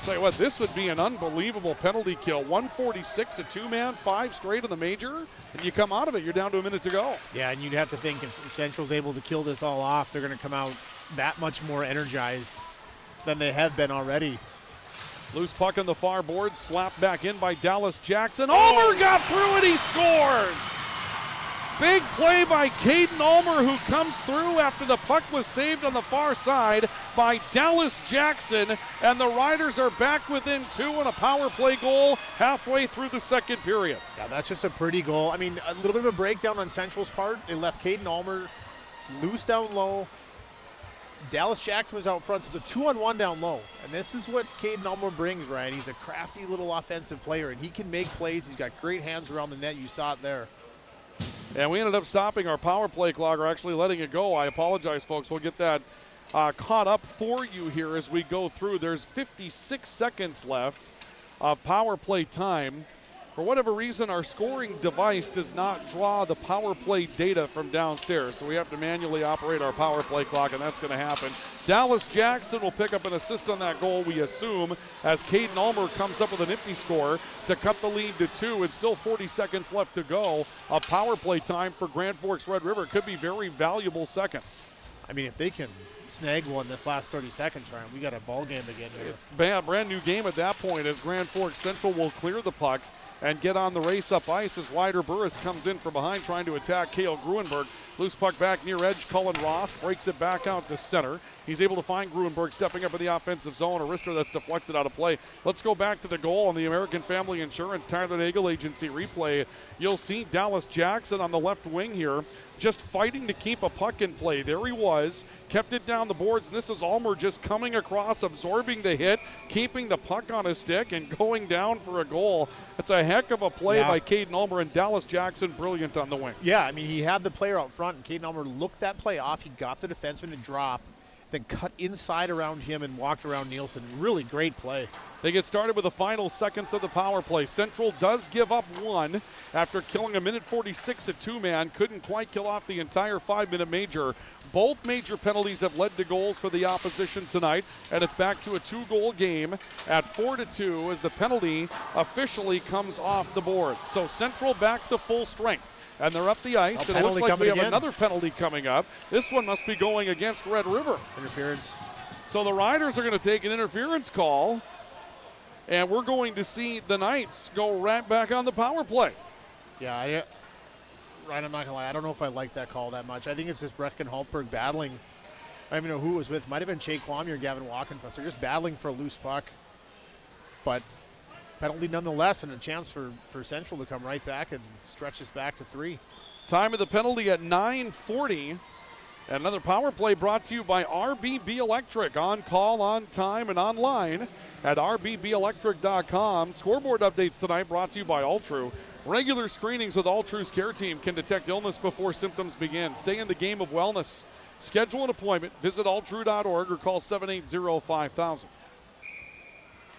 Tell you what, this would be an unbelievable penalty kill. 1:46, a two-man, 5 straight in the major, and you come out of it, you're down to a minute to go.
Yeah, and you'd have to think if Central's able to kill this all off, they're going to come out that much more energized than they have been already.
Loose puck on the far board, slapped back in by Dallas Jackson. Ulmer got through and he scores! Big play by Caden Ulmer, who comes through after the puck was saved on the far side by Dallas Jackson, and the Riders are back within 2 on a power play goal halfway through the second period.
Yeah, that's just a pretty goal. I mean, a little bit of a breakdown on Central's part. They left Caden Ulmer loose down low. Dallas Jackson was out front, so it's a 2-on-1 down low. And this is what Caden Ulmer brings, Ryan. He's a crafty little offensive player, and he can make plays. He's got great hands around the net. You saw it there.
And we ended up stopping our power play clock, or actually letting it go. I apologize, folks. We'll get that caught up for you here as we go through. There's 56 seconds left of power play time For whatever reason, our scoring device does not draw the power play data from downstairs, so we have to manually operate our power play clock, and that's going to happen. Dallas Jackson will pick up an assist on that goal, we assume, as Caden Ulmer comes up with a nifty score to cut the lead to 2, and still 40 seconds left to go. A power play time for Grand Forks Red River could be very valuable seconds.
I mean, if they can snag one this last 30 seconds, Ryan, we got a ball game again here.
Brand new game at that point, as Grand Forks Central will clear the puck and get on the race up ice as Ryder Burris comes in from behind trying to attack Cale Gruenberg. Loose puck back near edge. Cullen Ross breaks it back out to center. He's able to find Gruenberg stepping up in the offensive zone. A wrister that's deflected out of play. Let's go back to the goal on the American Family Insurance Tyler Nagel Agency replay. You'll see Dallas Jackson on the left wing here just fighting to keep a puck in play. There he was, kept it down the boards, and this is Ulmer just coming across, absorbing the hit, keeping the puck on his stick, and going down for a goal. It's a heck of a play by Caden Ulmer, and Dallas Jackson brilliant on the wing.
Yeah, I mean, he had the player out front, and Caden Ulmer looked that play off. He got the defenseman to drop, then cut inside around him and walked around Nielsen. Really great play.
They get started with the final seconds of the power play. Central does give up one after killing a minute 46 at two-man. Couldn't quite kill off the entire 5-minute major. Both major penalties have led to goals for the opposition tonight, and it's back to a 2-goal game at 4-2 as the penalty officially comes off the board. So Central back to full strength. And they're up the ice, and it looks like we have another penalty coming up. This one must be going against Red River.
Interference.
So the Riders are going to take an interference call, and we're going to see the Knights go right back on the power play.
Yeah, Ryan, I'm not going to lie. I don't know if I like that call that much. I think it's just Brecken Haltberg battling. I don't even know who it was with. Might have been Shea Kwame or Gavin Walkenfuss. They're just battling for a loose puck. But penalty nonetheless, and a chance for Central to come right back and stretch us back to 3.
Time of the penalty at 9:40. And another power play brought to you by RBB Electric. On call, on time, and online at rbbelectric.com. Scoreboard updates tonight brought to you by Altru. Regular screenings with Altru's care team can detect illness before symptoms begin. Stay in the game of wellness. Schedule an appointment. Visit altru.org or call 780-5000.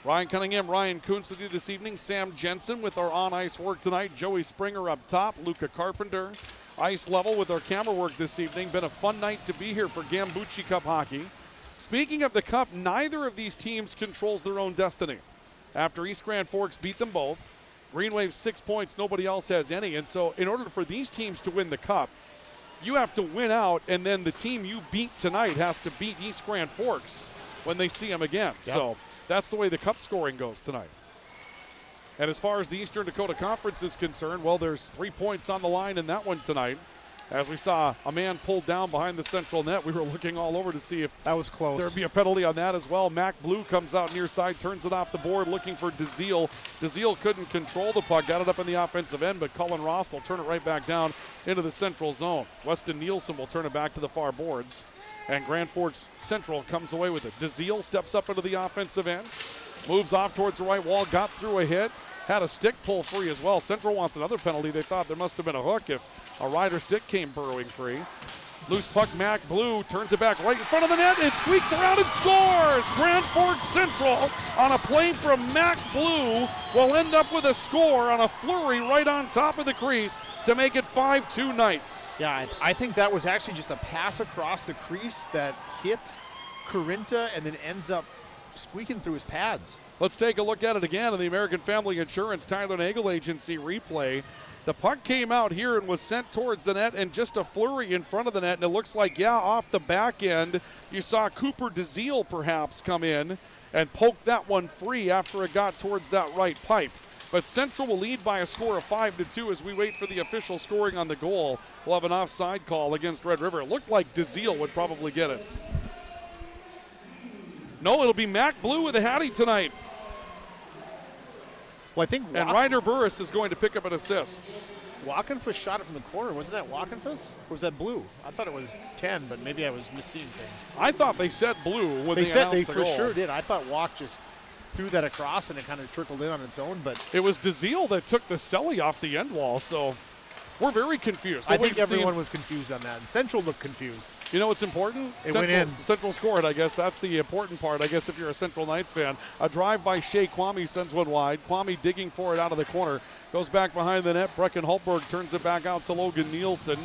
Ryan Cunningham, Ryan Kuntz with you this evening. Sam Jensen with our on-ice work tonight. Joey Springer up top. Luca Carpenter. Ice level with our camera work this evening. Been a fun night to be here for Gambucci Cup hockey. Speaking of the Cup, neither of these teams controls their own destiny. After East Grand Forks beat them both, Green Wave's 6 points, nobody else has any. And so in order for these teams to win the Cup, you have to win out, and then the team you beat tonight has to beat East Grand Forks when they see them again. Yep. So that's the way the Cup scoring goes tonight. And as far as the Eastern Dakota Conference is concerned, well, there's 3 points on the line in that one tonight. As we saw a man pulled down behind the central net, we were looking all over to see if
that was close.
There'd be a penalty on that as well. Mac Blue comes out near side, turns it off the board, looking for DeZiel. DeZiel couldn't control the puck, got it up in the offensive end, but Cullen Ross will turn it right back down into the central zone. Weston Nielsen will turn it back to the far boards, and Grand Forks Central comes away with it. DeZiel steps up into the offensive end, moves off towards the right wall, got through a hit, had a stick pull free as well. Central wants another penalty. They thought there must have been a hook if a rider stick came burrowing free. Loose puck, Mac Blue turns it back right in front of the net and squeaks around and scores! Grand Forks Central on a play from Mac Blue will end up with a score on a flurry right on top of the crease to make it 5-2 Knights.
Yeah, I think that was actually just a pass across the crease that hit Carinta and then ends up squeaking through his pads.
Let's take a look at it again in the American Family Insurance Tyler Nagel Agency replay. The puck came out here and was sent towards the net, and just a flurry in front of the net, and it looks like, off the back end, you saw Cooper DeZiel perhaps come in and poke that one free after it got towards that right pipe. But Central will lead by a score of 5-2 as we wait for the official scoring on the goal. We'll have an offside call against Red River. It looked like DeZiel would probably get it. No, it'll be Mac Blue with a hattie tonight.
Well, I think
and Ryder Burris is going to pick up an assist.
Walkenfuss shot it from the corner. Wasn't that Walkenfuss? Or was that Blue? I thought it was 10, but maybe I was misseeing things.
I thought they said Blue when they
said
announced
they
the
for
goal.
sure did. I thought Walk just threw that across and it kind of trickled in on its own, but
it was DeZiel that took the celly off the end wall, so we're very confused.
I think everyone was confused on that. Central looked confused.
You know what's important?
It went in.
Central scored, I guess. That's the important part, I guess, if you're a Central Knights fan. A drive by Shea Kwame sends one wide. Kwame digging for it out of the corner. Goes back behind the net. Brecken Hultberg turns it back out to Logan Nielsen.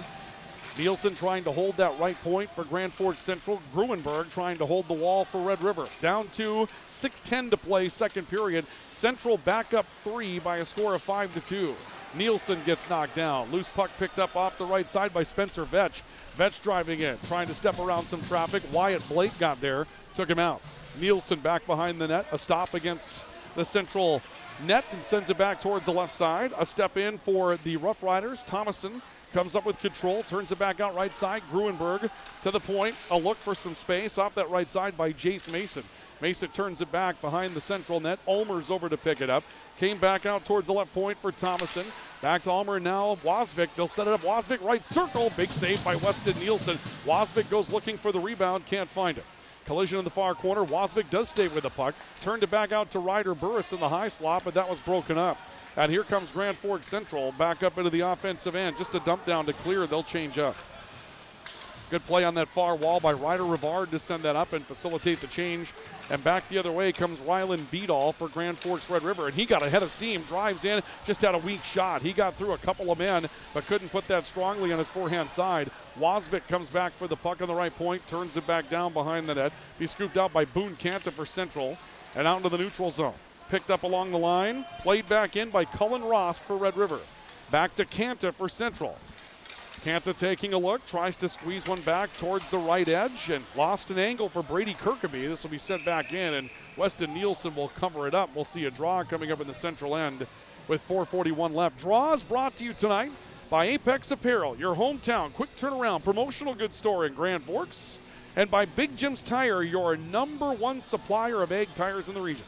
Nielsen trying to hold that right point for Grand Forks Central. Gruenberg trying to hold the wall for Red River. Down to 6:10 to play, second period. Central back up 3 by a score of 5-2. Nielsen gets knocked down. Loose puck picked up off the right side by Spencer Vetch. Vetch driving in, trying to step around some traffic. Wyatt Blake got there, took him out. Nielsen back behind the net. A stop against the Central net and sends it back towards the left side. A step in for the Rough Riders. Thomason comes up with control, turns it back out right side. Gruenberg to the point. A look for some space off that right side by Jace Mason. Mason turns it back behind the Central net. Ulmer's over to pick it up. Came back out towards the left point for Thomason. Back to Ulmer now. Wasvik, they'll set it up. Wasvik right circle. Big save by Weston Nielsen. Wasvik goes looking for the rebound, can't find it. Collision in the far corner. Wasvik does stay with the puck. Turned it back out to Ryder Burris in the high slot, but that was broken up. And here comes Grand Forks Central back up into the offensive end. Just a dump down to clear. They'll change up. Good play on that far wall by Ryder Rivard to send that up and facilitate the change. And back the other way comes Rylan Beadall for Grand Forks Red River. And he got ahead of steam, drives in, just had a weak shot. He got through a couple of men, but couldn't put that strongly on his forehand side. Wasvik comes back for the puck on the right point, turns it back down behind the net. Be scooped out by Boone Canta for Central and out into the neutral zone. Picked up along the line, played back in by Cullen Rost for Red River. Back to Canta for Central. Canta taking a look, tries to squeeze one back towards the right edge and lost an angle for Brady Kirkaby. This will be sent back in and Weston Nielsen will cover it up. We'll see a draw coming up in the Central end with 4:41 left. Draws brought to you tonight by Apex Apparel, your hometown quick turnaround promotional goods store in Grand Forks, and by Big Jim's Tire, your #1 supplier of egg tires in the region.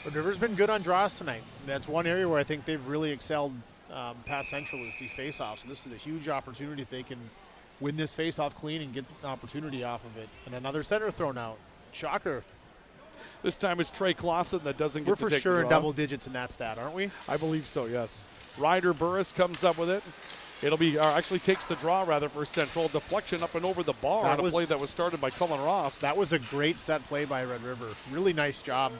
Red River's been good on draws tonight. That's one area where I think they've really excelled past Central is these faceoffs. And this is a huge opportunity if they can win this faceoff clean and get an opportunity off of it. And another center thrown out. Shocker.
This time it's Trey Clausen that doesn't get
We're
to
for
take
sure
the
in
draw.
double digits in that stat, aren't we?
I believe so, yes. Ryder Burris comes up with it. It'll be, actually takes the draw rather for Central. Deflection up and over the bar on a play that was started by Cullen Ross.
That was a great set play by Red River. Really nice job.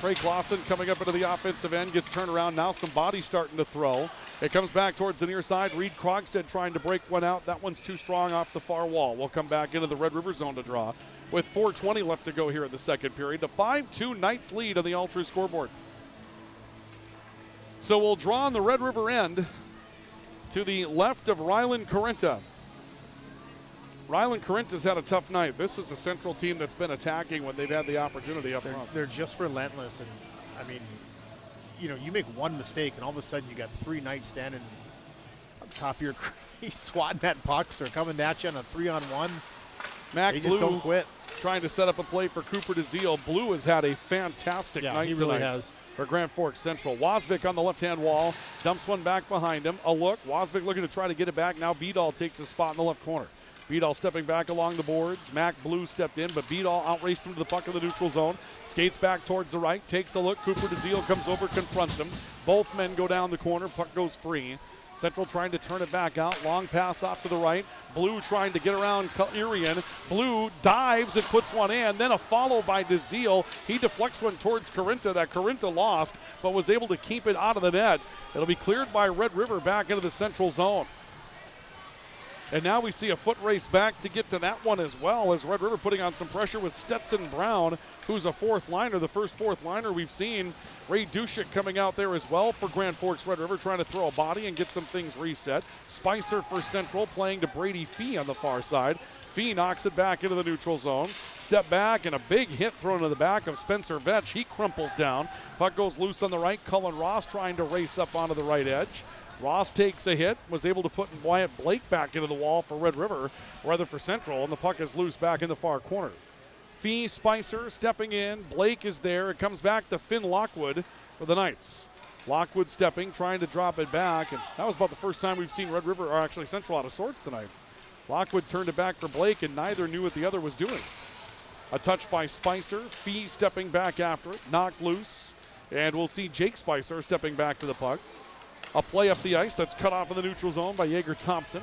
Trey Clausen coming up into the offensive end, gets turned around. Now some bodies starting to throw. It comes back towards the near side. Reed Krogstad trying to break one out. That one's too strong off the far wall. We'll come back into the Red River zone to draw with 4:20 left to go here in the second period. The 5-2 Knights lead on the All-True scoreboard. So we'll draw on the Red River end to the left of Rylan Carenta. Rylan Carenta's had a tough night. This is a Central team that's been attacking when they've had the opportunity up front.
They're just relentless. And, I mean, you know, you make one mistake and all of a sudden you got 3 Knights standing on top of your crease, swatting at pucks or coming at you on a 3-on-1.
Mac
They
Blue
just don't quit.
Trying to set up a play for Cooper DeZiel. Blue has had a fantastic night
he really
tonight
has.
for Grand Forks Central. Wasvik on the left-hand wall, dumps one back behind him. A look, Wasvik looking to try to get it back. Now Beadall takes a spot in the left corner. Beadall stepping back along the boards. Mac Blue stepped in, but Beadall outraced him to the puck in the neutral zone. Skates back towards the right, takes a look. Cooper DeZiel comes over, confronts him. Both men go down the corner, puck goes free. Central trying to turn it back out. Long pass off to the right. Blue trying to get around Irian. Blue dives and puts one in. Then a follow by DeZiel. He deflects one towards Carenta that Carenta lost, but was able to keep it out of the net. It'll be cleared by Red River back into the Central zone. And now we see a foot race back to get to that one as well, as Red River putting on some pressure with Stetson Brown, who's a fourth liner, the first fourth liner we've seen. Ray Dushik coming out there as well for Grand Forks Red River, trying to throw a body and get some things reset. Spicer for Central, playing to Brady Fee on the far side. Fee knocks it back into the neutral zone. Step back and a big hit thrown to the back of Spencer Vetch. He crumples down. Puck goes loose on the right. Cullen Ross trying to race up onto the right edge. Ross takes a hit, was able to put Wyatt Blake back into the wall for Red River, rather for Central, and the puck is loose back in the far corner. Fee, Spicer stepping in. Blake is there. It comes back to Finn Lockwood for the Knights. Lockwood stepping, trying to drop it back, and that was about the first time we've seen Red River, or actually Central, out of sorts tonight. Lockwood turned it back for Blake, and neither knew what the other was doing. A touch by Spicer. Fee stepping back after it, knocked loose, and we'll see Jake Spicer stepping back to the puck. A play up the ice that's cut off in the neutral zone by Yeager Thompson.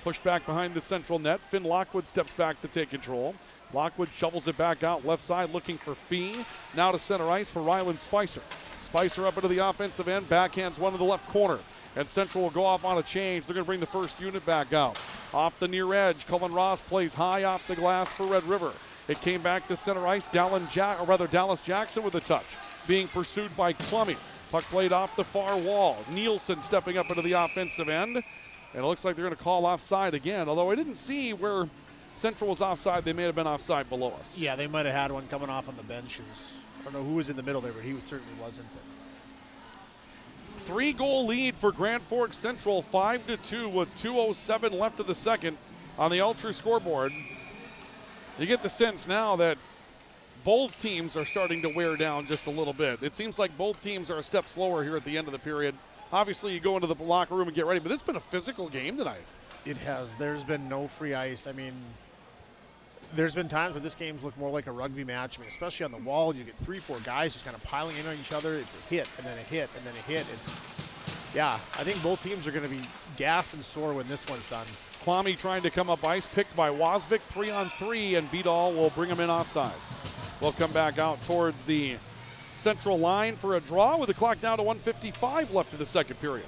Pushed back behind the central net. Finn Lockwood steps back to take control. Lockwood shovels it back out left side looking for Fee. Now to center ice for Ryland Spicer. Spicer up into the offensive end. Backhands one to the left corner. And Central will go off on a change. They're going to bring the first unit back out. Off the near edge, Cullen Ross plays high off the glass for Red River. It came back to center ice. Dallas Jackson with a touch. Being pursued by Clummy. Puck played off the far wall. Nielsen stepping up into the offensive end. And it looks like they're going to call offside again. Although I didn't see where Central was offside. They may have been offside below us.
Yeah, they might have had one coming off on the benches. I don't know who was in the middle there, but he certainly wasn't. But
3-goal lead for Grand Forks Central, 5-2 with 2:07 left of the second on the Ultra scoreboard. You get the sense now that both teams are starting to wear down just a little bit. It seems like both teams are a step slower here at the end of the period. Obviously, you go into the locker room and get ready, but this has been a physical game tonight.
It has. There's been no free ice. I mean, there's been times when this game's looked more like a rugby match. I mean, especially on the wall, you get 3-4 guys just kind of piling in on each other. It's a hit, and then a hit, and then a hit. Yeah, I think both teams are going to be gassed and sore when this one's done.
Kwame trying to come up ice, picked by Wasvik, 3-on-3, and Beedall will bring him in offside. We'll come back out towards the central line for a draw with the clock down to 1:55 left of the second period.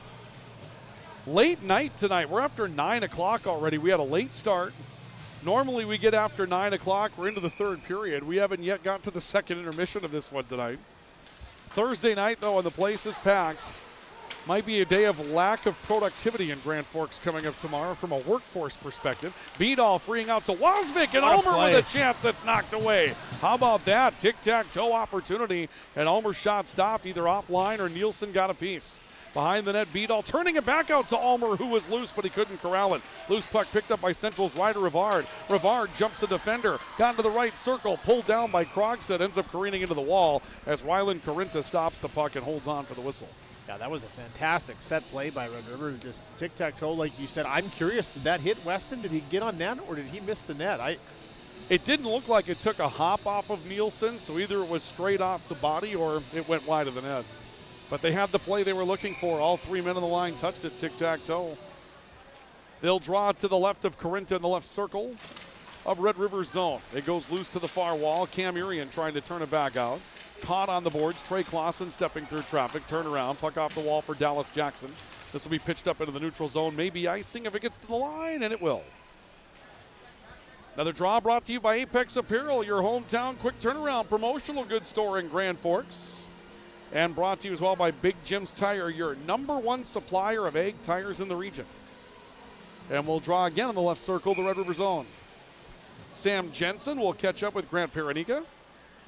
Late night tonight. We're after 9 o'clock already. We had a late start. Normally we get after 9 o'clock. We're into the third period. We haven't yet got to the second intermission of this one tonight. Thursday night, though, and the place is packed. Might be a day of lack of productivity in Grand Forks coming up tomorrow from a workforce perspective. Beedall freeing out to Wasvik, and Ulmer with a chance that's knocked away. How about that? Tic-tac-toe opportunity, and Ulmer's shot stopped either offline or Nielsen got a piece. Behind the net, Beedall turning it back out to Ulmer, who was loose, but he couldn't corral it. Loose puck picked up by Central's Ryder Rivard. Rivard jumps the defender, got into the right circle, pulled down by Krogstad, ends up careening into the wall as Ryland Corinta stops the puck and holds on for the whistle.
Yeah, that was a fantastic set play by Red River. Just tic-tac-toe, like you said. I'm curious, did that hit Weston? Did he get on net, or did he miss the net?
It didn't look like it took a hop off of Nielsen, so either it was straight off the body or it went wide of the net. But they had the play they were looking for. All three men on the line touched it, tic-tac-toe. They'll draw to the left of Corinta in the left circle of Red River's zone. It goes loose to the far wall. Cam Urian trying to turn it back out. Caught on the boards. Trey Clausen stepping through traffic. Turn around. Puck off the wall for Dallas Jackson. This will be pitched up into the neutral zone. Maybe icing if it gets to the line, and it will. Another draw brought to you by Apex Apparel, your hometown quick turnaround promotional goods store in Grand Forks. And brought to you as well by Big Jim's Tire, your #1 supplier of egg tires in the region. And we'll draw again in the left circle, the Red River zone. Sam Jensen will catch up with Grant Paranika,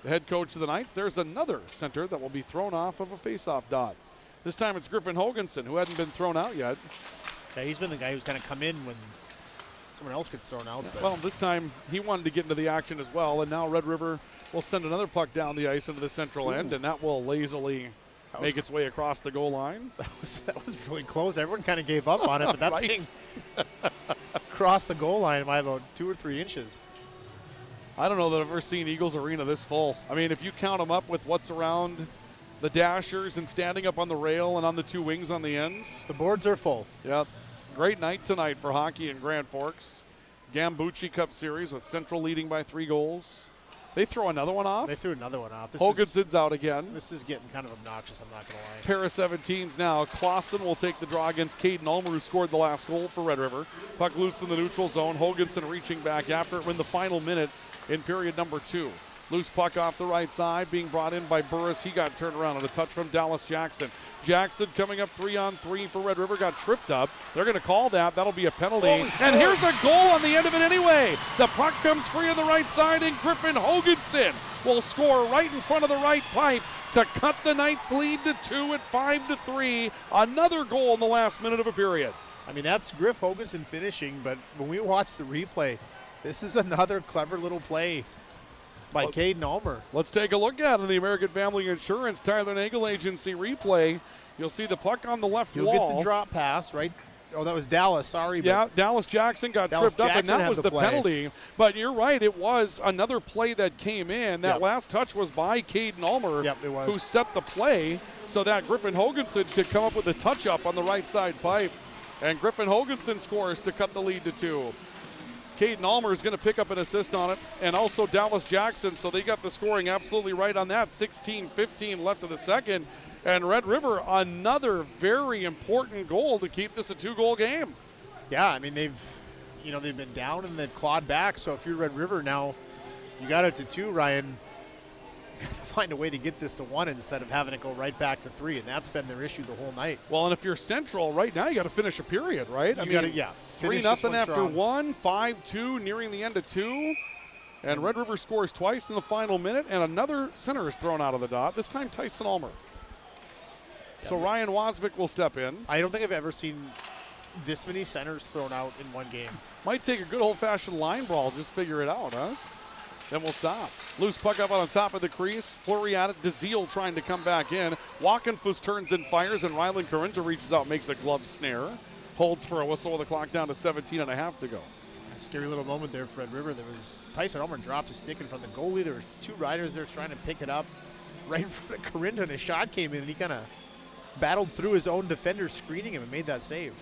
the head coach of the Knights. There's another center that will be thrown off of a faceoff dot. This time it's Griffin Hoganson, who hadn't been thrown out yet.
Yeah, he's been the guy who's kind of come in when someone else gets thrown out.
Well, this time he wanted to get into the action as well, and now Red River will send another puck down the ice into the central end, and that will lazily make its way across the goal line.
That was really close. Everyone kind of gave up on it, but that
right.
thing crossed the goal line by about 2 or 3 inches.
I don't know that I've ever seen Eagles Arena this full. I mean, if you count them up with what's around the dashers and standing up on the rail and on the two wings on the ends.
The boards are full.
Yep. Great night tonight for hockey in Grand Forks. Gambucci Cup Series with Central leading by 3 goals. They throw another one off.
They threw another one off.
Hoganson's out again.
This is getting kind of obnoxious, I'm not going to lie.
Pair of 17s now. Clausen will take the draw against Caden Ulmer, who scored the last goal for Red River. Puck loose in the neutral zone. Hoganson reaching back after it. We're in the final minute in period number 2. Loose puck off the right side, being brought in by Burris. He got turned around on a touch from Dallas Jackson. Jackson coming up 3-on-3 for Red River, got tripped up. They're going to call that. That'll be a penalty. And here's a goal on the end of it anyway. The puck comes free on the right side, and Griffin Hoganson will score right in front of the right pipe to cut the Knights' lead to 2 at 5-3. Another goal in the last minute of a period.
I mean, that's Griff Hoganson finishing, but when we watch the replay, this is another clever little play by Caden Ulmer.
Let's take a look at it in the American Family Insurance Tyler Nagel Agency replay. You'll see the puck on the left wall.
You'll get the drop pass, right? Oh, that was Dallas. Sorry.
Yeah, Dallas Jackson got tripped up, and that was the penalty. But you're right. It was another play that came in. That last touch was by Caden Ulmer, who set the play so that Griffin Hoganson could come up with a touch-up on the right side pipe. And Griffin Hoganson scores to cut the lead to 2. Caden Almer is going to pick up an assist on it, and also Dallas Jackson, so they got the scoring absolutely right on that. 16-15 left of the second, and Red River, another very important goal to keep this a 2-goal game.
Yeah, I mean, they've been down and they've clawed back, so if you're Red River now, you got it to 2, Ryan. You got to find a way to get this to 1 instead of having it go right back to 3, and that's been their issue the whole night.
Well, and if you're Central right now, you got to finish a period, right?
You got to, yeah.
3-0 after 1, 5-2 nearing the end of 2. And Red River scores twice in the final minute, and another center is thrown out of the dot, this time Tyson Almer. So Ryan Wasvik will step in.
I don't think I've ever seen this many centers thrown out in one game.
Might take a good old-fashioned line brawl, just figure it out, huh? Then we'll stop. Loose puck up on the top of the crease. Flurry at it. DeZiel trying to come back in. Walkenfuss turns and fires, and Rylan Carinza reaches out, makes a glove snare. Holds for a whistle with the clock down to 17.5 to go.
A scary little moment there for Red River. There was Tyson Almer dropped his stick in front of the goalie. There were 2 riders there trying to pick it up right in front of Carinza, and his shot came in, and he kind of battled through his own defender screening him and made that save.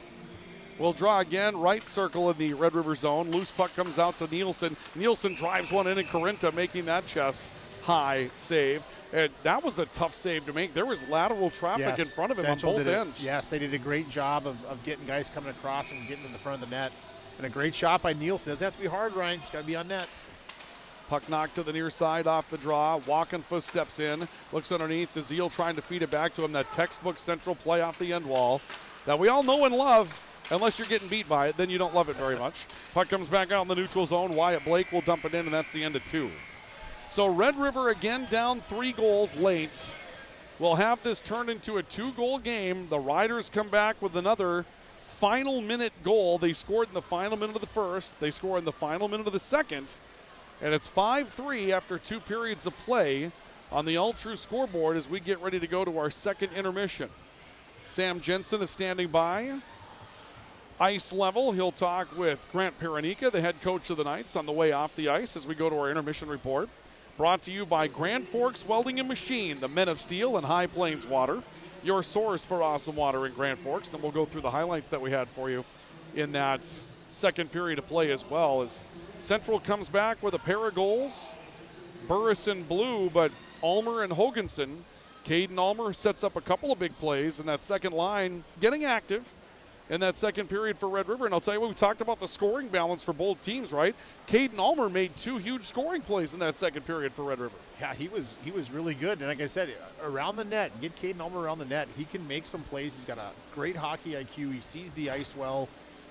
We'll draw again, right circle in the Red River zone. Loose puck comes out to Nielsen. Nielsen drives one in, and Carinta making that chest high save. And that was a tough save to make. There was lateral traffic in front of him on both ends.
Yes, they did a great job of getting guys coming across and getting in the front of the net. And a great shot by Nielsen. Doesn't have to be hard, Ryan. Just got to be on net.
Puck knocked to the near side off the draw. Walkenfuss steps in, looks underneath. DeZiel trying to feed it back to him. That textbook Central play off the end wall that we all know and love. Unless you're getting beat by it, then you don't love it very much. Puck comes back out in the neutral zone. Wyatt Blake will dump it in, and that's the end of 2. So Red River again down 3 goals late. We'll have this turned into a 2-goal game. The Riders come back with another final minute goal. They scored in the final minute of the first. They score in the final minute of the second. And it's 5-3 after 2 periods of play on the All-True scoreboard as we get ready to go to our second intermission. Sam Jensen is standing by. Ice level, he'll talk with Grant Paranika, the head coach of the Knights, on the way off the ice as we go to our intermission report. Brought to you by Grand Forks Welding and Machine, the Men of Steel and High Plains Water, your source for awesome water in Grand Forks. Then we'll go through the highlights that we had for you in that second period of play as well, as Central comes back with a pair of goals. Burris in blue, but Almer and Hoganson. Caden Almer sets up a couple of big plays in that second line, getting active in that second period for Red River. And I'll tell you what, we talked about the scoring balance for both teams, right? Caden Almer made 2 huge scoring plays in that second period for Red River.
Yeah, he was really good. And like I said, around the net, get Caden Almer around the net. He can make some plays. He's got a great hockey IQ. He sees the ice well.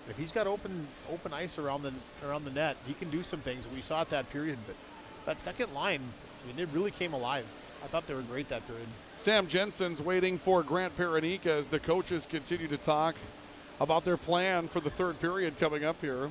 If he's got open ice around the net, he can do some things. We saw it that period, but that second line, I mean, they really came alive. I thought they were great that period.
Sam Jensen's waiting for Grant Paranika as the coaches continue to talk about their plan for the third period coming up here.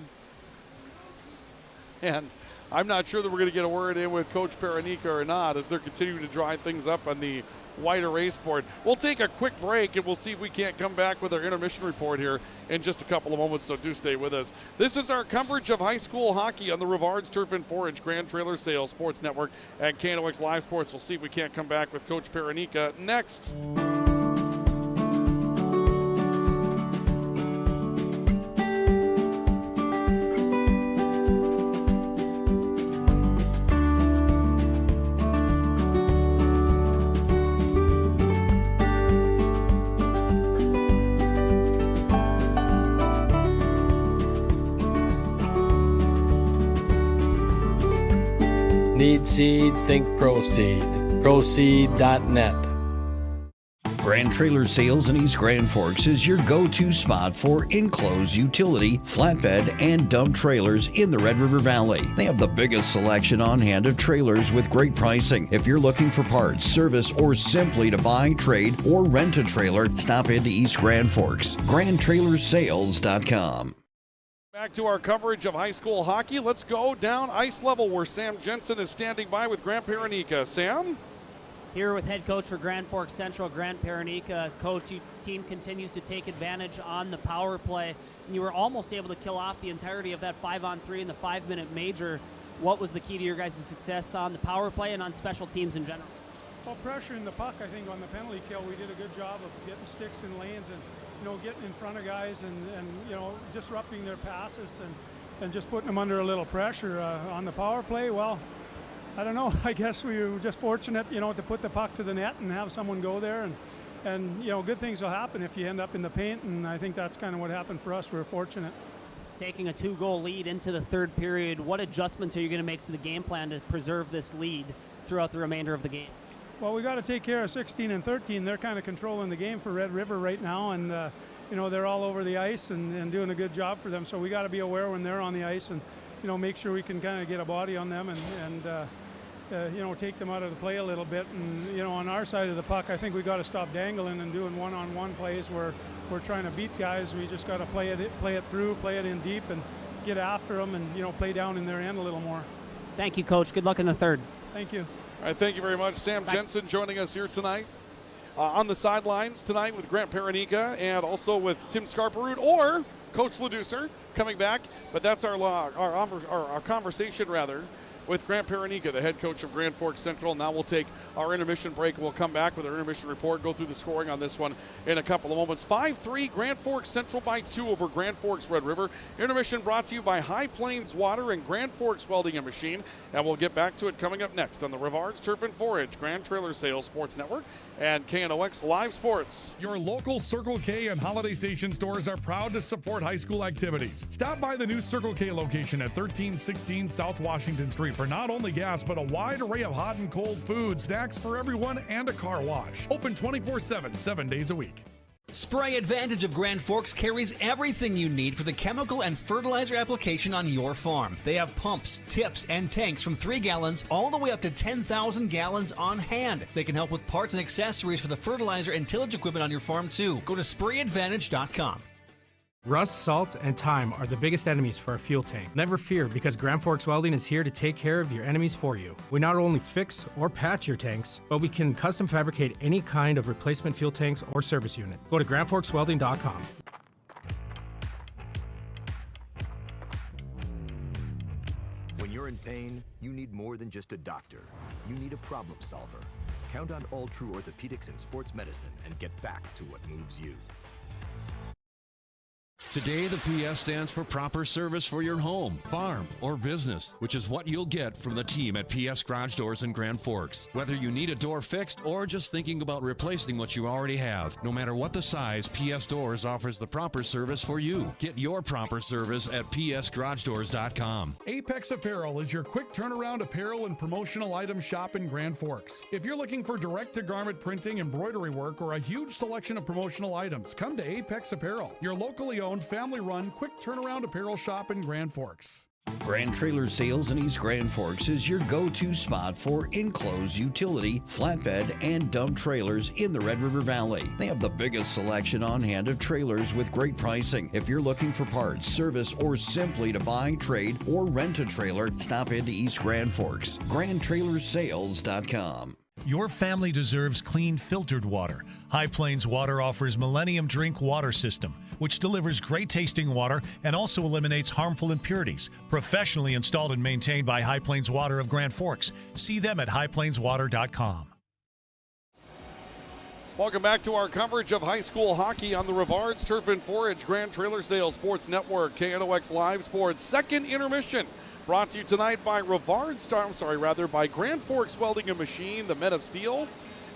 And I'm not sure that we're going to get a word in with Coach Paranika or not as they're continuing to dry things up on the white erase board. We'll take a quick break and we'll see if we can't come back with our intermission report here in just a couple of moments, so do stay with us. This is our coverage of high school hockey on the Rivards Turf and Forage Grand Trailer Sales Sports Network at KNOX Live Sports. We'll see if we can't come back with Coach Paranika next.
Need seed, think Proseed. Proseed.net.
Grand Trailer Sales in East Grand Forks is your go-to spot for enclosed utility, flatbed, and dump trailers in the Red River Valley. They have the biggest selection on hand of trailers with great pricing. If you're looking for parts, service, or simply to buy, trade, or rent a trailer, stop into East Grand Forks. GrandTrailersSales.com.
Back to our coverage of high school hockey. Let's go down ice level where Sam Jensen is standing by with Grant Paranika. Sam?
Here with head coach for Grand Forks Central, Grant Paranika. Coach, your team continues to take advantage on the power play. And you were almost able to kill off the entirety of that 5-on-3 in the 5-minute major. What was the key to your guys' success on the power play and on special teams in general?
Well, pressuring the puck, I think, on the penalty kill, we did a good job of getting sticks in lanes and getting in front of guys and disrupting their passes and just putting them under a little pressure on the power play. Well, I don't know. I guess we were just fortunate, to put the puck to the net and have someone go there, and good things will happen if you end up in the paint, and I think that's kind of what happened for us. We were fortunate.
Taking a 2-goal lead into the third period, what adjustments are you going to make to the game plan to preserve this lead throughout the remainder of the game?
Well, we got to take care of 16 and 13. They're kind of controlling the game for Red River right now, and they're all over the ice and doing a good job for them. So we got to be aware when they're on the ice and make sure we can kind of get a body on them and take them out of the play a little bit. And on our side of the puck, I think we got to stop dangling and doing one-on-one plays where we're trying to beat guys. We just got to play it through, play it in deep, and get after them and play down in their end a little more.
Thank you, Coach. Good luck in the third.
Thank you.
All right, thank you very much. Sam Jensen joining us here tonight on the sidelines tonight with Grant Paranika and also with Tim Scarperud or Coach Leducer coming back. But that's our conversation with Grant Paranika, the head coach of Grand Forks Central. Now we'll take our intermission break. We'll come back with our intermission report, go through the scoring on this one in a couple of moments. 5-3, Grand Forks Central by 2 over Grand Forks Red River. Intermission brought to you by High Plains Water and Grand Forks Welding and Machine. And we'll get back to it coming up next on the Rivards Turf and Forage Grand Trailer Sales Sports Network and KNOX Live Sports.
Your local Circle K and Holiday Station stores are proud to support high school activities. Stop by the new Circle K location at 1316 South Washington Street for not only gas, but a wide array of hot and cold food, snacks for everyone, and a car wash. Open 24/7, 7 days a week.
Spray Advantage of Grand Forks carries everything you need for the chemical and fertilizer application on your farm. They have pumps, tips, and tanks from 3 gallons all the way up to 10,000 gallons on hand. They can help with parts and accessories for the fertilizer and tillage equipment on your farm too. Go to sprayadvantage.com.
Rust, salt, and time are the biggest enemies for a fuel tank. Never fear, because Grand Forks Welding is here to take care of your enemies for you. We not only fix or patch your tanks, but we can custom fabricate any kind of replacement fuel tanks or service unit. Go to grandforkswelding.com.
When you're in pain, you need more than just a doctor. You need a problem solver. Count on All True Orthopedics and Sports Medicine and get back to what moves you.
Today, the PS stands for proper service for your home, farm, or business, which is what you'll get from the team at PS Garage Doors in Grand Forks. Whether you need a door fixed or just thinking about replacing what you already have, no matter what the size, PS Doors offers the proper service for you. Get your proper service at psgaragedoors.com.
Apex Apparel is your quick turnaround apparel and promotional item shop in Grand Forks. If you're looking for direct-to-garment printing, embroidery work, or a huge selection of promotional items, come to Apex Apparel, your locally owned, family-run, quick turnaround apparel shop in Grand Forks.
Grand Trailer Sales in East Grand Forks is your go-to spot for enclosed utility, flatbed, and dump trailers in the Red River Valley. They have the biggest selection on hand of trailers with great pricing. If you're looking for parts, service, or simply to buy, trade, or rent a trailer, stop into East Grand Forks. GrandTrailersSales.com.
Your family deserves clean, filtered water. High Plains Water offers Millennium Drink Water System, which delivers great tasting water and also eliminates harmful impurities. Professionally installed and maintained by High Plains Water of Grand Forks. See them at highplainswater.com.
Welcome back to our coverage of high school hockey on the Rivards Turf and Forage Grand Trailer Sales Sports Network, KNOX Live Sports. Second intermission brought to you tonight by by Grand Forks Welding and Machine, the Men of Steel,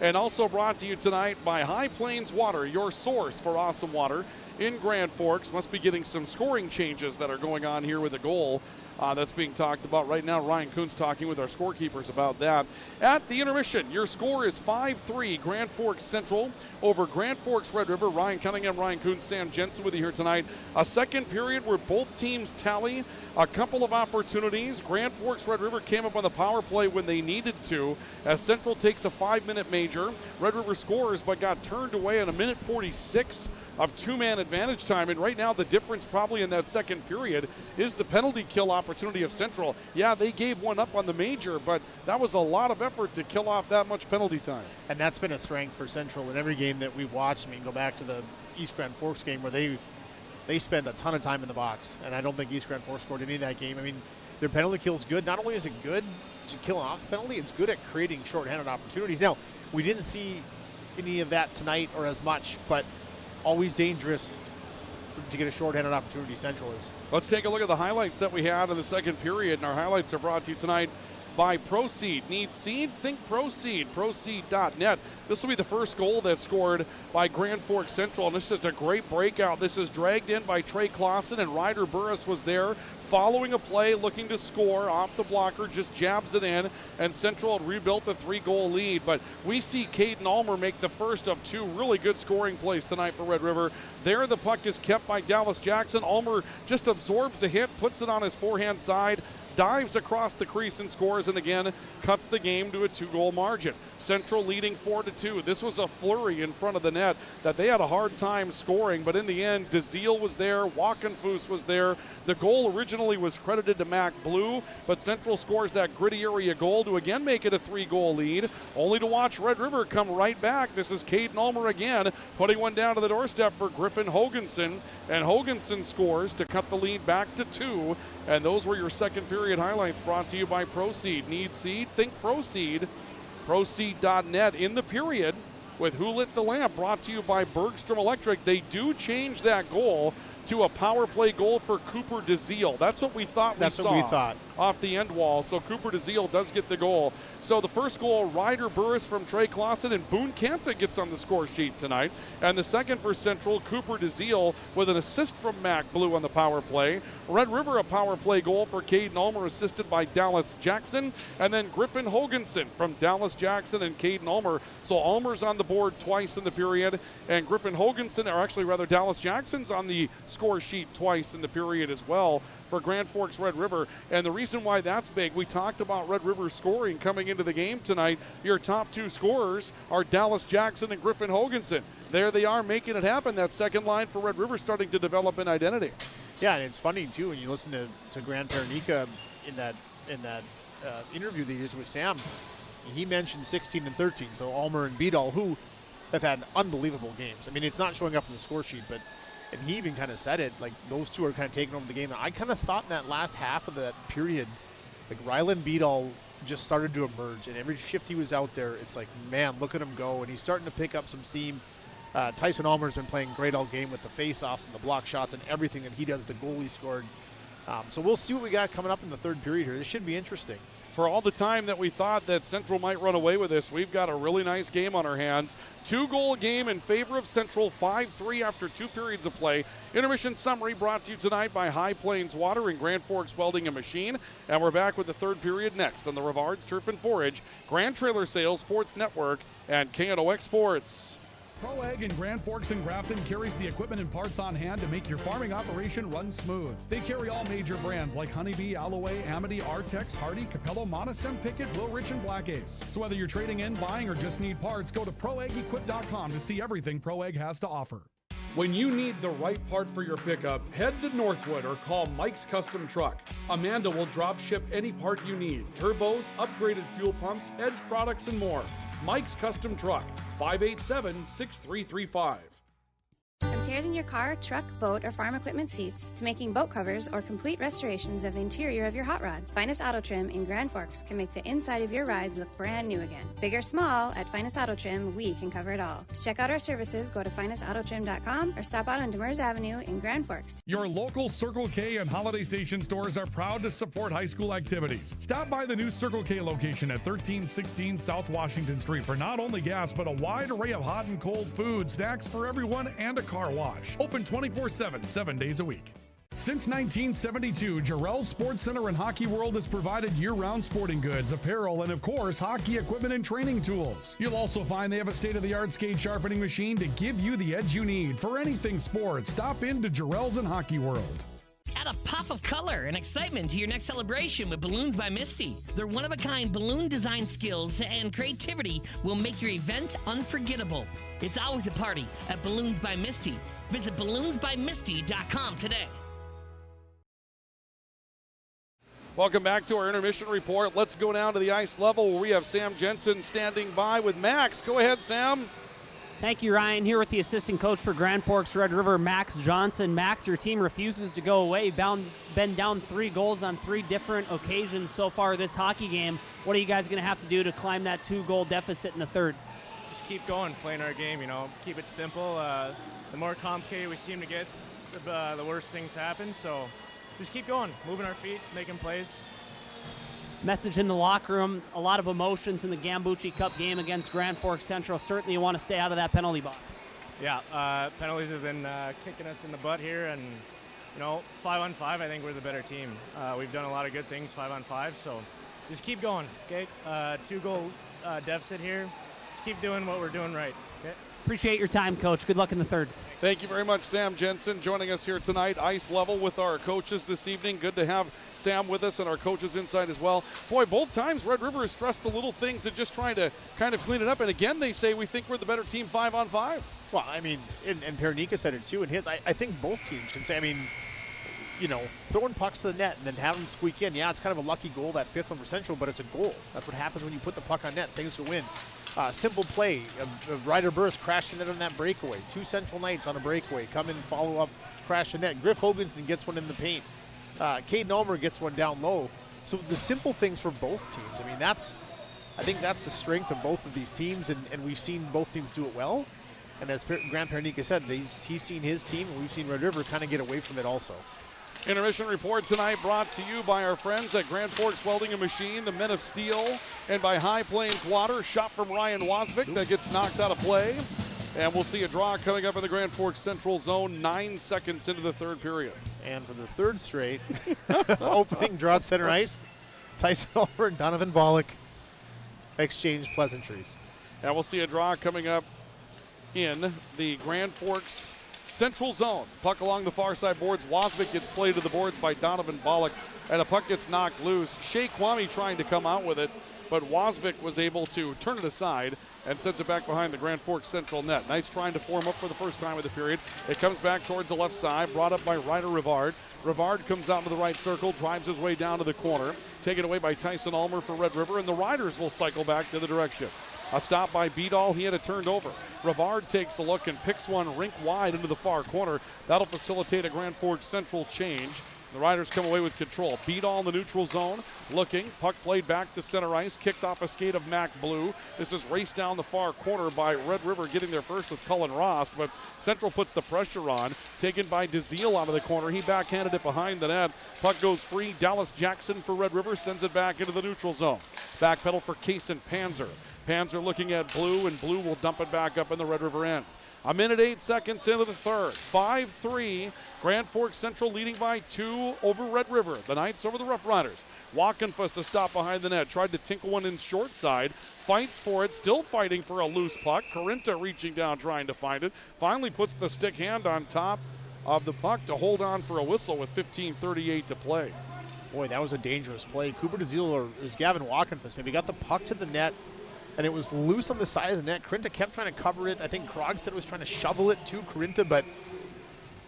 and also brought to you tonight by High Plains Water, your source for awesome water in Grand Forks. Must be getting some scoring changes that are going on here with a goal that's being talked about right now. Ryan Kuhn's talking with our scorekeepers about that. At the intermission, your score is 5-3 Grand Forks Central over Grand Forks Red River. Ryan Cunningham, Ryan Kuhn, Sam Jensen with you here tonight. A second period where both teams tally a couple of opportunities. Grand Forks Red River came up on the power play when they needed to, as Central takes a 5-minute major. Red River scores but got turned away in a minute 46 of 2-man advantage time, and right now the difference probably in that second period is the penalty kill opportunity of Central. Yeah, they gave one up on the major, but that was a lot of effort to kill off that much penalty time.
And that's been a strength for Central in every game that we've watched. I mean, go back to the East Grand Forks game where they spend a ton of time in the box, and I don't think East Grand Forks scored any of that game. I mean, their penalty kill is good. Not only is it good to kill off the penalty, it's good at creating shorthanded opportunities. Now, we didn't see any of that tonight or as much, but always dangerous to get a shorthanded opportunity Central is.
Let's take a look at the highlights that we had in the second period, and our highlights are brought to you tonight by Proceed. Need seed? Think Proceed. Proceed.net. This will be the first goal that's scored by Grand Forks Central, and this is a great breakout. This is dragged in by Trey Clausen, and Ryder Burris was there following a play, looking to score off the blocker, just jabs it in, and Central had rebuilt a 3-goal lead. But we see Caden Ulmer make the first of 2 really good scoring plays tonight for Red River. There, the puck is kept by Dallas Jackson. Ulmer just absorbs a hit, puts it on his forehand side, dives across the crease and scores, and again cuts the game to a 2-goal margin. Central leading 4-2. This was a flurry in front of the net that they had a hard time scoring, but in the end, DeZiel was there, Walkenfuss was there. The goal originally was credited to Mac Blue, but Central scores that gritty area goal to again make it a 3-goal lead, only to watch Red River come right back. This is Caden Ulmer again, putting one down to the doorstep for Griffin Hoganson, and Hoganson scores to cut the lead back to 2. And those were your second period highlights, brought to you by Proceed. Need seed? Think Proceed. Proceed.net in the period with Who Lit the Lamp, brought to you by Bergstrom Electric. They do change that goal to a power play goal for Cooper DeZiel. That's what we thought we saw.
That's what we thought.
Off the end wall. So Cooper DeZiel does get the goal. So the first goal, Ryder Burris from Trey Clausen, and Boone Kanta gets on the score sheet tonight. And the second for Central, Cooper DeZiel with an assist from Mac Blue on the power play. Red River, a power play goal for Caden Ulmer, assisted by Dallas Jackson. And then Griffin Hoganson from Dallas Jackson and Caden Ulmer. So Ulmer's on the board twice in the period, and Griffin Hoganson, or actually rather Dallas Jackson's on the score sheet twice in the period as well for Grand Forks Red River. And the reason why that's big, we talked about Red River scoring coming into the game tonight. Your top 2 scorers are Dallas Jackson and Griffin Hoganson. There they are making it happen. That second line for Red River starting to develop an identity.
Yeah, and it's funny too when you listen to Grand Paranica in that interview that he did with Sam. He mentioned 16 and 13, so Ulmer and Beadall, who have had unbelievable games. I mean, it's not showing up in the score sheet, but and he even kind of said it, like those two are kind of taking over the game. And I kind of thought in that last half of that period, like Rylan Beadall just started to emerge, and every shift he was out there, it's like, man, look at him go, and he's starting to pick up some steam. Tyson Ulmer's been playing great all game with the face-offs and the block shots and everything that he does. The goal he scored. So we'll see what we got coming up in the third period here. This should be interesting.
For all the time that we thought that Central might run away with this, we've got a really nice game on our hands. 2-goal game in favor of Central, 5-3 after 2 periods of play. Intermission summary brought to you tonight by High Plains Water and Grand Forks Welding and Machine. And we're back with the third period next on the Rivards Turf and Forage, Grand Trailer Sales Sports Network, and KNOX Sports.
ProAg in Grand Forks and Grafton carries the equipment and parts on hand to make your farming operation run smooth. They carry all major brands like Honeybee, Alloway, Amity, Artex, Hardy, Capello, Monosem, Pickett, Wilrich, and Black Ace. So whether you're trading in, buying, or just need parts, go to ProAgEquip.com to see everything ProAg has to offer. When you need the right part for your pickup, head to Northwood or call Mike's Custom Truck. Amanda will drop ship any part you need: turbos, upgraded fuel pumps, Edge products, and more. Mike's Custom Truck, 587-6335.
From tears in your car, truck, boat, or farm equipment seats to making boat covers or complete restorations of the interior of your hot rod, Finest Auto Trim in Grand Forks can make the inside of your rides look brand new again. Big or small, at Finest Auto Trim, we can cover it all. To check out our services, go to finestautotrim.com or stop out on Demers Avenue in Grand Forks.
Your local Circle K and Holiday Station stores are proud to support high school activities. Stop by the new Circle K location at 1316 South Washington Street for not only gas, but a wide array of hot and cold food, snacks for everyone, and a car wash. Open 24/7, 7 days a week. Since 1972, Jarrell's Sports Center and Hockey World has provided year-round sporting goods, apparel, and of course, hockey equipment and training tools. You'll also find they have a state-of-the-art skate sharpening machine to give you the edge you need. For anything sports, stop into Jarrell's and Hockey World.
Add a pop of color and excitement to your next celebration with Balloons by Misty. Their one-of-a-kind balloon design skills and creativity will make your event unforgettable. It's always a party at Balloons by Misty. Visit balloonsbymisty.com today.
Welcome back to our intermission report. Let's go down to the ice level where we have Sam Jensen standing by with Max. Go ahead, Sam.
Thank you, Ryan. Here with the assistant coach for Grand Forks Red River, Max Johnson. Max, your team refuses to go away. Been down 3 goals on 3 different occasions so far this hockey game. What are you guys going to have to do to climb that 2-goal deficit in the third?
Just
keep going, playing our game, keep it simple. The more complicated we seem to get, the worse things happen. So just keep going, moving our feet, making plays.
Message in the locker room, a lot of emotions in the Gambucci Cup game against Grand Forks Central. Certainly you want to stay out of that penalty box.
Yeah, penalties have been kicking us in the butt here, and 5-on-5, I think we're the better team. We've done a lot of good things 5-on-5, so just keep going, okay? 2-goal deficit here. Just keep doing what we're doing right, okay?
Appreciate your time, Coach. Good luck in the third.
Thank you very much, Sam Jensen, joining us here tonight. Ice level with our coaches this evening. Good to have Sam with us and our coaches inside as well. Boy, both times Red River has stressed the little things and just trying to kind of clean it up. And again, they say we think we're the better team 5-on-5.
Well, I mean, and Pernica said it too in his. I think both teams can say, I mean, throwing pucks to the net and then having them squeak in. Yeah, it's kind of a lucky goal, that fifth one for Central, but it's a goal. That's what happens when you put the puck on net. Things go in. Simple play. Ryder Burst crashed the net on that breakaway. 2 Central Knights on a breakaway. Come in, follow up, crash the net. Griff Hoganson gets one in the paint. Caden Ulmer gets one down low. So the simple things for both teams. I mean, I think that's the strength of both of these teams, and we've seen both teams do it well. And as Grant Pernica said, he's seen his team, and we've seen Red River kind of get away from it also.
Intermission report tonight brought to you by our friends at Grand Forks Welding and Machine, the Men of Steel, and by High Plains Water. Shot from Ryan Wasvik that gets knocked out of play. And we'll see a draw coming up in the Grand Forks Central Zone 9 seconds into the third period.
And for the third straight opening draw at center ice, Tyson Ulmer and Donovan Bollock exchange pleasantries.
And we'll see a draw coming up in the Grand Forks Central Zone. Puck along the far side boards. Wasvik gets played to the boards by Donovan Bollock, and a puck gets knocked loose. Shea Kwame trying to come out with it, but Wasvik was able to turn it aside and sends it back behind the Grand Forks Central net. Knights trying to form up for the first time of the period. It comes back towards the left side, brought up by Ryder Rivard. Rivard comes out to the right circle, drives his way down to the corner. Taken away by Tyson Ulmer for Red River, and the Riders will cycle back to the direction. A stop by Beedall. He had it turned over. Rivard takes a look and picks one rink wide into the far corner. That'll facilitate a Grand Forks Central change. The Riders come away with control. Beedall in the neutral zone. Looking. Puck played back to center ice. Kicked off a skate of Mac Blue. This is raced down the far corner by Red River, getting there first with Cullen Ross. But Central puts the pressure on. Taken by DeZiel out of the corner. He backhanded it behind the net. Puck goes free. Dallas Jackson for Red River sends it back into the neutral zone. Back pedal for Kaysen Panzer. Panzer looking at Blue, and Blue will dump it back up in the Red River end. A minute 8 seconds into the third. 5-3. Grand Forks Central leading by 2 over Red River. The Knights over the Rough Riders. Walkenfuss a stop behind the net. Tried to tinkle one in short side. Fights for it. Still fighting for a loose puck. Corinta reaching down trying to find it. Finally puts the stick hand on top of the puck to hold on for a whistle with 15:38 to play.
Boy, that was a dangerous play. Cooper DeZiel, or it was Gavin Walkenfuss, maybe got the puck to the net, and it was loose on the side of the net. Corinta kept trying to cover it. I think Krogstad was trying to shovel it to Corinta, but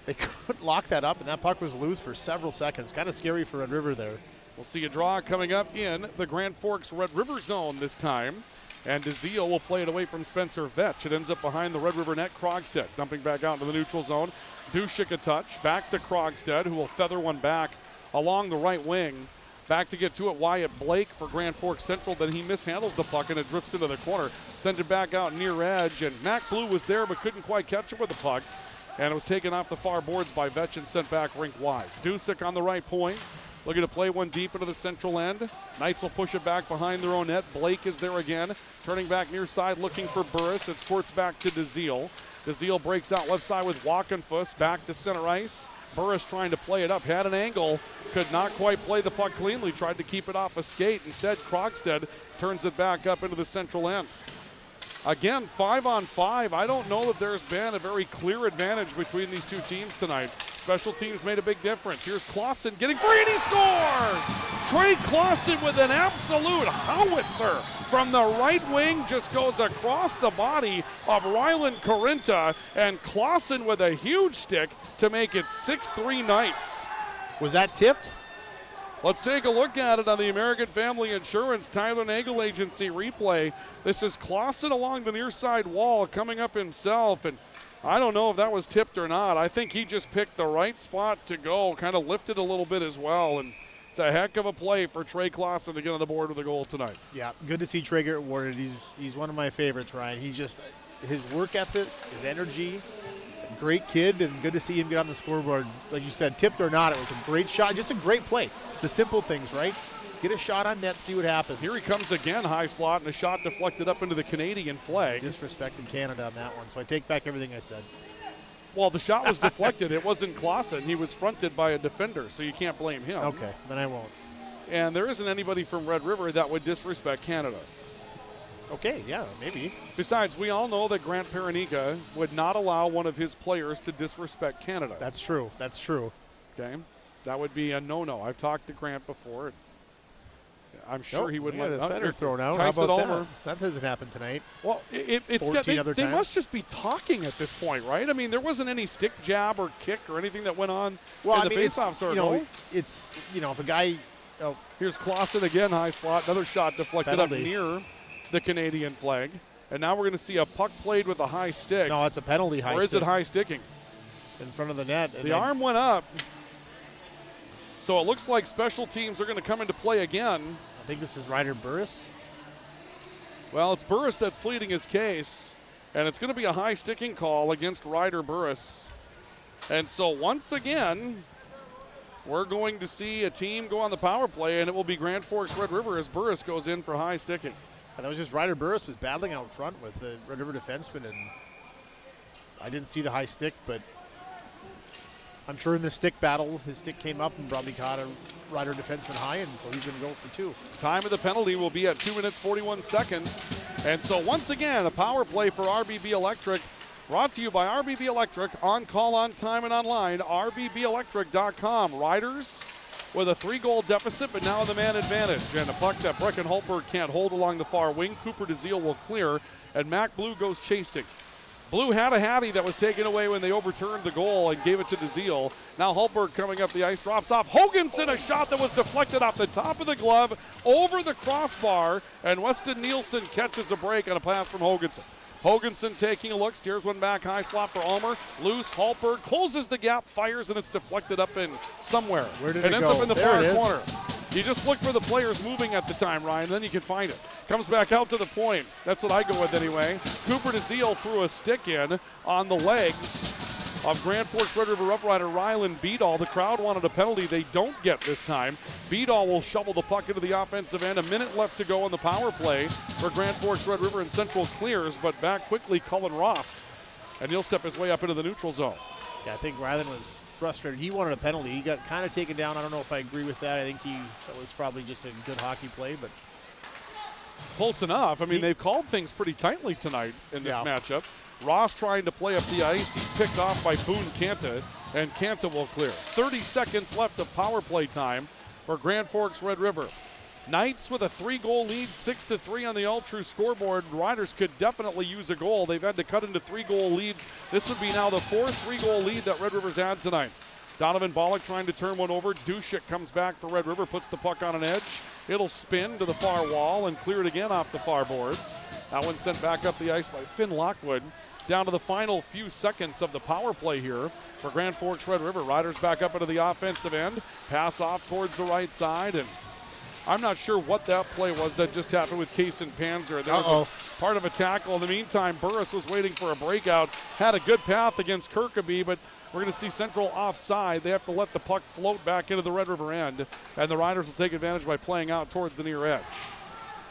they couldn't lock that up, and that puck was loose for several seconds. Kind of scary for Red River there.
We'll see a draw coming up in the Grand Forks Red River zone this time. And DeZiel will play it away from Spencer Vetch. It ends up behind the Red River net. Krogstad dumping back out into the neutral zone. Dushik a touch. Back to Krogstad, who will feather one back along the right wing. Back to get to it, Wyatt Blake for Grand Forks Central. Then he mishandles the puck and it drifts into the corner. Sends it back out near edge. And Mac Blue was there but couldn't quite catch it with the puck. And it was taken off the far boards by Vetch and sent back rink wide. Dusick on the right point. Looking to play one deep into the central end. Knights will push it back behind their own net. Blake is there again. Turning back near side, looking for Burris. It squirts back to DeZiel. DeZiel breaks out left side with Walkenfuss. Back to center ice. Burris trying to play it up. Had an angle. Could not quite play the puck cleanly. Tried to keep it off a skate. Instead, Krogstad turns it back up into the central end. Again, 5-on-5. I don't know that there's been a very clear advantage between these two teams tonight. Special teams made a big difference. Here's Clausen getting free, and he scores! Trey Clausen with an absolute howitzer from the right wing, just goes across the body of Ryland Corinta, and Clausen with a huge stick to make it 6-3 Knights.
Was that tipped?
Let's take a look at it on the American Family Insurance Tyler Nagel Agency replay. This is Clausen along the near side wall coming up himself, and I don't know if that was tipped or not. I think he just picked the right spot to go, kind of lifted a little bit as well, and It's a heck of a play for Trey Clausen to get on the board with a goal tonight.
Yeah, good to see Trey get rewarded. He's one of my favorites, Ryan. He's just his work ethic, his energy, great kid, and good to see him get on the scoreboard. Like you said, tipped or not, it was a great shot, just a great play. The simple things, right? Get a shot on net, see what happens.
Here he comes again, high slot, and a shot deflected up into the Canadian flag.
Disrespected Canada on that one, so I take back everything I said.
Well, the shot was deflected. It wasn't Clausen. He was fronted by a defender, so you can't blame him.
Okay, then I won't.
And there isn't anybody from Red River that would disrespect Canada.
Okay, yeah, maybe.
Besides, we all know that Grant Paranika would not allow one of his players to disrespect Canada.
That's true. That's true.
Okay? That would be a no-no. I've talked to Grant before. I'm sure he would let
the center thrown out.
Tyson
How about
Ulmer.
that? That doesn't happen tonight.
Well, they must just be talking at this point, right? I mean, there wasn't any stick jab or kick or anything that went on in the faceoff circle.
It's if a guy. Oh,
here's Clausen again, high slot. Another shot deflected up near the Canadian flag. And now we're going to see a puck played with a high stick.
No, it's a penalty high stick.
Or is it high sticking?
In front of the net.
The arm went up. So it looks like special teams are going to come into play again.
I think this is Ryder Burris.
Well, it's Burris that's pleading his case, and it's going to be a high sticking call against Ryder Burris. And so once again, we're going to see a team go on the power play, and it will be Grand Forks Red River as Burris goes in for high sticking.
And that was just Ryder Burris was battling out front with the Red River defenseman, and I didn't see the high stick, but I'm sure in the stick battle, his stick came up and probably caught a Ryder defenseman high, and so he's going to go for 2.
Time of the penalty will be at 2 minutes, 41 seconds. And so once again, a power play for RBB Electric, brought to you by RBB Electric, on call, on time, and online, rbbelectric.com. Riders with a 3-goal deficit, but now the man advantage. And a puck that Brecken Holtberg can't hold along the far wing. Cooper DeZiel will clear, and Mac Blue goes chasing. Blue had a hattie that was taken away when they overturned the goal and gave it to DeZiel. Now Holtberg coming up the ice, drops off. Hoganson, a shot that was deflected off the top of the glove, over the crossbar, and Weston Nielsen catches a break on a pass from Hoganson. Hoganson taking a look, steers one back, high slot for Ulmer. Loose, Holtberg closes the gap, fires, and it's deflected up in somewhere.
Where did it
ends
go?
Up in the
There
far corner. You just look for the players moving at the time, Ryan, then you can find it. Comes back out to the point. That's what I go with anyway. Cooper DeZiel threw a stick in on the legs of Grand Forks Red River Rough Rider Rylan Beadall. The crowd wanted a penalty. They don't get this time. Beadall will shovel the puck into the offensive end. A minute left to go on the power play for Grand Forks Red River, and Central clears, but back quickly Cullen Rost. And he'll step his way up into the neutral zone.
Yeah, I think Rylan was frustrated. He wanted a penalty. He got kind of taken down. I don't know if I agree with that. I think that was probably just a good hockey play, but
close enough. I mean, they've called things pretty tightly tonight in this matchup. Ross trying to play up the ice. He's picked off by Boone Canta, and Canta will clear. 30 seconds left of power play time for Grand Forks Red River. Knights with a 3-goal lead, 6-3 on the All-True scoreboard. Riders could definitely use a goal. They've had to cut into 3-goal leads. This would be now the 4th 3-goal lead that Red River's had tonight. Donovan Bollock trying to turn one over. Dushik comes back for Red River, puts the puck on an edge. It'll spin to the far wall and cleared again off the far boards. That one sent back up the ice by Finn Lockwood. Down to the final few seconds of the power play here for Grand Forks Red River. Riders back up into the offensive end. Pass off towards the right side, and I'm not sure what that play was that just happened with Kaysen Panzer. There was a part of a tackle. In the meantime, Burris was waiting for a breakout. Had a good path against Kirkaby, but we're going to see Central offside. They have to let the puck float back into the Red River end, and the Riders will take advantage by playing out towards the near edge.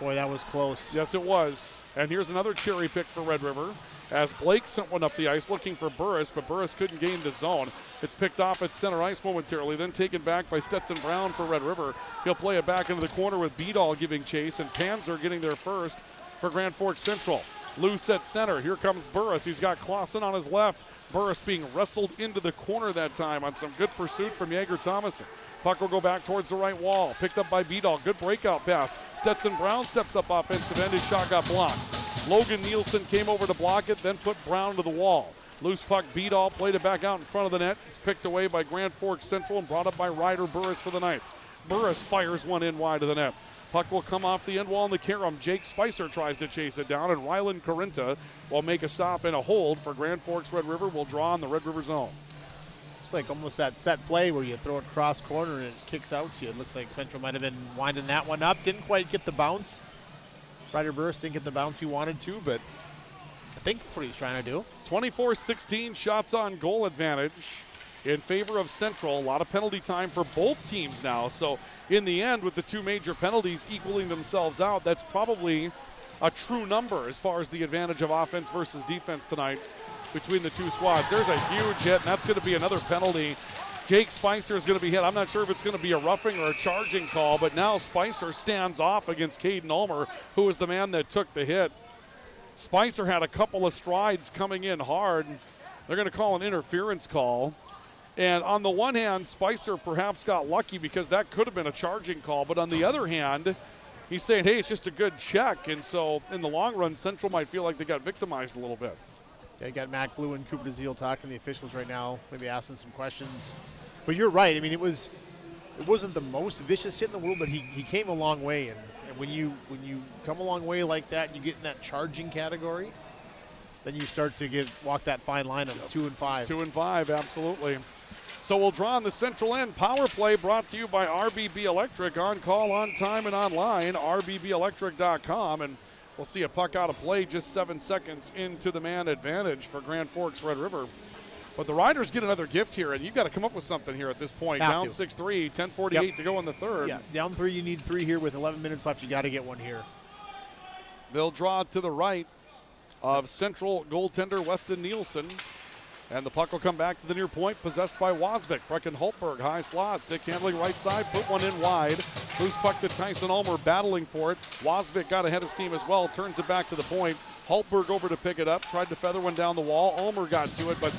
Boy, that was close.
Yes, it was. And here's another cherry pick for Red River, as Blake sent one up the ice looking for Burris, but Burris couldn't gain the zone. It's picked off at center ice momentarily, then taken back by Stetson Brown for Red River. He'll play it back into the corner with Beadall giving chase, and Panzer getting there first for Grand Forks Central. Loose at center. Here comes Burris. He's got Clausen on his left. Burris being wrestled into the corner that time on some good pursuit from Jaeger Thomason. Puck will go back towards the right wall. Picked up by Beadall. Good breakout pass. Stetson Brown steps up offensive end. His shot got blocked. Logan Nielsen came over to block it, then put Brown to the wall. Loose puck, Beadall played it back out in front of the net. It's picked away by Grand Forks Central and brought up by Ryder Burris for the Knights. Burris fires one in wide of the net. Puck will come off the end wall in the carom. Jake Spicer tries to chase it down, and Rylan Corinta will make a stop and a hold for Grand Forks Red River. Will draw on the Red River zone.
looks like almost that set play where you throw it cross corner and it kicks out to you. It looks like Central might have been winding that one up. Didn't quite get the bounce. Ryder Burris didn't get the bounce he wanted to, but I think that's what he's trying to do.
24-16 shots on goal advantage in favor of Central. A lot of penalty time for both teams now. So in the end, with the two major penalties equaling themselves out, that's probably a true number as far as the advantage of offense versus defense tonight between the two squads. There's a huge hit, and that's going to be another penalty. Jake Spicer is going to be hit. I'm not sure if it's going to be a roughing or a charging call, but now Spicer stands off against Caden Ulmer, who was the man that took the hit. Spicer had a couple of strides coming in hard. They're going to call an interference call. And on the one hand, Spicer perhaps got lucky because that could have been a charging call. But on the other hand, he's saying, hey, it's just a good check. And so in the long run, Central might feel like they got victimized a little bit.
Yeah, you got Mac Blue and Cooper DeZiel talking to the officials right now, maybe asking some questions. But you're right. I mean, it wasn't the most vicious hit in the world, but he came a long way. And when you come a long way like that, you get in that charging category, then you start to walk that fine line of 2 and 5.
2 and 5, absolutely. So we'll draw on the Central end. Power play brought to you by RBB Electric. On call, on time, and online, rbbelectric.com. And we'll see a puck out of play just 7 seconds into the man advantage for Grand Forks Red River. But the Riders get another gift here, and you've got to come up with something here at this point. Down 6-3, 10:48 to go in the third.
Yeah, down 3, you need 3 here with 11 minutes left. You got to get one here.
They'll draw to the right of Central goaltender Weston Nielsen. And the puck will come back to the near point, possessed by Wasvik. Brecken Holtberg, high slot, stick handling right side, put one in wide. Loose puck to Tyson Ulmer, battling for it. Wasvik got ahead of steam as well, turns it back to the point. Holtberg over to pick it up, tried to feather one down the wall. Ulmer got to it, but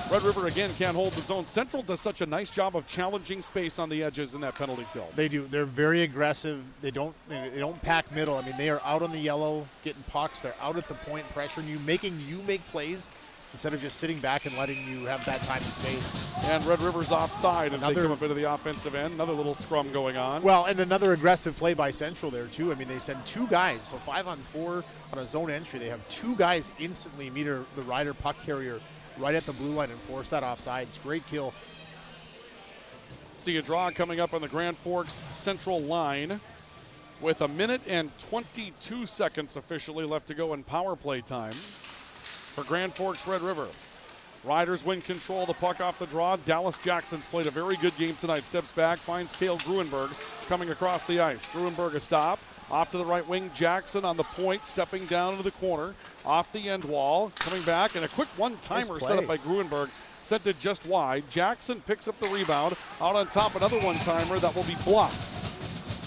Red River again can't hold the zone. Central does such a nice job of challenging space on the edges in that penalty kill.
They do. They're very aggressive. They don't pack middle. I mean, they are out on the yellow, getting pucks. They're out at the point, pressuring you, making you make plays, instead of just sitting back and letting you have that time and space.
And Red River's offside as they come up into the offensive end. Another little scrum going on.
Well, and another aggressive play by Central there, too. I mean, they send 2 guys, so 5-on-4 on a zone entry. They have 2 guys instantly meet the Rider puck carrier right at the blue line and force that offsides. Great kill.
See a draw coming up on the Grand Forks Central line with 1 minute and 22 seconds officially left to go in power play time for Grand Forks Red River. Riders win control of the puck off the draw. Dallas Jackson's played a very good game tonight. Steps back, finds Cale Gruenberg coming across the ice. Gruenberg a stop. Off to the right wing, Jackson on the point, stepping down into the corner. Off the end wall, coming back, and a quick one-timer set up by Gruenberg. Sent it just wide. Jackson picks up the rebound. Out on top, another one-timer that will be blocked.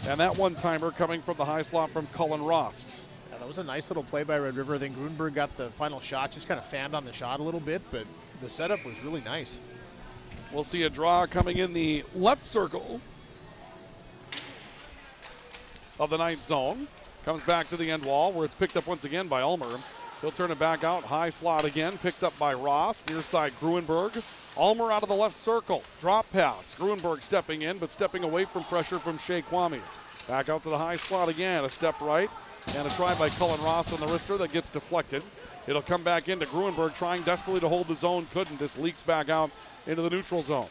And that one-timer coming from the high slot from Cullen Rost.
Yeah, that was a nice little play by Red River. I think Gruenberg got the final shot, just kind of fanned on the shot a little bit, but the setup was really nice.
We'll see a draw coming in the left circle of the ninth zone. Comes back to the end wall where it's picked up once again by Ulmer. He'll turn it back out. High slot again. Picked up by Ross. Near side Gruenberg. Ulmer out of the left circle. Drop pass. Gruenberg stepping in, but stepping away from pressure from Shea Kwame. Back out to the high slot again. A step right. And a try by Cullen Ross on the wrister that gets deflected. It'll come back into Gruenberg, trying desperately to hold the zone. Couldn't. This leaks back out into the neutral zone.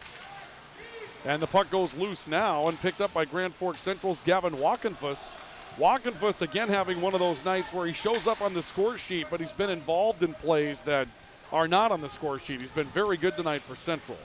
And the puck goes loose now and picked up by Grand Forks Central's Gavin Walkenfuss. Walkenfuss again having one of those nights where he shows up on the score sheet, but he's been involved in plays that are not on the score sheet. He's been very good tonight for Central.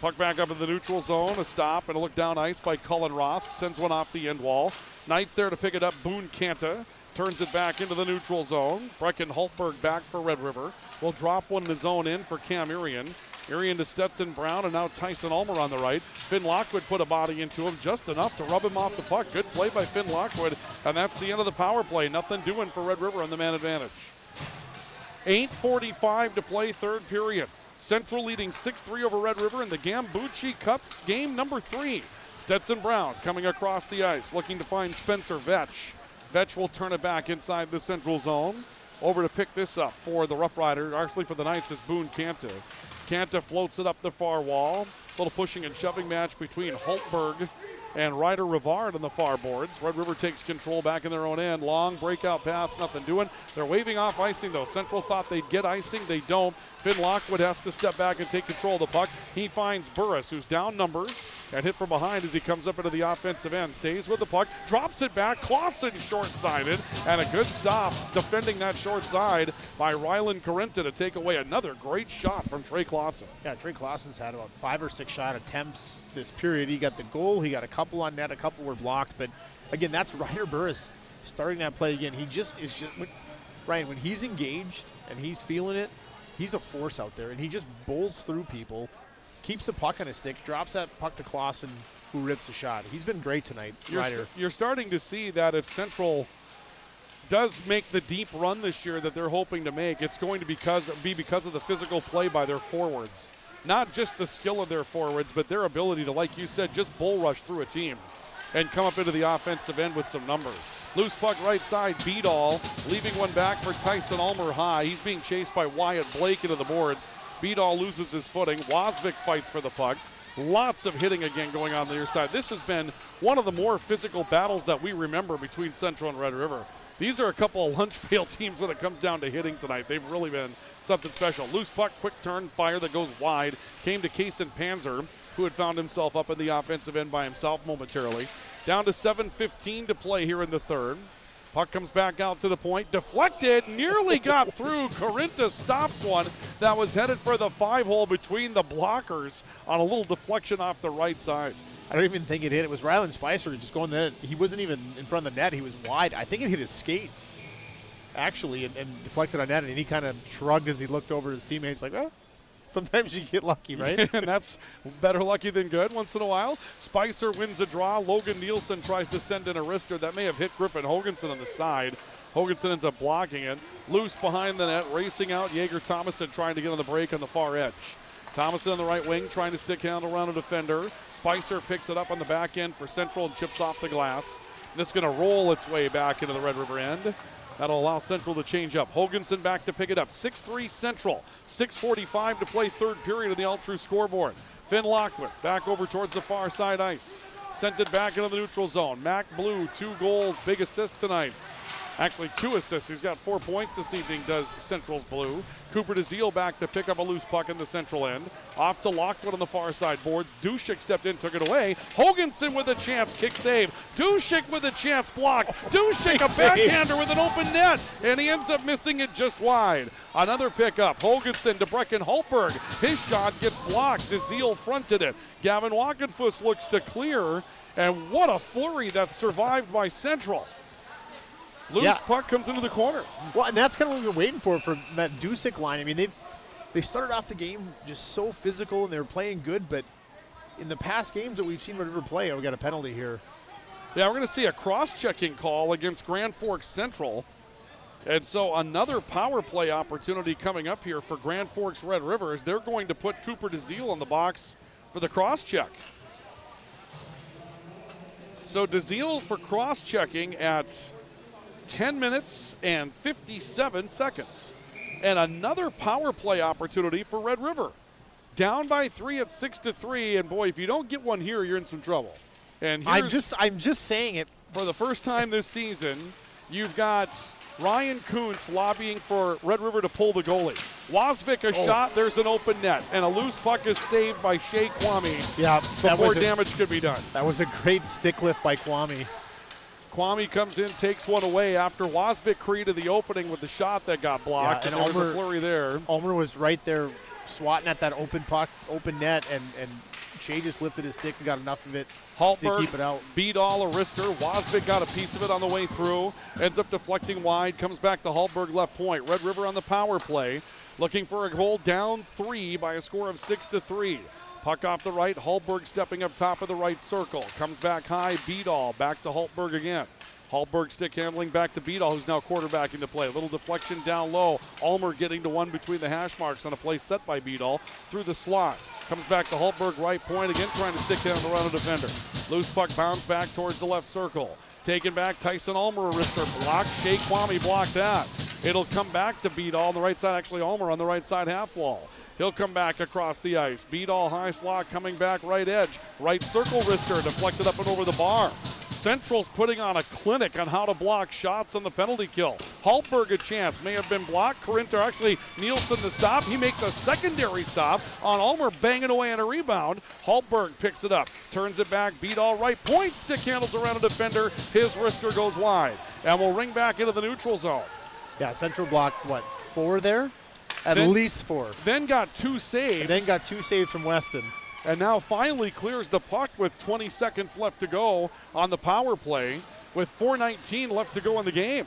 Puck back up in the neutral zone, a stop and a look down ice by Cullen Ross. Sends one off the end wall. Knight's there to pick it up. Boone Canta turns it back into the neutral zone. Brecken Holtberg back for Red River. Will drop one in the zone in for Cam Urian. Urian to Stetson Brown, and now Tyson Ulmer on the right. Finn Lockwood put a body into him, just enough to rub him off the puck. Good play by Finn Lockwood, and that's the end of the power play. Nothing doing for Red River on the man advantage. 8:45 to play, third period. Central leading 6-3 over Red River in the Gambucci Cups game number 3. Stetson Brown coming across the ice, looking to find Spencer Vetch. Vetch will turn it back inside the central zone. Over to pick this up for the Rough Rider, actually for the Knights, is Boone Canta. Canta floats it up the far wall. A little pushing and shoving match between Holtberg and Ryder Rivard on the far boards. Red River takes control back in their own end. Long breakout pass, nothing doing. They're waving off icing, though. Central thought they'd get icing. They don't. Finn Lockwood has to step back and take control of the puck. He finds Burris, who's down numbers, and hit from behind as he comes up into the offensive end. Stays with the puck, drops it back. Clausen short-sided, and a good stop defending that short side by Rylan Corinta to take away another great shot from Trey Clausen.
Yeah, Trey Clausen's had about 5 or 6 shot attempts this period. He got the goal. He got a couple on net. A couple were blocked. But, again, that's Ryder Burris starting that play again. He just is Ryan, when he's engaged and he's feeling it, he's a force out there. And he just bowls through people, keeps the puck on his stick, drops that puck to Clausen, who rips a shot. He's been great tonight, Ryder.
You're starting to see that if Central does make the deep run this year that they're hoping to make, it's going to be because of the physical play by their forwards. Not just the skill of their forwards, but their ability to, like you said, just bull rush through a team and come up into the offensive end with some numbers. Loose puck right side, Beadall leaving one back for Tyson Ulmer high. He's being chased by Wyatt Blake into the boards. Beadall loses his footing. Wasvik fights for the puck. Lots of hitting again going on the near side. This has been one of the more physical battles that we remember between Central and Red River. These are a couple of lunch pail teams when it comes down to hitting tonight. They've really been something special. Loose puck, quick turn, fire that goes wide. Came to Kason Panzer, who had found himself up in the offensive end by himself momentarily. Down to 7:15 to play here in the third. Puck comes back out to the point. Deflected, nearly got through. Corinta stops one that was headed for the 5-hole between the blockers on a little deflection off the right side.
I don't even think it hit. It was Rylan Spicer just going there. He wasn't even in front of the net. He was wide. I think it hit his skates, actually, and deflected on net. And he kind of shrugged as he looked over at his teammates like, well, sometimes you get lucky, right?
And that's better lucky than good once in a while. Spicer wins a draw. Logan Nielsen tries to send in a wrister. That may have hit Griffin Hoganson on the side. Hoganson ends up blocking it. Loose behind the net, racing out. Jaeger Thomason trying to get on the break on the far edge. Thomason on the right wing trying to stick handle around a defender. Spicer picks it up on the back end for Central and chips off the glass. And this is going to roll its way back into the Red River end. That'll allow Central to change up. Hoganson back to pick it up. 6-3 Central. 6:45 to play third period of the Ultra scoreboard. Finn Lockwood back over towards the far side ice. Sent it back into the neutral zone. Mac Blue, 2 goals, big assist tonight. Actually 2 assists. He's got 4 points this evening, does Central's Blue. Cooper DeZiel back to pick up a loose puck in the Central end. Off to Lockwood on the far side boards. Dushik stepped in, took it away. Hoganson with a chance, kick save. Dushik with a chance, block. Dushik, a backhander with an open net, and he ends up missing it just wide. Another pickup. Hoganson to Brecken Hultberg. His shot gets blocked. DeZiel fronted it. Gavin Walkenfuss looks to clear, and what a flurry that's survived by Central. Loose puck comes into the corner.
Well, and that's kind of what we've been waiting for that Dusick line. I mean, they started off the game just so physical, and they were playing good, but in the past games that we've seen Red River play, we got a penalty here.
Yeah, we're going to see a cross-checking call against Grand Forks Central. And so another power play opportunity coming up here for Grand Forks Red River as they're going to put Cooper DeZiel in the box for the cross-check. So DeZiel for cross-checking at 10 minutes and 57 seconds. And another power play opportunity for Red River. Down by 3 at 6-3, and boy, if you don't get one here, you're in some trouble. And
I'm just saying it.
For the first time this season, you've got Ryan Kuntz lobbying for Red River to pull the goalie. Wasvik a shot, there's an open net, and a loose puck is saved by Shea Kwame before damage could be done.
That was a great stick lift by Kwame.
Kwame comes in, takes one away after Wasvik created the opening with the shot that got blocked, and there was a flurry there.
Ulmer was right there swatting at that open puck, open net, and Shea just lifted his stick and got enough of it to keep it out.
Beadall, a wrister. Wasvik got a piece of it on the way through. Ends up deflecting wide, comes back to Hultberg left point. Red River on the power play, looking for a goal, down 3 by a score of 6-3. Puck off the right, Hultberg stepping up top of the right circle. Comes back high, Beadall, back to Hultberg again. Hultberg stick handling back to Beadall, who's now quarterbacking the play. A little deflection down low. Ulmer getting to one between the hash marks on a play set by Beadall through the slot. Comes back to Hultberg, right point again, trying to stick handle around a defender. Loose puck bounds back towards the left circle. Taken back, Tyson Ulmer, a wrister blocked. Shea Kwame blocked that. It'll come back to Beadall on the right side, actually Ulmer on the right side half wall. He'll come back across the ice. Beadall high slot coming back right edge. Right circle wrister deflected up and over the bar. Central's putting on a clinic on how to block shots on the penalty kill. Haltberg a chance, may have been blocked. Corinter, actually Nielsen the stop. He makes a secondary stop on Ulmer banging away on a rebound. Haltberg picks it up, turns it back. Beadall right point, stick handles around a defender. His wrister goes wide and will ring back into the neutral zone.
Yeah, Central blocked, what, 4 there? At least 4.
Then got 2 saves.
And then got 2 saves from Weston.
And now finally clears the puck with 20 seconds left to go on the power play with 4:19 left to go in the game.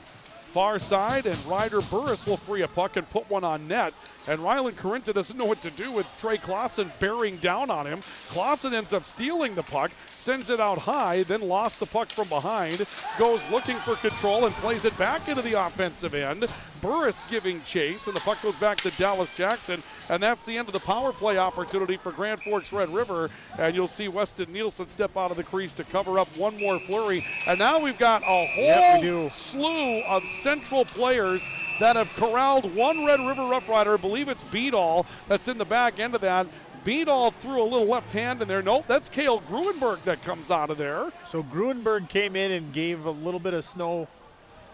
Far side, and Ryder Burris will free a puck and put one on net. And Rylan Corinta doesn't know what to do with Trey Clausen bearing down on him. Clausen ends up stealing the puck, sends it out high, then lost the puck from behind, goes looking for control and plays it back into the offensive end. Burris giving chase, and the puck goes back to Dallas Jackson, and that's the end of the power play opportunity for Grand Forks Red River. And you'll see Weston Nielsen step out of the crease to cover up one more flurry. And now we've got a whole slew of Central players that have corralled one Red River Rough Rider. I believe it's Beadall that's in the back end of that. Beadall threw a little left hand in there. Nope, that's Cale Gruenberg that comes out of there.
So Gruenberg came in and gave a little bit of snow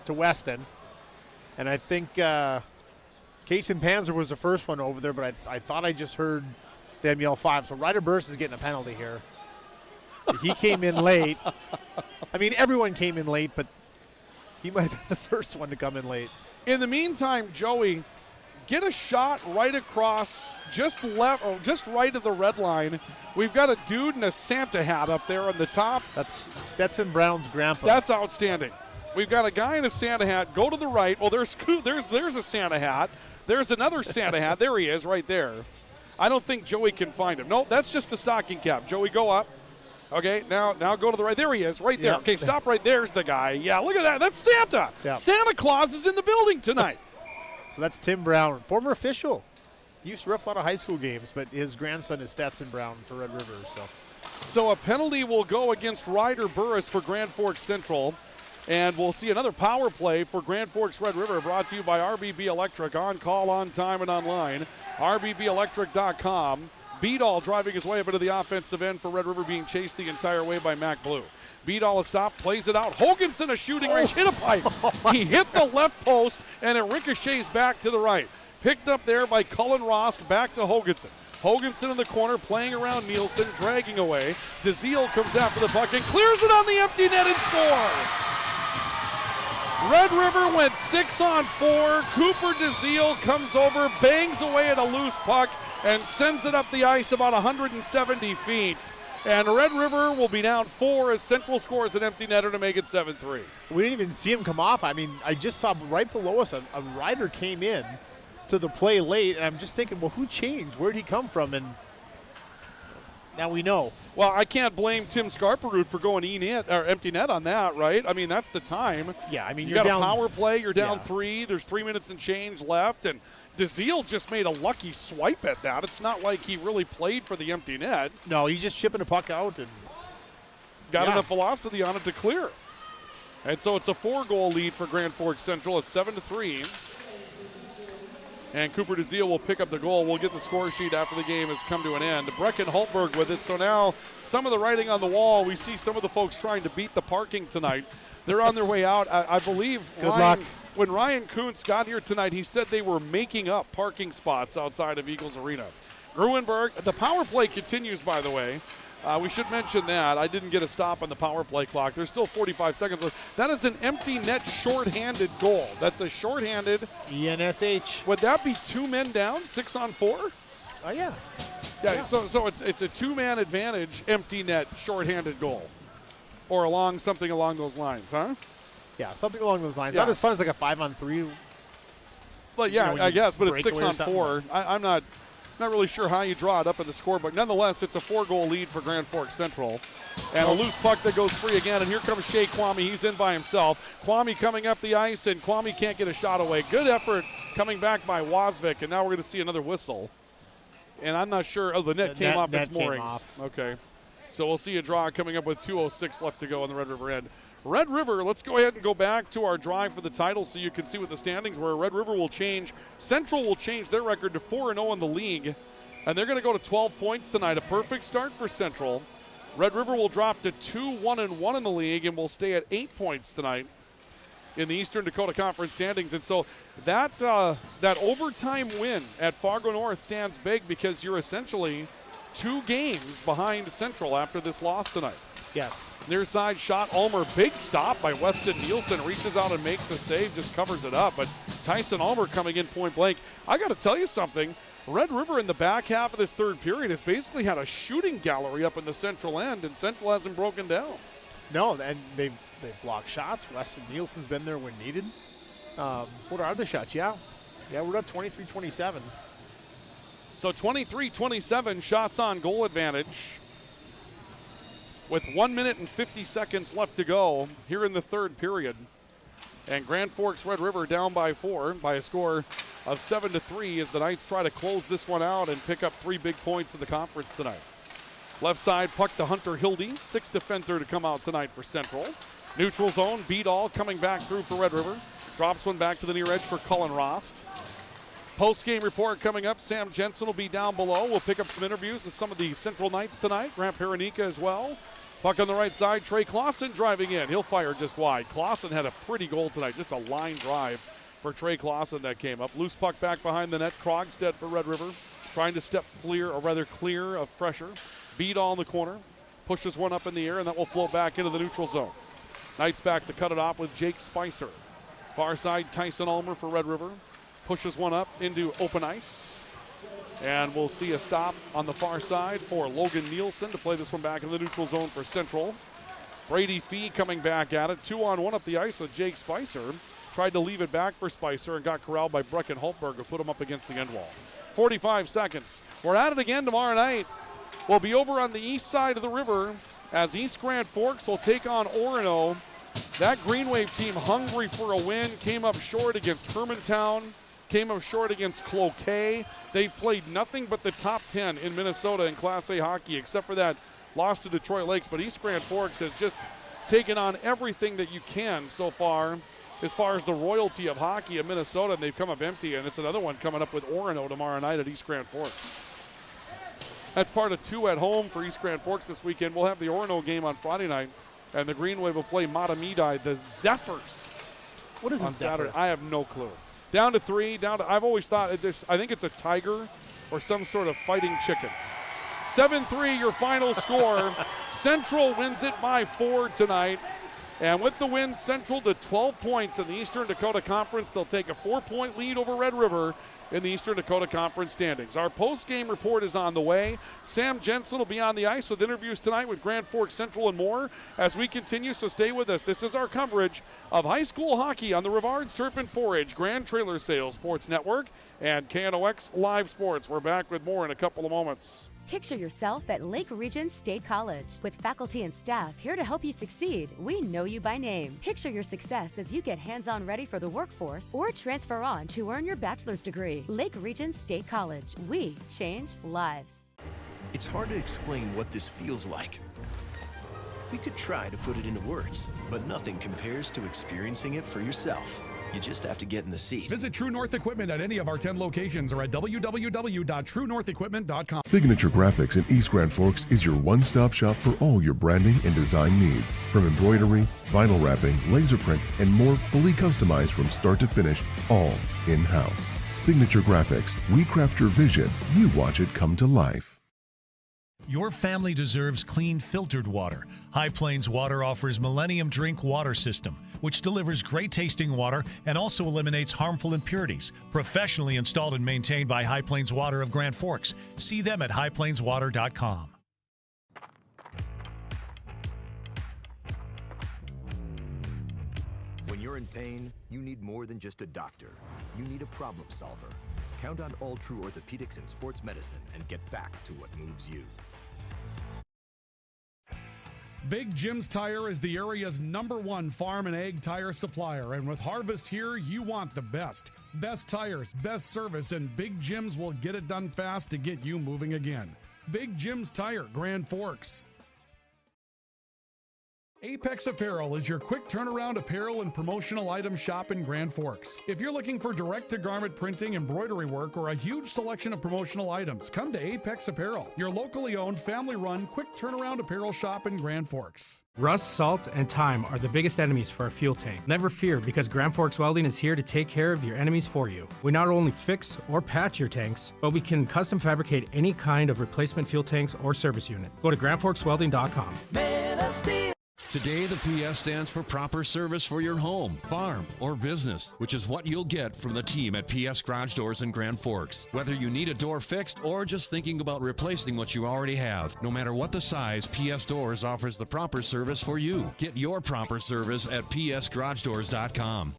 to Weston. And I think Kaysen Panzer was the first one over there, but I thought I just heard them yell 5. So Ryder Burris is getting a penalty here. He came in late. I mean, everyone came in late, but he might have been the first one to come in late.
In the meantime, Joey, get a shot right across, just left, or just right of the red line. We've got a dude in a Santa hat up there on the top.
That's Stetson Brown's grandpa.
That's outstanding. We've got a guy in a Santa hat. Go to the right. Well, there's a Santa hat. There's another Santa hat. There he is, right there. I don't think Joey can find him. No, that's just a stocking cap. Joey, go up. Okay, now go to the right. There he is, right there.
Yep.
Okay, stop right there's the guy. Yeah, look at that. That's Santa.
Yep.
Santa Claus is in the building tonight.
So that's Tim Brown, former official. He used to ref a lot of high school games, but his grandson is Stetson Brown for Red River.
So a penalty will go against Ryder Burris for Grand Forks Central. And we'll see another power play for Grand Forks Red River, brought to you by RBB Electric, on call, on time, and online. RBBelectric.com. Beadall driving his way up into the offensive end for Red River, being chased the entire way by Mac Blue. Beadall a stop, plays it out. Hoganson a shooting range, hit a pipe. He hit the left post, and it ricochets back to the right. Picked up there by Cullen Ross, back to Hoganson. Hoganson in the corner, playing around Nielsen, dragging away. DeZiel comes after the puck and clears it on the empty net and scores. Red River went 6-on-4. Cooper DeZiel comes over, bangs away at a loose puck, and sends it up the ice about 170 feet. And Red River will be down 4 as Central scores an empty netter to make it 7-3.
We didn't even see him come off. I mean, I just saw right below us a rider came in to the play late, and I'm just thinking, well, who changed? Where'd he come from? And now we know.
Well, I can't blame Tim Scarperud for going empty net on that, right? I mean, that's the time.
Yeah, I mean,
you got a power play, you're down 3, there's 3 minutes and change left, and DeZiel just made a lucky swipe at that. It's not like he really played for the empty net.
No, he's just chipping the puck out and
got enough velocity on it to clear. And so it's a 4-goal lead for Grand Forks Central. It's 7-3. And Cooper DeZiel will pick up the goal. We'll get the score sheet after the game has come to an end. Brecken Hultberg with it. So now some of the writing on the wall, we see some of the folks trying to beat the parking tonight. They're on their way out. I believe when Ryan Kuntz got here tonight, he said they were making up parking spots outside of Eagles Arena. Gruenberg, the power play continues, by the way. We should mention that. I didn't get a stop on the power play clock. There's still 45 seconds left. That is an empty net shorthanded goal. That's a shorthanded.
ENSH.
Would that be 2 men down, 6-on-4?
Oh, yeah.
Yeah, so it's a 2-man advantage, empty net, shorthanded goal. Or something along those lines, huh?
Yeah, something along those lines.
Yeah.
Not as fun as like a 5-on-3.
But yeah, I guess, but it's 6-on-4. I'm not really sure how you draw it up in the scorebook. Nonetheless, it's a 4-goal lead for Grand Forks Central. And a loose puck that goes free again, and here comes Shea Kwame. He's in by himself. Kwame coming up the ice, and Kwame can't get a shot away. Good effort coming back by Wozvik, and now we're going to see another whistle. And I'm not sure. Oh, the net came off its moorings. Okay. So we'll see a draw coming up with 2:06 left to go on the Red River end. Red River, let's go ahead and go back to our drive for the title so you can see what the standings were. Red River will change. Central will change their record to 4-0 in the league, and they're going to go to 12 points tonight. A perfect start for Central. Red River will drop to 2-1-1 in the league and will stay at 8 points tonight in the Eastern Dakota Conference standings. And so that overtime win at Fargo North stands big because you're essentially 2 games behind Central after this loss tonight.
Yes.
Near side shot, Ulmer, big stop by Weston Nielsen, reaches out and makes a save, just covers it up. But Tyson Ulmer coming in point blank. I got to tell you something. Red River in the back half of this third period has basically had a shooting gallery up in the Central end, and Central hasn't broken down.
No, and they've blocked shots. Weston Nielsen's been there when needed. What are the shots? Yeah, we're up 23-27.
So 23-27 shots on goal advantage with 1 minute and 50 seconds left to go here in the third period. And Grand Forks Red River down by 4 by a score of 7-3 as the Knights try to close this one out and pick up 3 big points in the conference tonight. Left side puck to Hunter Hildy, 6th defender to come out tonight for Central. Neutral zone, Beadall coming back through for Red River. Drops one back to the near edge for Cullen Rost. Post-game report coming up. Sam Jensen will be down below. We'll pick up some interviews with some of the Central Knights tonight. Grant Paranika as well. Puck on the right side, Trey Clausen driving in. He'll fire just wide. Clausen had a pretty goal tonight, just a line drive for Trey Clausen that came up. Loose puck back behind the net. Krogstead for Red River, trying to step clear of pressure. Beadall in the corner, pushes one up in the air, and that will float back into the neutral zone. Knights back to cut it off with Jake Spicer. Far side, Tyson Ulmer for Red River. Pushes one up into open ice. And we'll see a stop on the far side for Logan Nielsen to play this one back in the neutral zone for Central. Brady Fee coming back at it. 2-on-1 up the ice with Jake Spicer. Tried to leave it back for Spicer and got corralled by Brecken Holtberg, who put him up against the end wall. 45 seconds. We're at it again tomorrow night. We'll be over on the east side of the river as East Grand Forks will take on Orono. That Green Wave team hungry for a win, came up short against Hermantown, came up short against Cloquet. They've played nothing but the top 10 in Minnesota in Class A hockey, except for that loss to Detroit Lakes. But East Grand Forks has just taken on everything that you can so far as the royalty of hockey in Minnesota, and they've come up empty. And it's another one coming up with Orono tomorrow night at East Grand Forks. That's part of 2 at home for East Grand Forks this weekend. We'll have the Orono game on Friday night, and the Green Wave will play Matamidi, the Zephyrs.
What is
on
a Zephyr?
Saturday. I have no clue. Down to 3, I've always thought, I think it's a tiger or some sort of fighting chicken. 7-3 your final score. Central wins it by 4 tonight. And with the win, Central to 12 points in the Eastern Dakota Conference. They'll take a 4-point lead over Red River in the Eastern Dakota Conference standings. Our post-game report is on the way. Sam Jensen will be on the ice with interviews tonight with Grand Forks Central and more as we continue, so stay with us. This is our coverage of high school hockey on the Rivards Turf and Forage Grand Trailer Sales Sports Network and KNOX Live Sports. We're back with more in a couple of moments.
Picture yourself at Lake Region State College. With faculty and staff here to help you succeed, we know you by name. Picture your success as you get hands-on ready for the workforce or transfer on to earn your bachelor's degree. Lake Region State College. We change lives.
It's hard to explain what this feels like. We could try to put it into words, but nothing compares to experiencing it for yourself. You just have to get in the seat.
Visit True North Equipment at any of our 10 locations or at www.truenorthequipment.com.
Signature Graphics in East Grand Forks is your one-stop shop for all your branding and design needs. From embroidery, vinyl wrapping, laser print, and more, fully customized from start to finish, all in-house. Signature Graphics. We craft your vision. You watch it come to life.
Your family deserves clean, filtered water. High Plains Water offers Millennium Drink Water System, which delivers great tasting water and also eliminates harmful impurities. Professionally installed and maintained by High Plains Water of Grand Forks. See them at highplainswater.com.
When you're in pain, you need more than just a doctor. You need a problem solver. Count on All True Orthopedics and Sports Medicine and get back to what moves you.
Big Jim's Tire is the area's #1 farm and ag tire supplier, and with Harvest here, you want the best. Best tires, best service, and Big Jim's will get it done fast to get you moving again. Big Jim's Tire, Grand Forks. Apex Apparel is your quick turnaround apparel and promotional item shop in Grand Forks. If you're looking for direct-to-garment printing, embroidery work, or a huge selection of promotional items, come to Apex Apparel, your locally owned, family-run, quick turnaround apparel shop in Grand Forks.
Rust, salt, and time are the biggest enemies for a fuel tank. Never fear, because Grand Forks Welding is here to take care of your enemies for you. We not only fix or patch your tanks, but we can custom fabricate any kind of replacement fuel tanks or service unit. Go to grandforkswelding.com.
Today, the PS stands for proper service for your home, farm, or business, which is what you'll get from the team at PS Garage Doors in Grand Forks. Whether you need a door fixed or just thinking about replacing what you already have, no matter what the size, PS Doors offers the proper service for you. Get your proper service at psgaragedoors.com.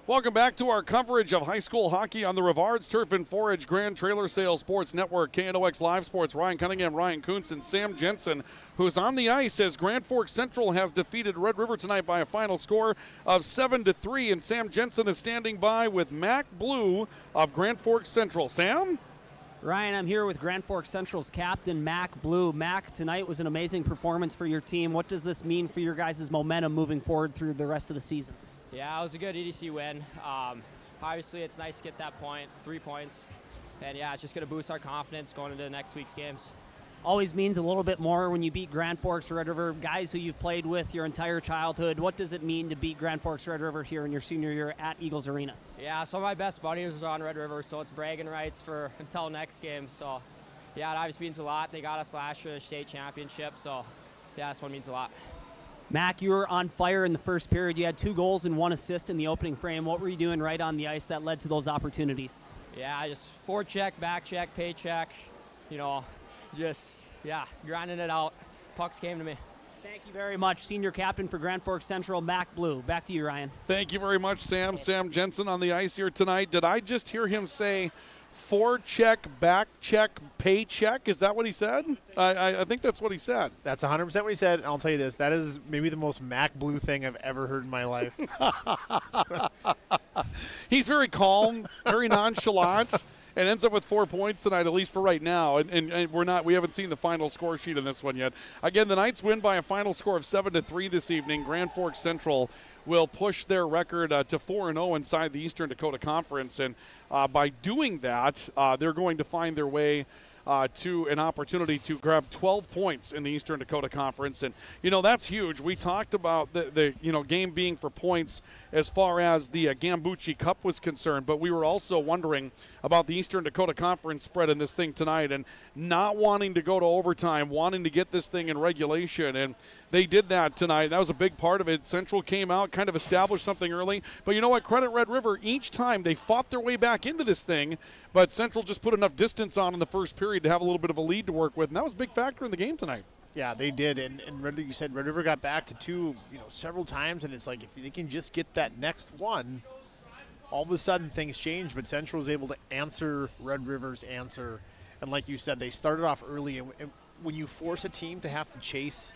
Welcome back to our coverage of high school hockey on the Rivards Turf and Forage Grand Trailer Sales Sports Network, KNOX Live Sports. Ryan Cunningham, Ryan Kuntz, and Sam Jensen, who's on the ice as Grand Forks Central has defeated Red River tonight by a final score of 7-3. And Sam Jensen is standing by with Mac Blue of Grand Forks Central. Sam?
Ryan, I'm here with Grand Forks Central's captain, Mac Blue. Mac, tonight was an amazing performance for your team. What does this mean for your guys' momentum moving forward through the rest of the season?
Yeah, it was a good EDC win. Obviously, it's nice to get that point, 3 points. And yeah, it's just going to boost our confidence going into next week's games.
Always means a little bit more when you beat Grand Forks Red River, guys who you've played with your entire childhood. What does it mean to beat Grand Forks Red River here in your senior year at Eagles Arena?
Yeah, some of my best buddies are on Red River, so it's bragging rights for until next game. So yeah, it obviously means a lot. They got us last year, the state championship. So yeah, this one means a lot.
Mac, you were on fire in the first period. You had 2 goals and 1 assist in the opening frame. What were you doing right on the ice that led to those opportunities?
Yeah, just forecheck, back check, pay check. You know, just, yeah, grinding it out. Pucks came to me.
Thank you very much, senior captain for Grand Forks Central, Mac Blue. Back to you, Ryan.
Thank you very much, Sam. Sam Jensen on the ice here tonight. Did I just hear him say forecheck, back check, pay check? Is that what he said? I think that's what he said.
That's 100% what he said. And I'll tell you this, that is maybe the most Mac Blue thing I've ever heard in my life.
He's very calm, very nonchalant, and ends up with 4 points tonight, at least for right now. And we haven't seen the final score sheet in this one yet. Again, the Knights win by a final score of 7-3 this evening. Grand Forks Central will push their record to 4-0 inside the Eastern Dakota Conference. And by doing that, they're going to find their way to an opportunity to grab 12 points in the Eastern Dakota Conference. And, that's huge. We talked about the game being for points as far as the Gambucci Cup was concerned, but we were also wondering about the Eastern Dakota Conference spread in this thing tonight and not wanting to go to overtime, wanting to get this thing in regulation. And they did that tonight. That was a big part of it. Central came out, kind of established something early. But you know what? Credit Red River. Each time they fought their way back into this thing, but Central just put enough distance on in the first period to have a little bit of a lead to work with. And that was a big factor in the game tonight.
Yeah, they did. And you said Red River got back to 2, several times. And it's like if they can just get that next one, all of a sudden things change. But Central was able to answer Red River's answer. And like you said, they started off early. And when you force a team to have to chase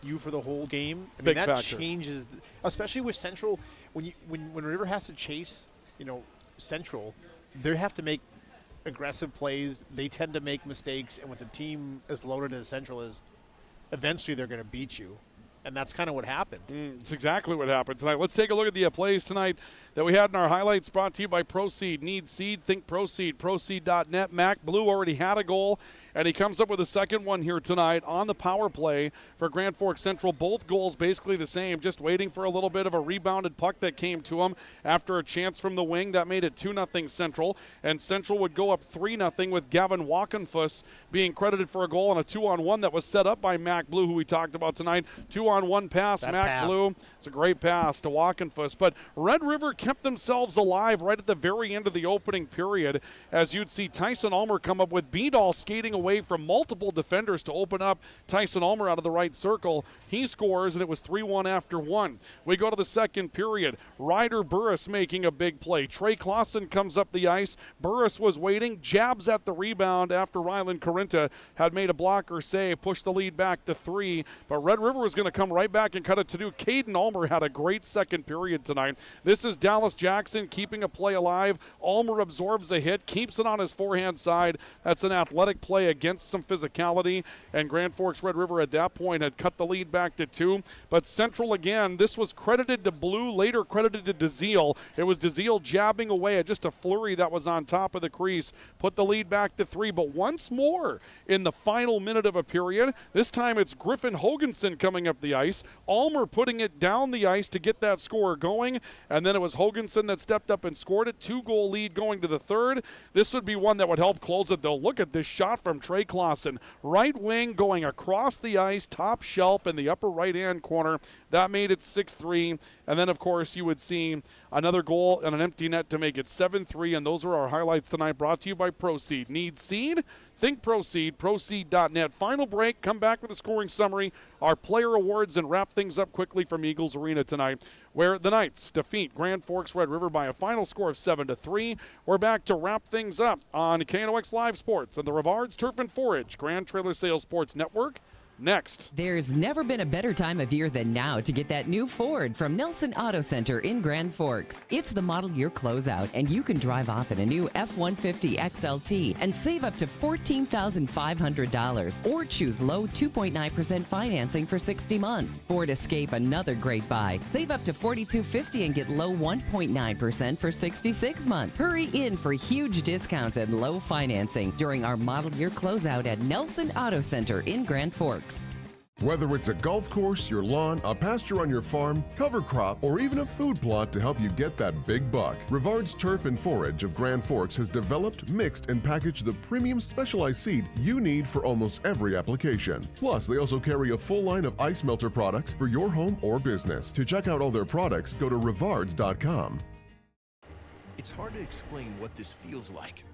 you for the whole game, I mean, that factor changes, especially with Central. When River has to chase, Central, they have to make aggressive plays. They tend to make mistakes, and with a team as loaded as Central is, eventually they're going to beat you. And that's kind of what happened.
It's exactly what happened tonight. Let's take a look at the plays tonight that we had in our highlights, brought to you by Proceed. Need seed? Think Proceed. Proceed.net. Mac Blue already had a goal, and he comes up with a second one here tonight on the power play for Grand Forks Central. Both goals basically the same, just waiting for a little bit of a rebounded puck that came to him after a chance from the wing. That made it 2-0 Central, and Central would go up 3-0 with Gavin Walkenfuss being credited for a goal on a 2-on-1 that was set up by Mac Blue, who we talked about tonight. 2-on-1 pass, Mac Blue. It's a great pass to Walkenfuss. But Red River kept themselves alive right at the very end of the opening period, as you'd see Tyson Ulmer come up with Beadall skating away from multiple defenders to open up Tyson Ulmer out of the right circle. He scores, and it was 3-1 after 1. We go to the second period. Ryder Burris making a big play. Trey Clausen comes up the ice. Burris was waiting, jabs at the rebound after Rylan Corinta had made a blocker save, pushed the lead back to 3. But Red River was going to come right back and cut it to 2. Caden Ulmer had a great second period tonight. This is Dallas Jackson keeping a play alive. Ulmer absorbs a hit, keeps it on his forehand side. That's an athletic play against some physicality, and Grand Forks Red River at that point had cut the lead back to 2. But Central again, this was credited to Blue, later credited to DeZiel. It was DeZiel jabbing away at just a flurry that was on top of the crease, put the lead back to 3. But once more in the final minute of a period, this time it's Griffin Hoganson coming up the ice, Almer putting it down the ice to get that score going, and then it was Hoganson that stepped up and scored it. 2-goal lead going to the third. This would be one that would help close it, though. Look at this shot from Trey Clausen. Right wing going across the ice, top shelf in the upper right-hand corner. That made it 6-3. And then, of course, you would see another goal and an empty net to make it 7-3. And those are our highlights tonight, brought to you by Proceed. Need seed? Think Proceed, proceed.net. Final break, come back with a scoring summary, our player awards, and wrap things up quickly from Eagles Arena tonight, where the Knights defeat Grand Forks Red River by a final score of 7-3. We're back to wrap things up on KNOX Live Sports and the Rivards Turf and Forage Grand Trailer Sales Sports Network. Next.
There's never been a better time of year than now to get that new Ford from Nelson Auto Center in Grand Forks. It's the model year closeout, and you can drive off in a new F-150 XLT and save up to $14,500, or choose low 2.9% financing for 60 months. Ford Escape, another great buy. Save up to $4,250 and get low 1.9% for 66 months. Hurry in for huge discounts and low financing during our model year closeout at Nelson Auto Center in Grand Forks.
Whether it's a golf course, your lawn, a pasture on your farm, cover crop, or even a food plot to help you get that big buck, Rivard's Turf and Forage of Grand Forks has developed, mixed, and packaged the premium specialized seed you need for almost every application. Plus, they also carry a full line of ice melter products for your home or business. To check out all their products, go to rivards.com.
It's hard to explain what this feels like.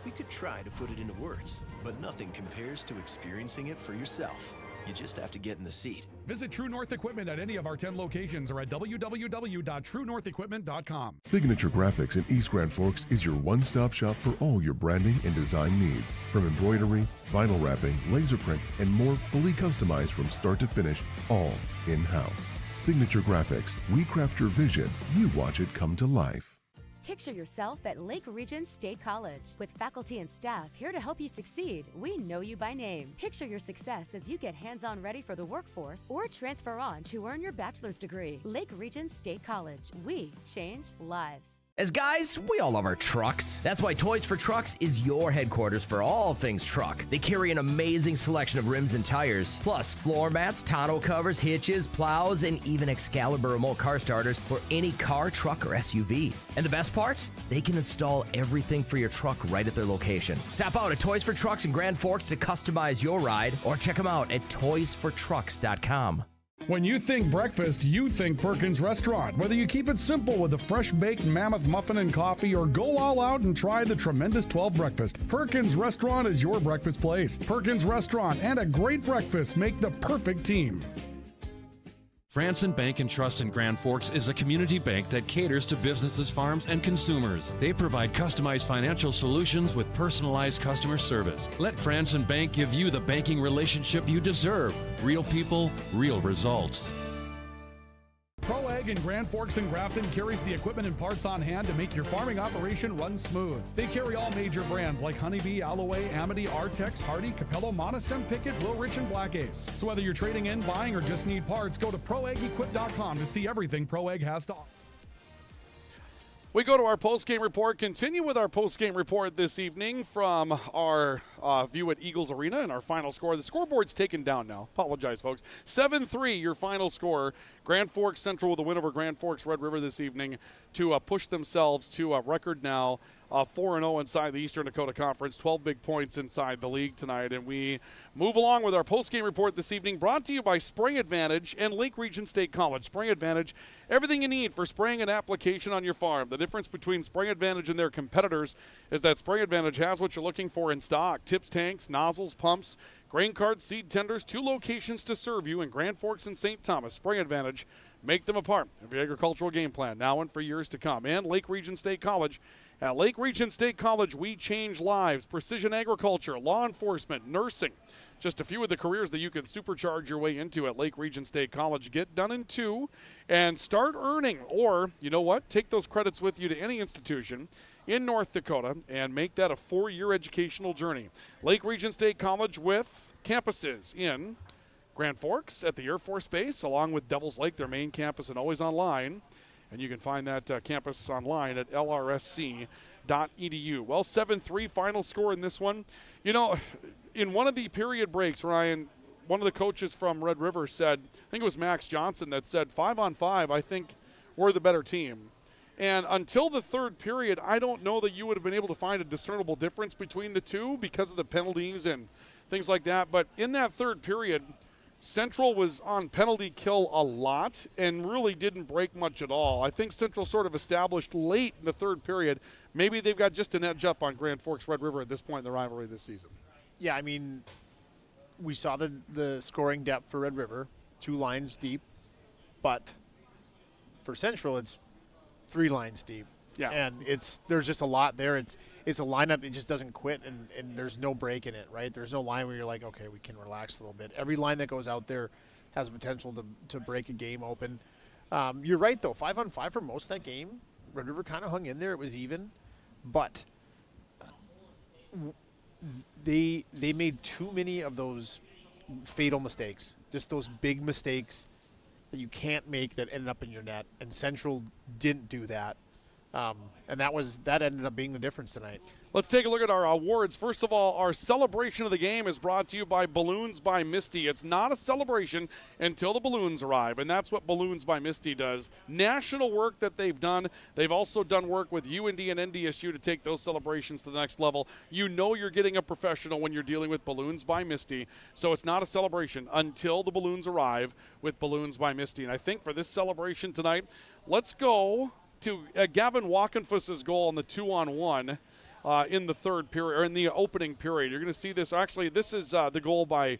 We could try to put it into words, but nothing compares to experiencing it for yourself. You just have to get in the seat.
Visit True North Equipment at any of our 10 locations or at www.truenorthequipment.com.
Signature Graphics in East Grand Forks is your one-stop shop for all your branding and design needs. From embroidery, vinyl wrapping, laser print, and more, fully customized from start to finish, all in-house. Signature Graphics. We craft your vision. You watch it come to life.
Picture yourself at Lake Region State College. With faculty and staff here to help you succeed, we know you by name. Picture your success as you get hands-on ready for the workforce or transfer on to earn your bachelor's degree. Lake Region State College. We change lives.
As guys, we all love our trucks. That's why Toys for Trucks is your headquarters for all things truck. They carry an amazing selection of rims and tires, plus floor mats, tonneau covers, hitches, plows, and even Excalibur remote car starters for any car, truck, or SUV. And the best part? They can install everything for your truck right at their location. Stop out at Toys for Trucks in Grand Forks to customize your ride, or check them out at toysfortrucks.com.
When you think breakfast, you think Perkins Restaurant. Whether you keep it simple with a fresh baked mammoth muffin and coffee or go all out and try the tremendous 12 breakfast, Perkins Restaurant is your breakfast place. Perkins Restaurant and a great breakfast make the perfect team.
Franson Bank and Trust in Grand Forks is a community bank that caters to businesses, farms, and consumers. They provide customized financial solutions with personalized customer service. Let Franson Bank give you the banking relationship you deserve. Real people, real results.
ProAg in Grand Forks and Grafton carries the equipment and parts on hand to make your farming operation run smooth. They carry all major brands like Honeybee, Alloway, Amity, Artex, Hardy, Capello, Monosem, Pickett, Will Rich, and Black Ace. So whether you're trading in, buying, or just need parts, go to ProAgEquip.com to see everything ProAg has to offer.
We go to our postgame report, continue with our postgame report this evening from our view at Eagles Arena and our final score. The scoreboard's taken down now. Apologize, folks. 7-3, your final score. Grand Forks Central with a win over Grand Forks Red River this evening to push themselves to a record now 4-0 inside the Eastern Dakota Conference, 12 big points inside the league tonight. And we move along with our postgame report this evening, brought to you by Spray Advantage and Lake Region State College. Spray Advantage, everything you need for spraying an application on your farm. The difference between Spray Advantage and their competitors is that Spray Advantage has what you're looking for in stock: tips, tanks, nozzles, pumps, grain carts, seed tenders, 2 locations to serve you in Grand Forks and St. Thomas. Spray Advantage, make them a part of your agricultural game plan now and for years to come. And Lake Region State College. At Lake Region State College, we change lives. Precision agriculture, law enforcement, nursing, just a few of the careers that you can supercharge your way into at Lake Region State College. Get done in 2 and start earning, or you know what, take those credits with you to any institution in North Dakota and make that a 4-year educational journey. Lake Region State College with campuses in Grand Forks at the Air Force Base, along with Devils Lake, their main campus, and always online. And you can find that campus online at lrsc.edu. Well, 7-3 final score in this one. You know, in one of the period breaks, Ryan, one of the coaches from Red River said, I think it was Max Johnson that said, 5-on-5, I think we're the better team. And until the third period, I don't know that you would have been able to find a discernible difference between the two because of the penalties and things like that. But in that third period, Central was on penalty kill a lot and really didn't break much at all. I think Central sort of established late in the third period. Maybe they've got just an edge up on Grand Forks Red River at this point in the rivalry this season.
Yeah, I mean, we saw the scoring depth for Red River, 2 lines deep, but for Central, it's 3 lines deep.
Yeah.
And there's just a lot there. It's a lineup that just doesn't quit, and there's no break in it, right? There's no line where you're like, okay, we can relax a little bit. Every line that goes out there has the potential to break a game open. You're right, though. 5-on-5 for most of that game. Red River kind of hung in there. It was even. But they made too many of those fatal mistakes, just those big mistakes that you can't make that ended up in your net, and Central didn't do that. And that ended up being the difference tonight.
Let's take a look at our awards. First of all, our celebration of the game is brought to you by Balloons by Misty. It's not a celebration until the balloons arrive, and that's what Balloons by Misty does. National work that they've done. They've also done work with UND and NDSU to take those celebrations to the next level. You know you're getting a professional when you're dealing with Balloons by Misty, so it's not a celebration until the balloons arrive with Balloons by Misty. And I think for this celebration tonight, let's go to Gavin Walkenfuss's goal on the 2-on-1 in the third period, or in the opening period. You're going to see this. Actually, this is the goal by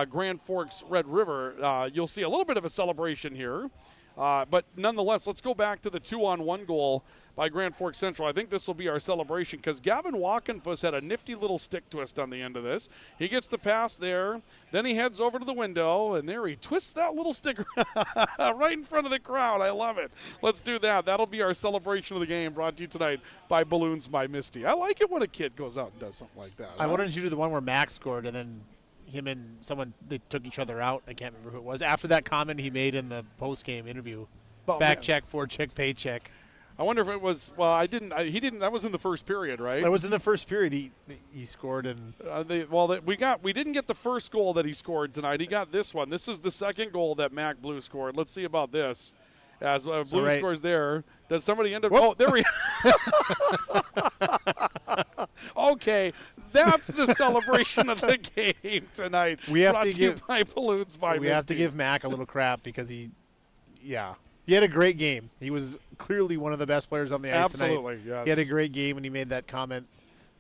Grand Forks Red River. You'll see a little bit of a celebration here. But nonetheless, let's go back to the 2-on-1 goal by Grand Forks Central. I think this will be our celebration because Gavin Walkenfuss had a nifty little stick twist on the end of this. He gets the pass there. Then he heads over to the window, and there he twists that little stick right in front of the crowd. I love it. Let's do that. That'll be our celebration of the game, brought to you tonight by Balloons by Misty. I like it when a kid goes out and does something like that.
I wanted you to do the one where Max scored, and then him and someone, they took each other out. I can't remember who it was. After that comment he made in the post-game interview, back check, check, paycheck.
I wonder if it was, well, he didn't, that was in the first period, right?
That was in the first period. He scored, and
we didn't get the first goal that he scored tonight. He got this one. This is the second goal that Mac Blue scored. Let's see about this. As Blue scores there, does somebody end up? Oh, there we. Okay, that's the celebration of the game tonight.
We have to give
by Balloons by
We have to give Mac a little crap because he had a great game. He was clearly one of the best players on the ice tonight.
Absolutely, yes.
He had a great game, and he made that comment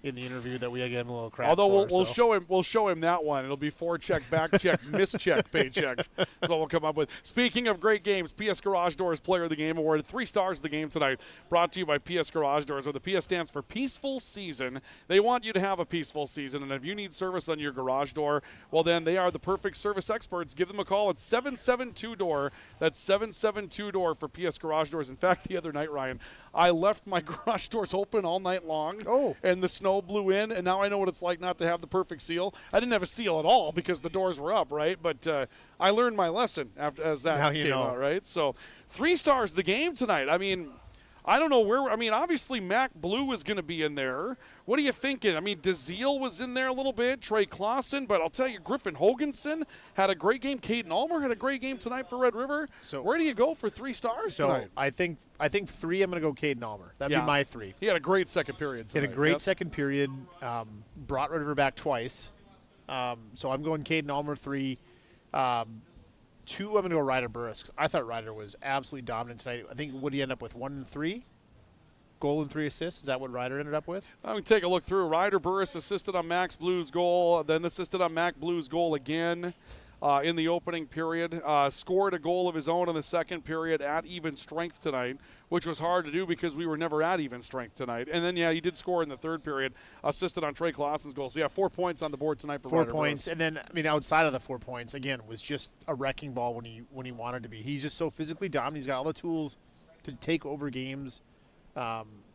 in the interview that we had to give him a little crap.
Although
for,
we'll show him that one. It'll be forecheck, back check, mischeck, paycheck. That's what we'll come up with. Speaking of great games, PS Garage Doors Player of the Game awarded 3 stars of the game tonight. Brought to you by PS Garage Doors, where the PS stands for Peaceful Season. They want you to have a peaceful season, and if you need service on your garage door, well then they are the perfect service experts. Give them a call at 772-DOOR. That's 772-DOOR for PS Garage Doors. In fact, the other night, Ryan, I left my garage doors open all night long.
Oh.
And the snow blew in, and now I know what it's like not to have the perfect seal. I didn't have a seal at all because the doors were up, right? But I learned my lesson as that came out, right? So 3 stars the game tonight. I mean, I don't know where. I mean, obviously Mac Blue is going to be in there. What are you thinking? I mean, DeZiel was in there a little bit, Trey Clausen, but I'll tell you, Griffin Hoganson had a great game. Caden Ulmer had a great game tonight for Red River. So where do you go for 3 stars tonight?
I think 3. I'm going to go Caden Ulmer. That'd be my 3.
He had a great second period tonight.
He had a great second period. Brought Red River back twice. So I'm going Caden Ulmer 3. 2, I'm going to go Ryder Burris, because I thought Ryder was absolutely dominant tonight. I think, would he end up with 1 and 3? Goal and 3 assists? Is that what Ryder ended up with?
I'm going to take a look through. Ryder Burris assisted on Max Blue's goal, then assisted on Mac Blue's goal again. in the opening period. Scored a goal of his own in the second period at even strength tonight, which was hard to do because we were never at even strength tonight. And then, he did score in the third period, assisted on Trey Clausen's goal. So, 4 points on the board tonight for
4 points. And then, outside of the 4 points, again, was just a wrecking ball when he wanted to be. He's just so physically dominant. He's got all the tools to take over games.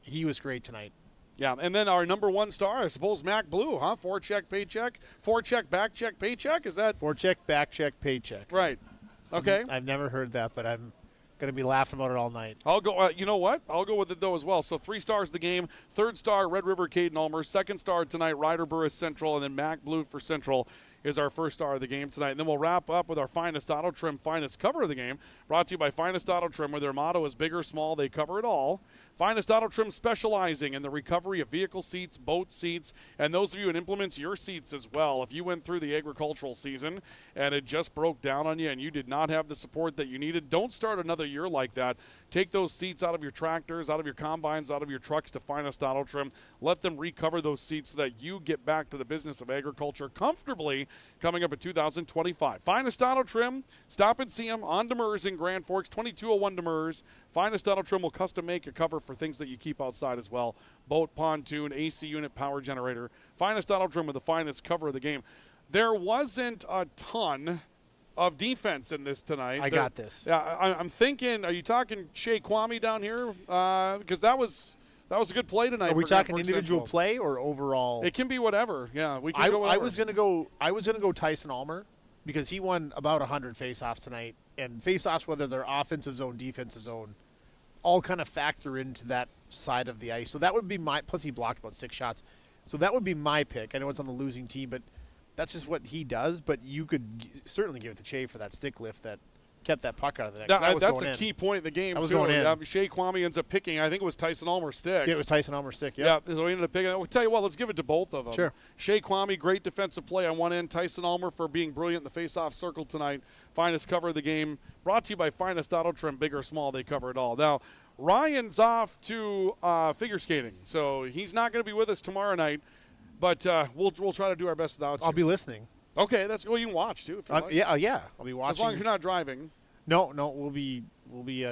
He was great tonight.
Yeah, and then our number one star, I suppose, Mac Blue, huh? Forecheck, paycheck, forecheck, back check, paycheck. Is that
forecheck, back check, paycheck?
Right. Okay.
I've never heard that, but I'm going to be laughing about it all night.
I'll go. You know what? I'll go with it though as well. So 3 stars the game. Third star, Red River, Caden Ulmer. Second star tonight, Ryder Burris Central, and then Mac Blue for Central is our first star of the game tonight. And then we'll wrap up with our Finest Auto Trim Finest Cover of the game, brought to you by Finest Auto Trim, where their motto is big or small, they cover it all. Finest Auto Trim specializing in the recovery of vehicle seats, boat seats, and those of you in implements, your seats as well. If you went through the agricultural season and it just broke down on you and you did not have the support that you needed, don't start another year like that. Take those seats out of your tractors, out of your combines, out of your trucks to Finest Auto Trim. Let them recover those seats so that you get back to the business of agriculture comfortably coming up in 2025. Finest Auto Trim, stop and see them on Demers in Grand Forks, 2201 Demers. Finest Auto Trim will custom make a cover for things that you keep outside as well. Boat, pontoon, AC unit, power generator. Finest Auto Trim with the finest cover of the game. There wasn't a ton of defense in this tonight.
I got this.
Yeah, I'm thinking, are you talking Shea Kwame down here? Because that was a good play tonight.
Are we
for Grand
talking
Forks
individual
Central.
play or overall?
It can be whatever. Yeah, we can go whatever.
I was gonna go Tyson Ulmer because he won about 100 faceoffs tonight, and faceoffs, whether they're offensive zone, defensive zone, all kind of factor into that side of the ice. So that would be plus he blocked about 6 shots. So that would be my pick. I know it's on the losing team, but that's just what he does. But you could certainly give it to Shea for that stick lift that kept that puck out of the net.
That's a key point in the game,
I was
too.
going in.
Shea Kwame ends up picking, I think it was Tyson Ulmer's stick.
Yeah, it was Tyson Ulmer's stick,
Yeah, so he ended up picking it. We'll tell you what, let's give it to both of them.
Sure.
Shea Kwame, great defensive play on one end. Tyson Ulmer for being brilliant in the face-off circle tonight. Finest cover of the game. Brought to you by Finest Auto Trim, big or small, they cover it all. Now, Ryan's off to figure skating, so he's not going to be with us tomorrow night, but we'll try to do our best without you.
I'll be listening.
Okay, that's cool. You can watch, too, if you like.
Yeah, I'll be watching.
As long as you're not driving.
No, we'll be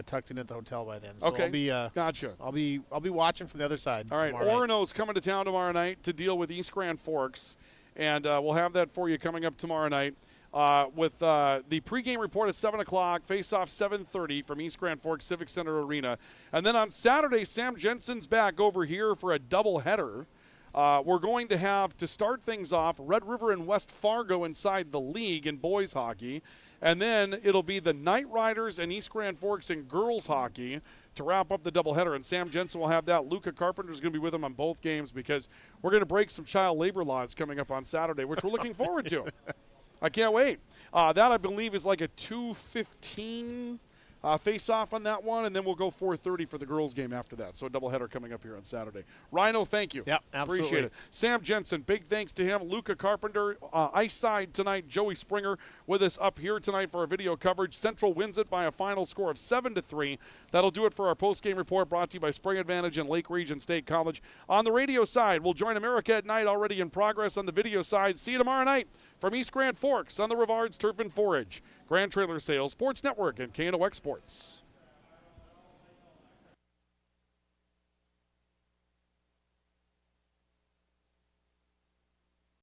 tucked in at the hotel by then. So
okay,
I'll be,
gotcha.
I'll be watching from the other side.
All right, Orono's coming to town tomorrow night to deal with East Grand Forks, and we'll have that for you coming up tomorrow night. With the pregame report at 7 o'clock, face-off 7:30 from East Grand Forks Civic Center Arena. And then on Saturday, Sam Jensen's back over here for a doubleheader. We're going to have, to start things off, Red River and West Fargo inside the league in boys hockey. And then it'll be the Knight Riders and East Grand Forks in girls hockey to wrap up the doubleheader. And Sam Jensen will have that. Luca Carpenter's going to be with him on both games because we're going to break some child labor laws coming up on Saturday, which we're looking forward to. I can't wait. That, I believe, is like a 2:15 face-off on that one, and then we'll go 4:30 for the girls' game after that. So a doubleheader coming up here on Saturday. Rhino, thank you.
Yep, absolutely.
Appreciate it. Sam Jensen, big thanks to him. Luca Carpenter, ice side tonight. Joey Springer with us up here tonight for our video coverage. Central wins it by a final score of 7-3. That'll do it for our post-game report brought to you by Spring Advantage and Lake Region State College. On the radio side, we'll join America at Night already in progress on the video side. See you tomorrow night from East Grand Forks on the Rivards Turf and Forage, Grand Trailer Sales, Sports Network, and KNOX Sports.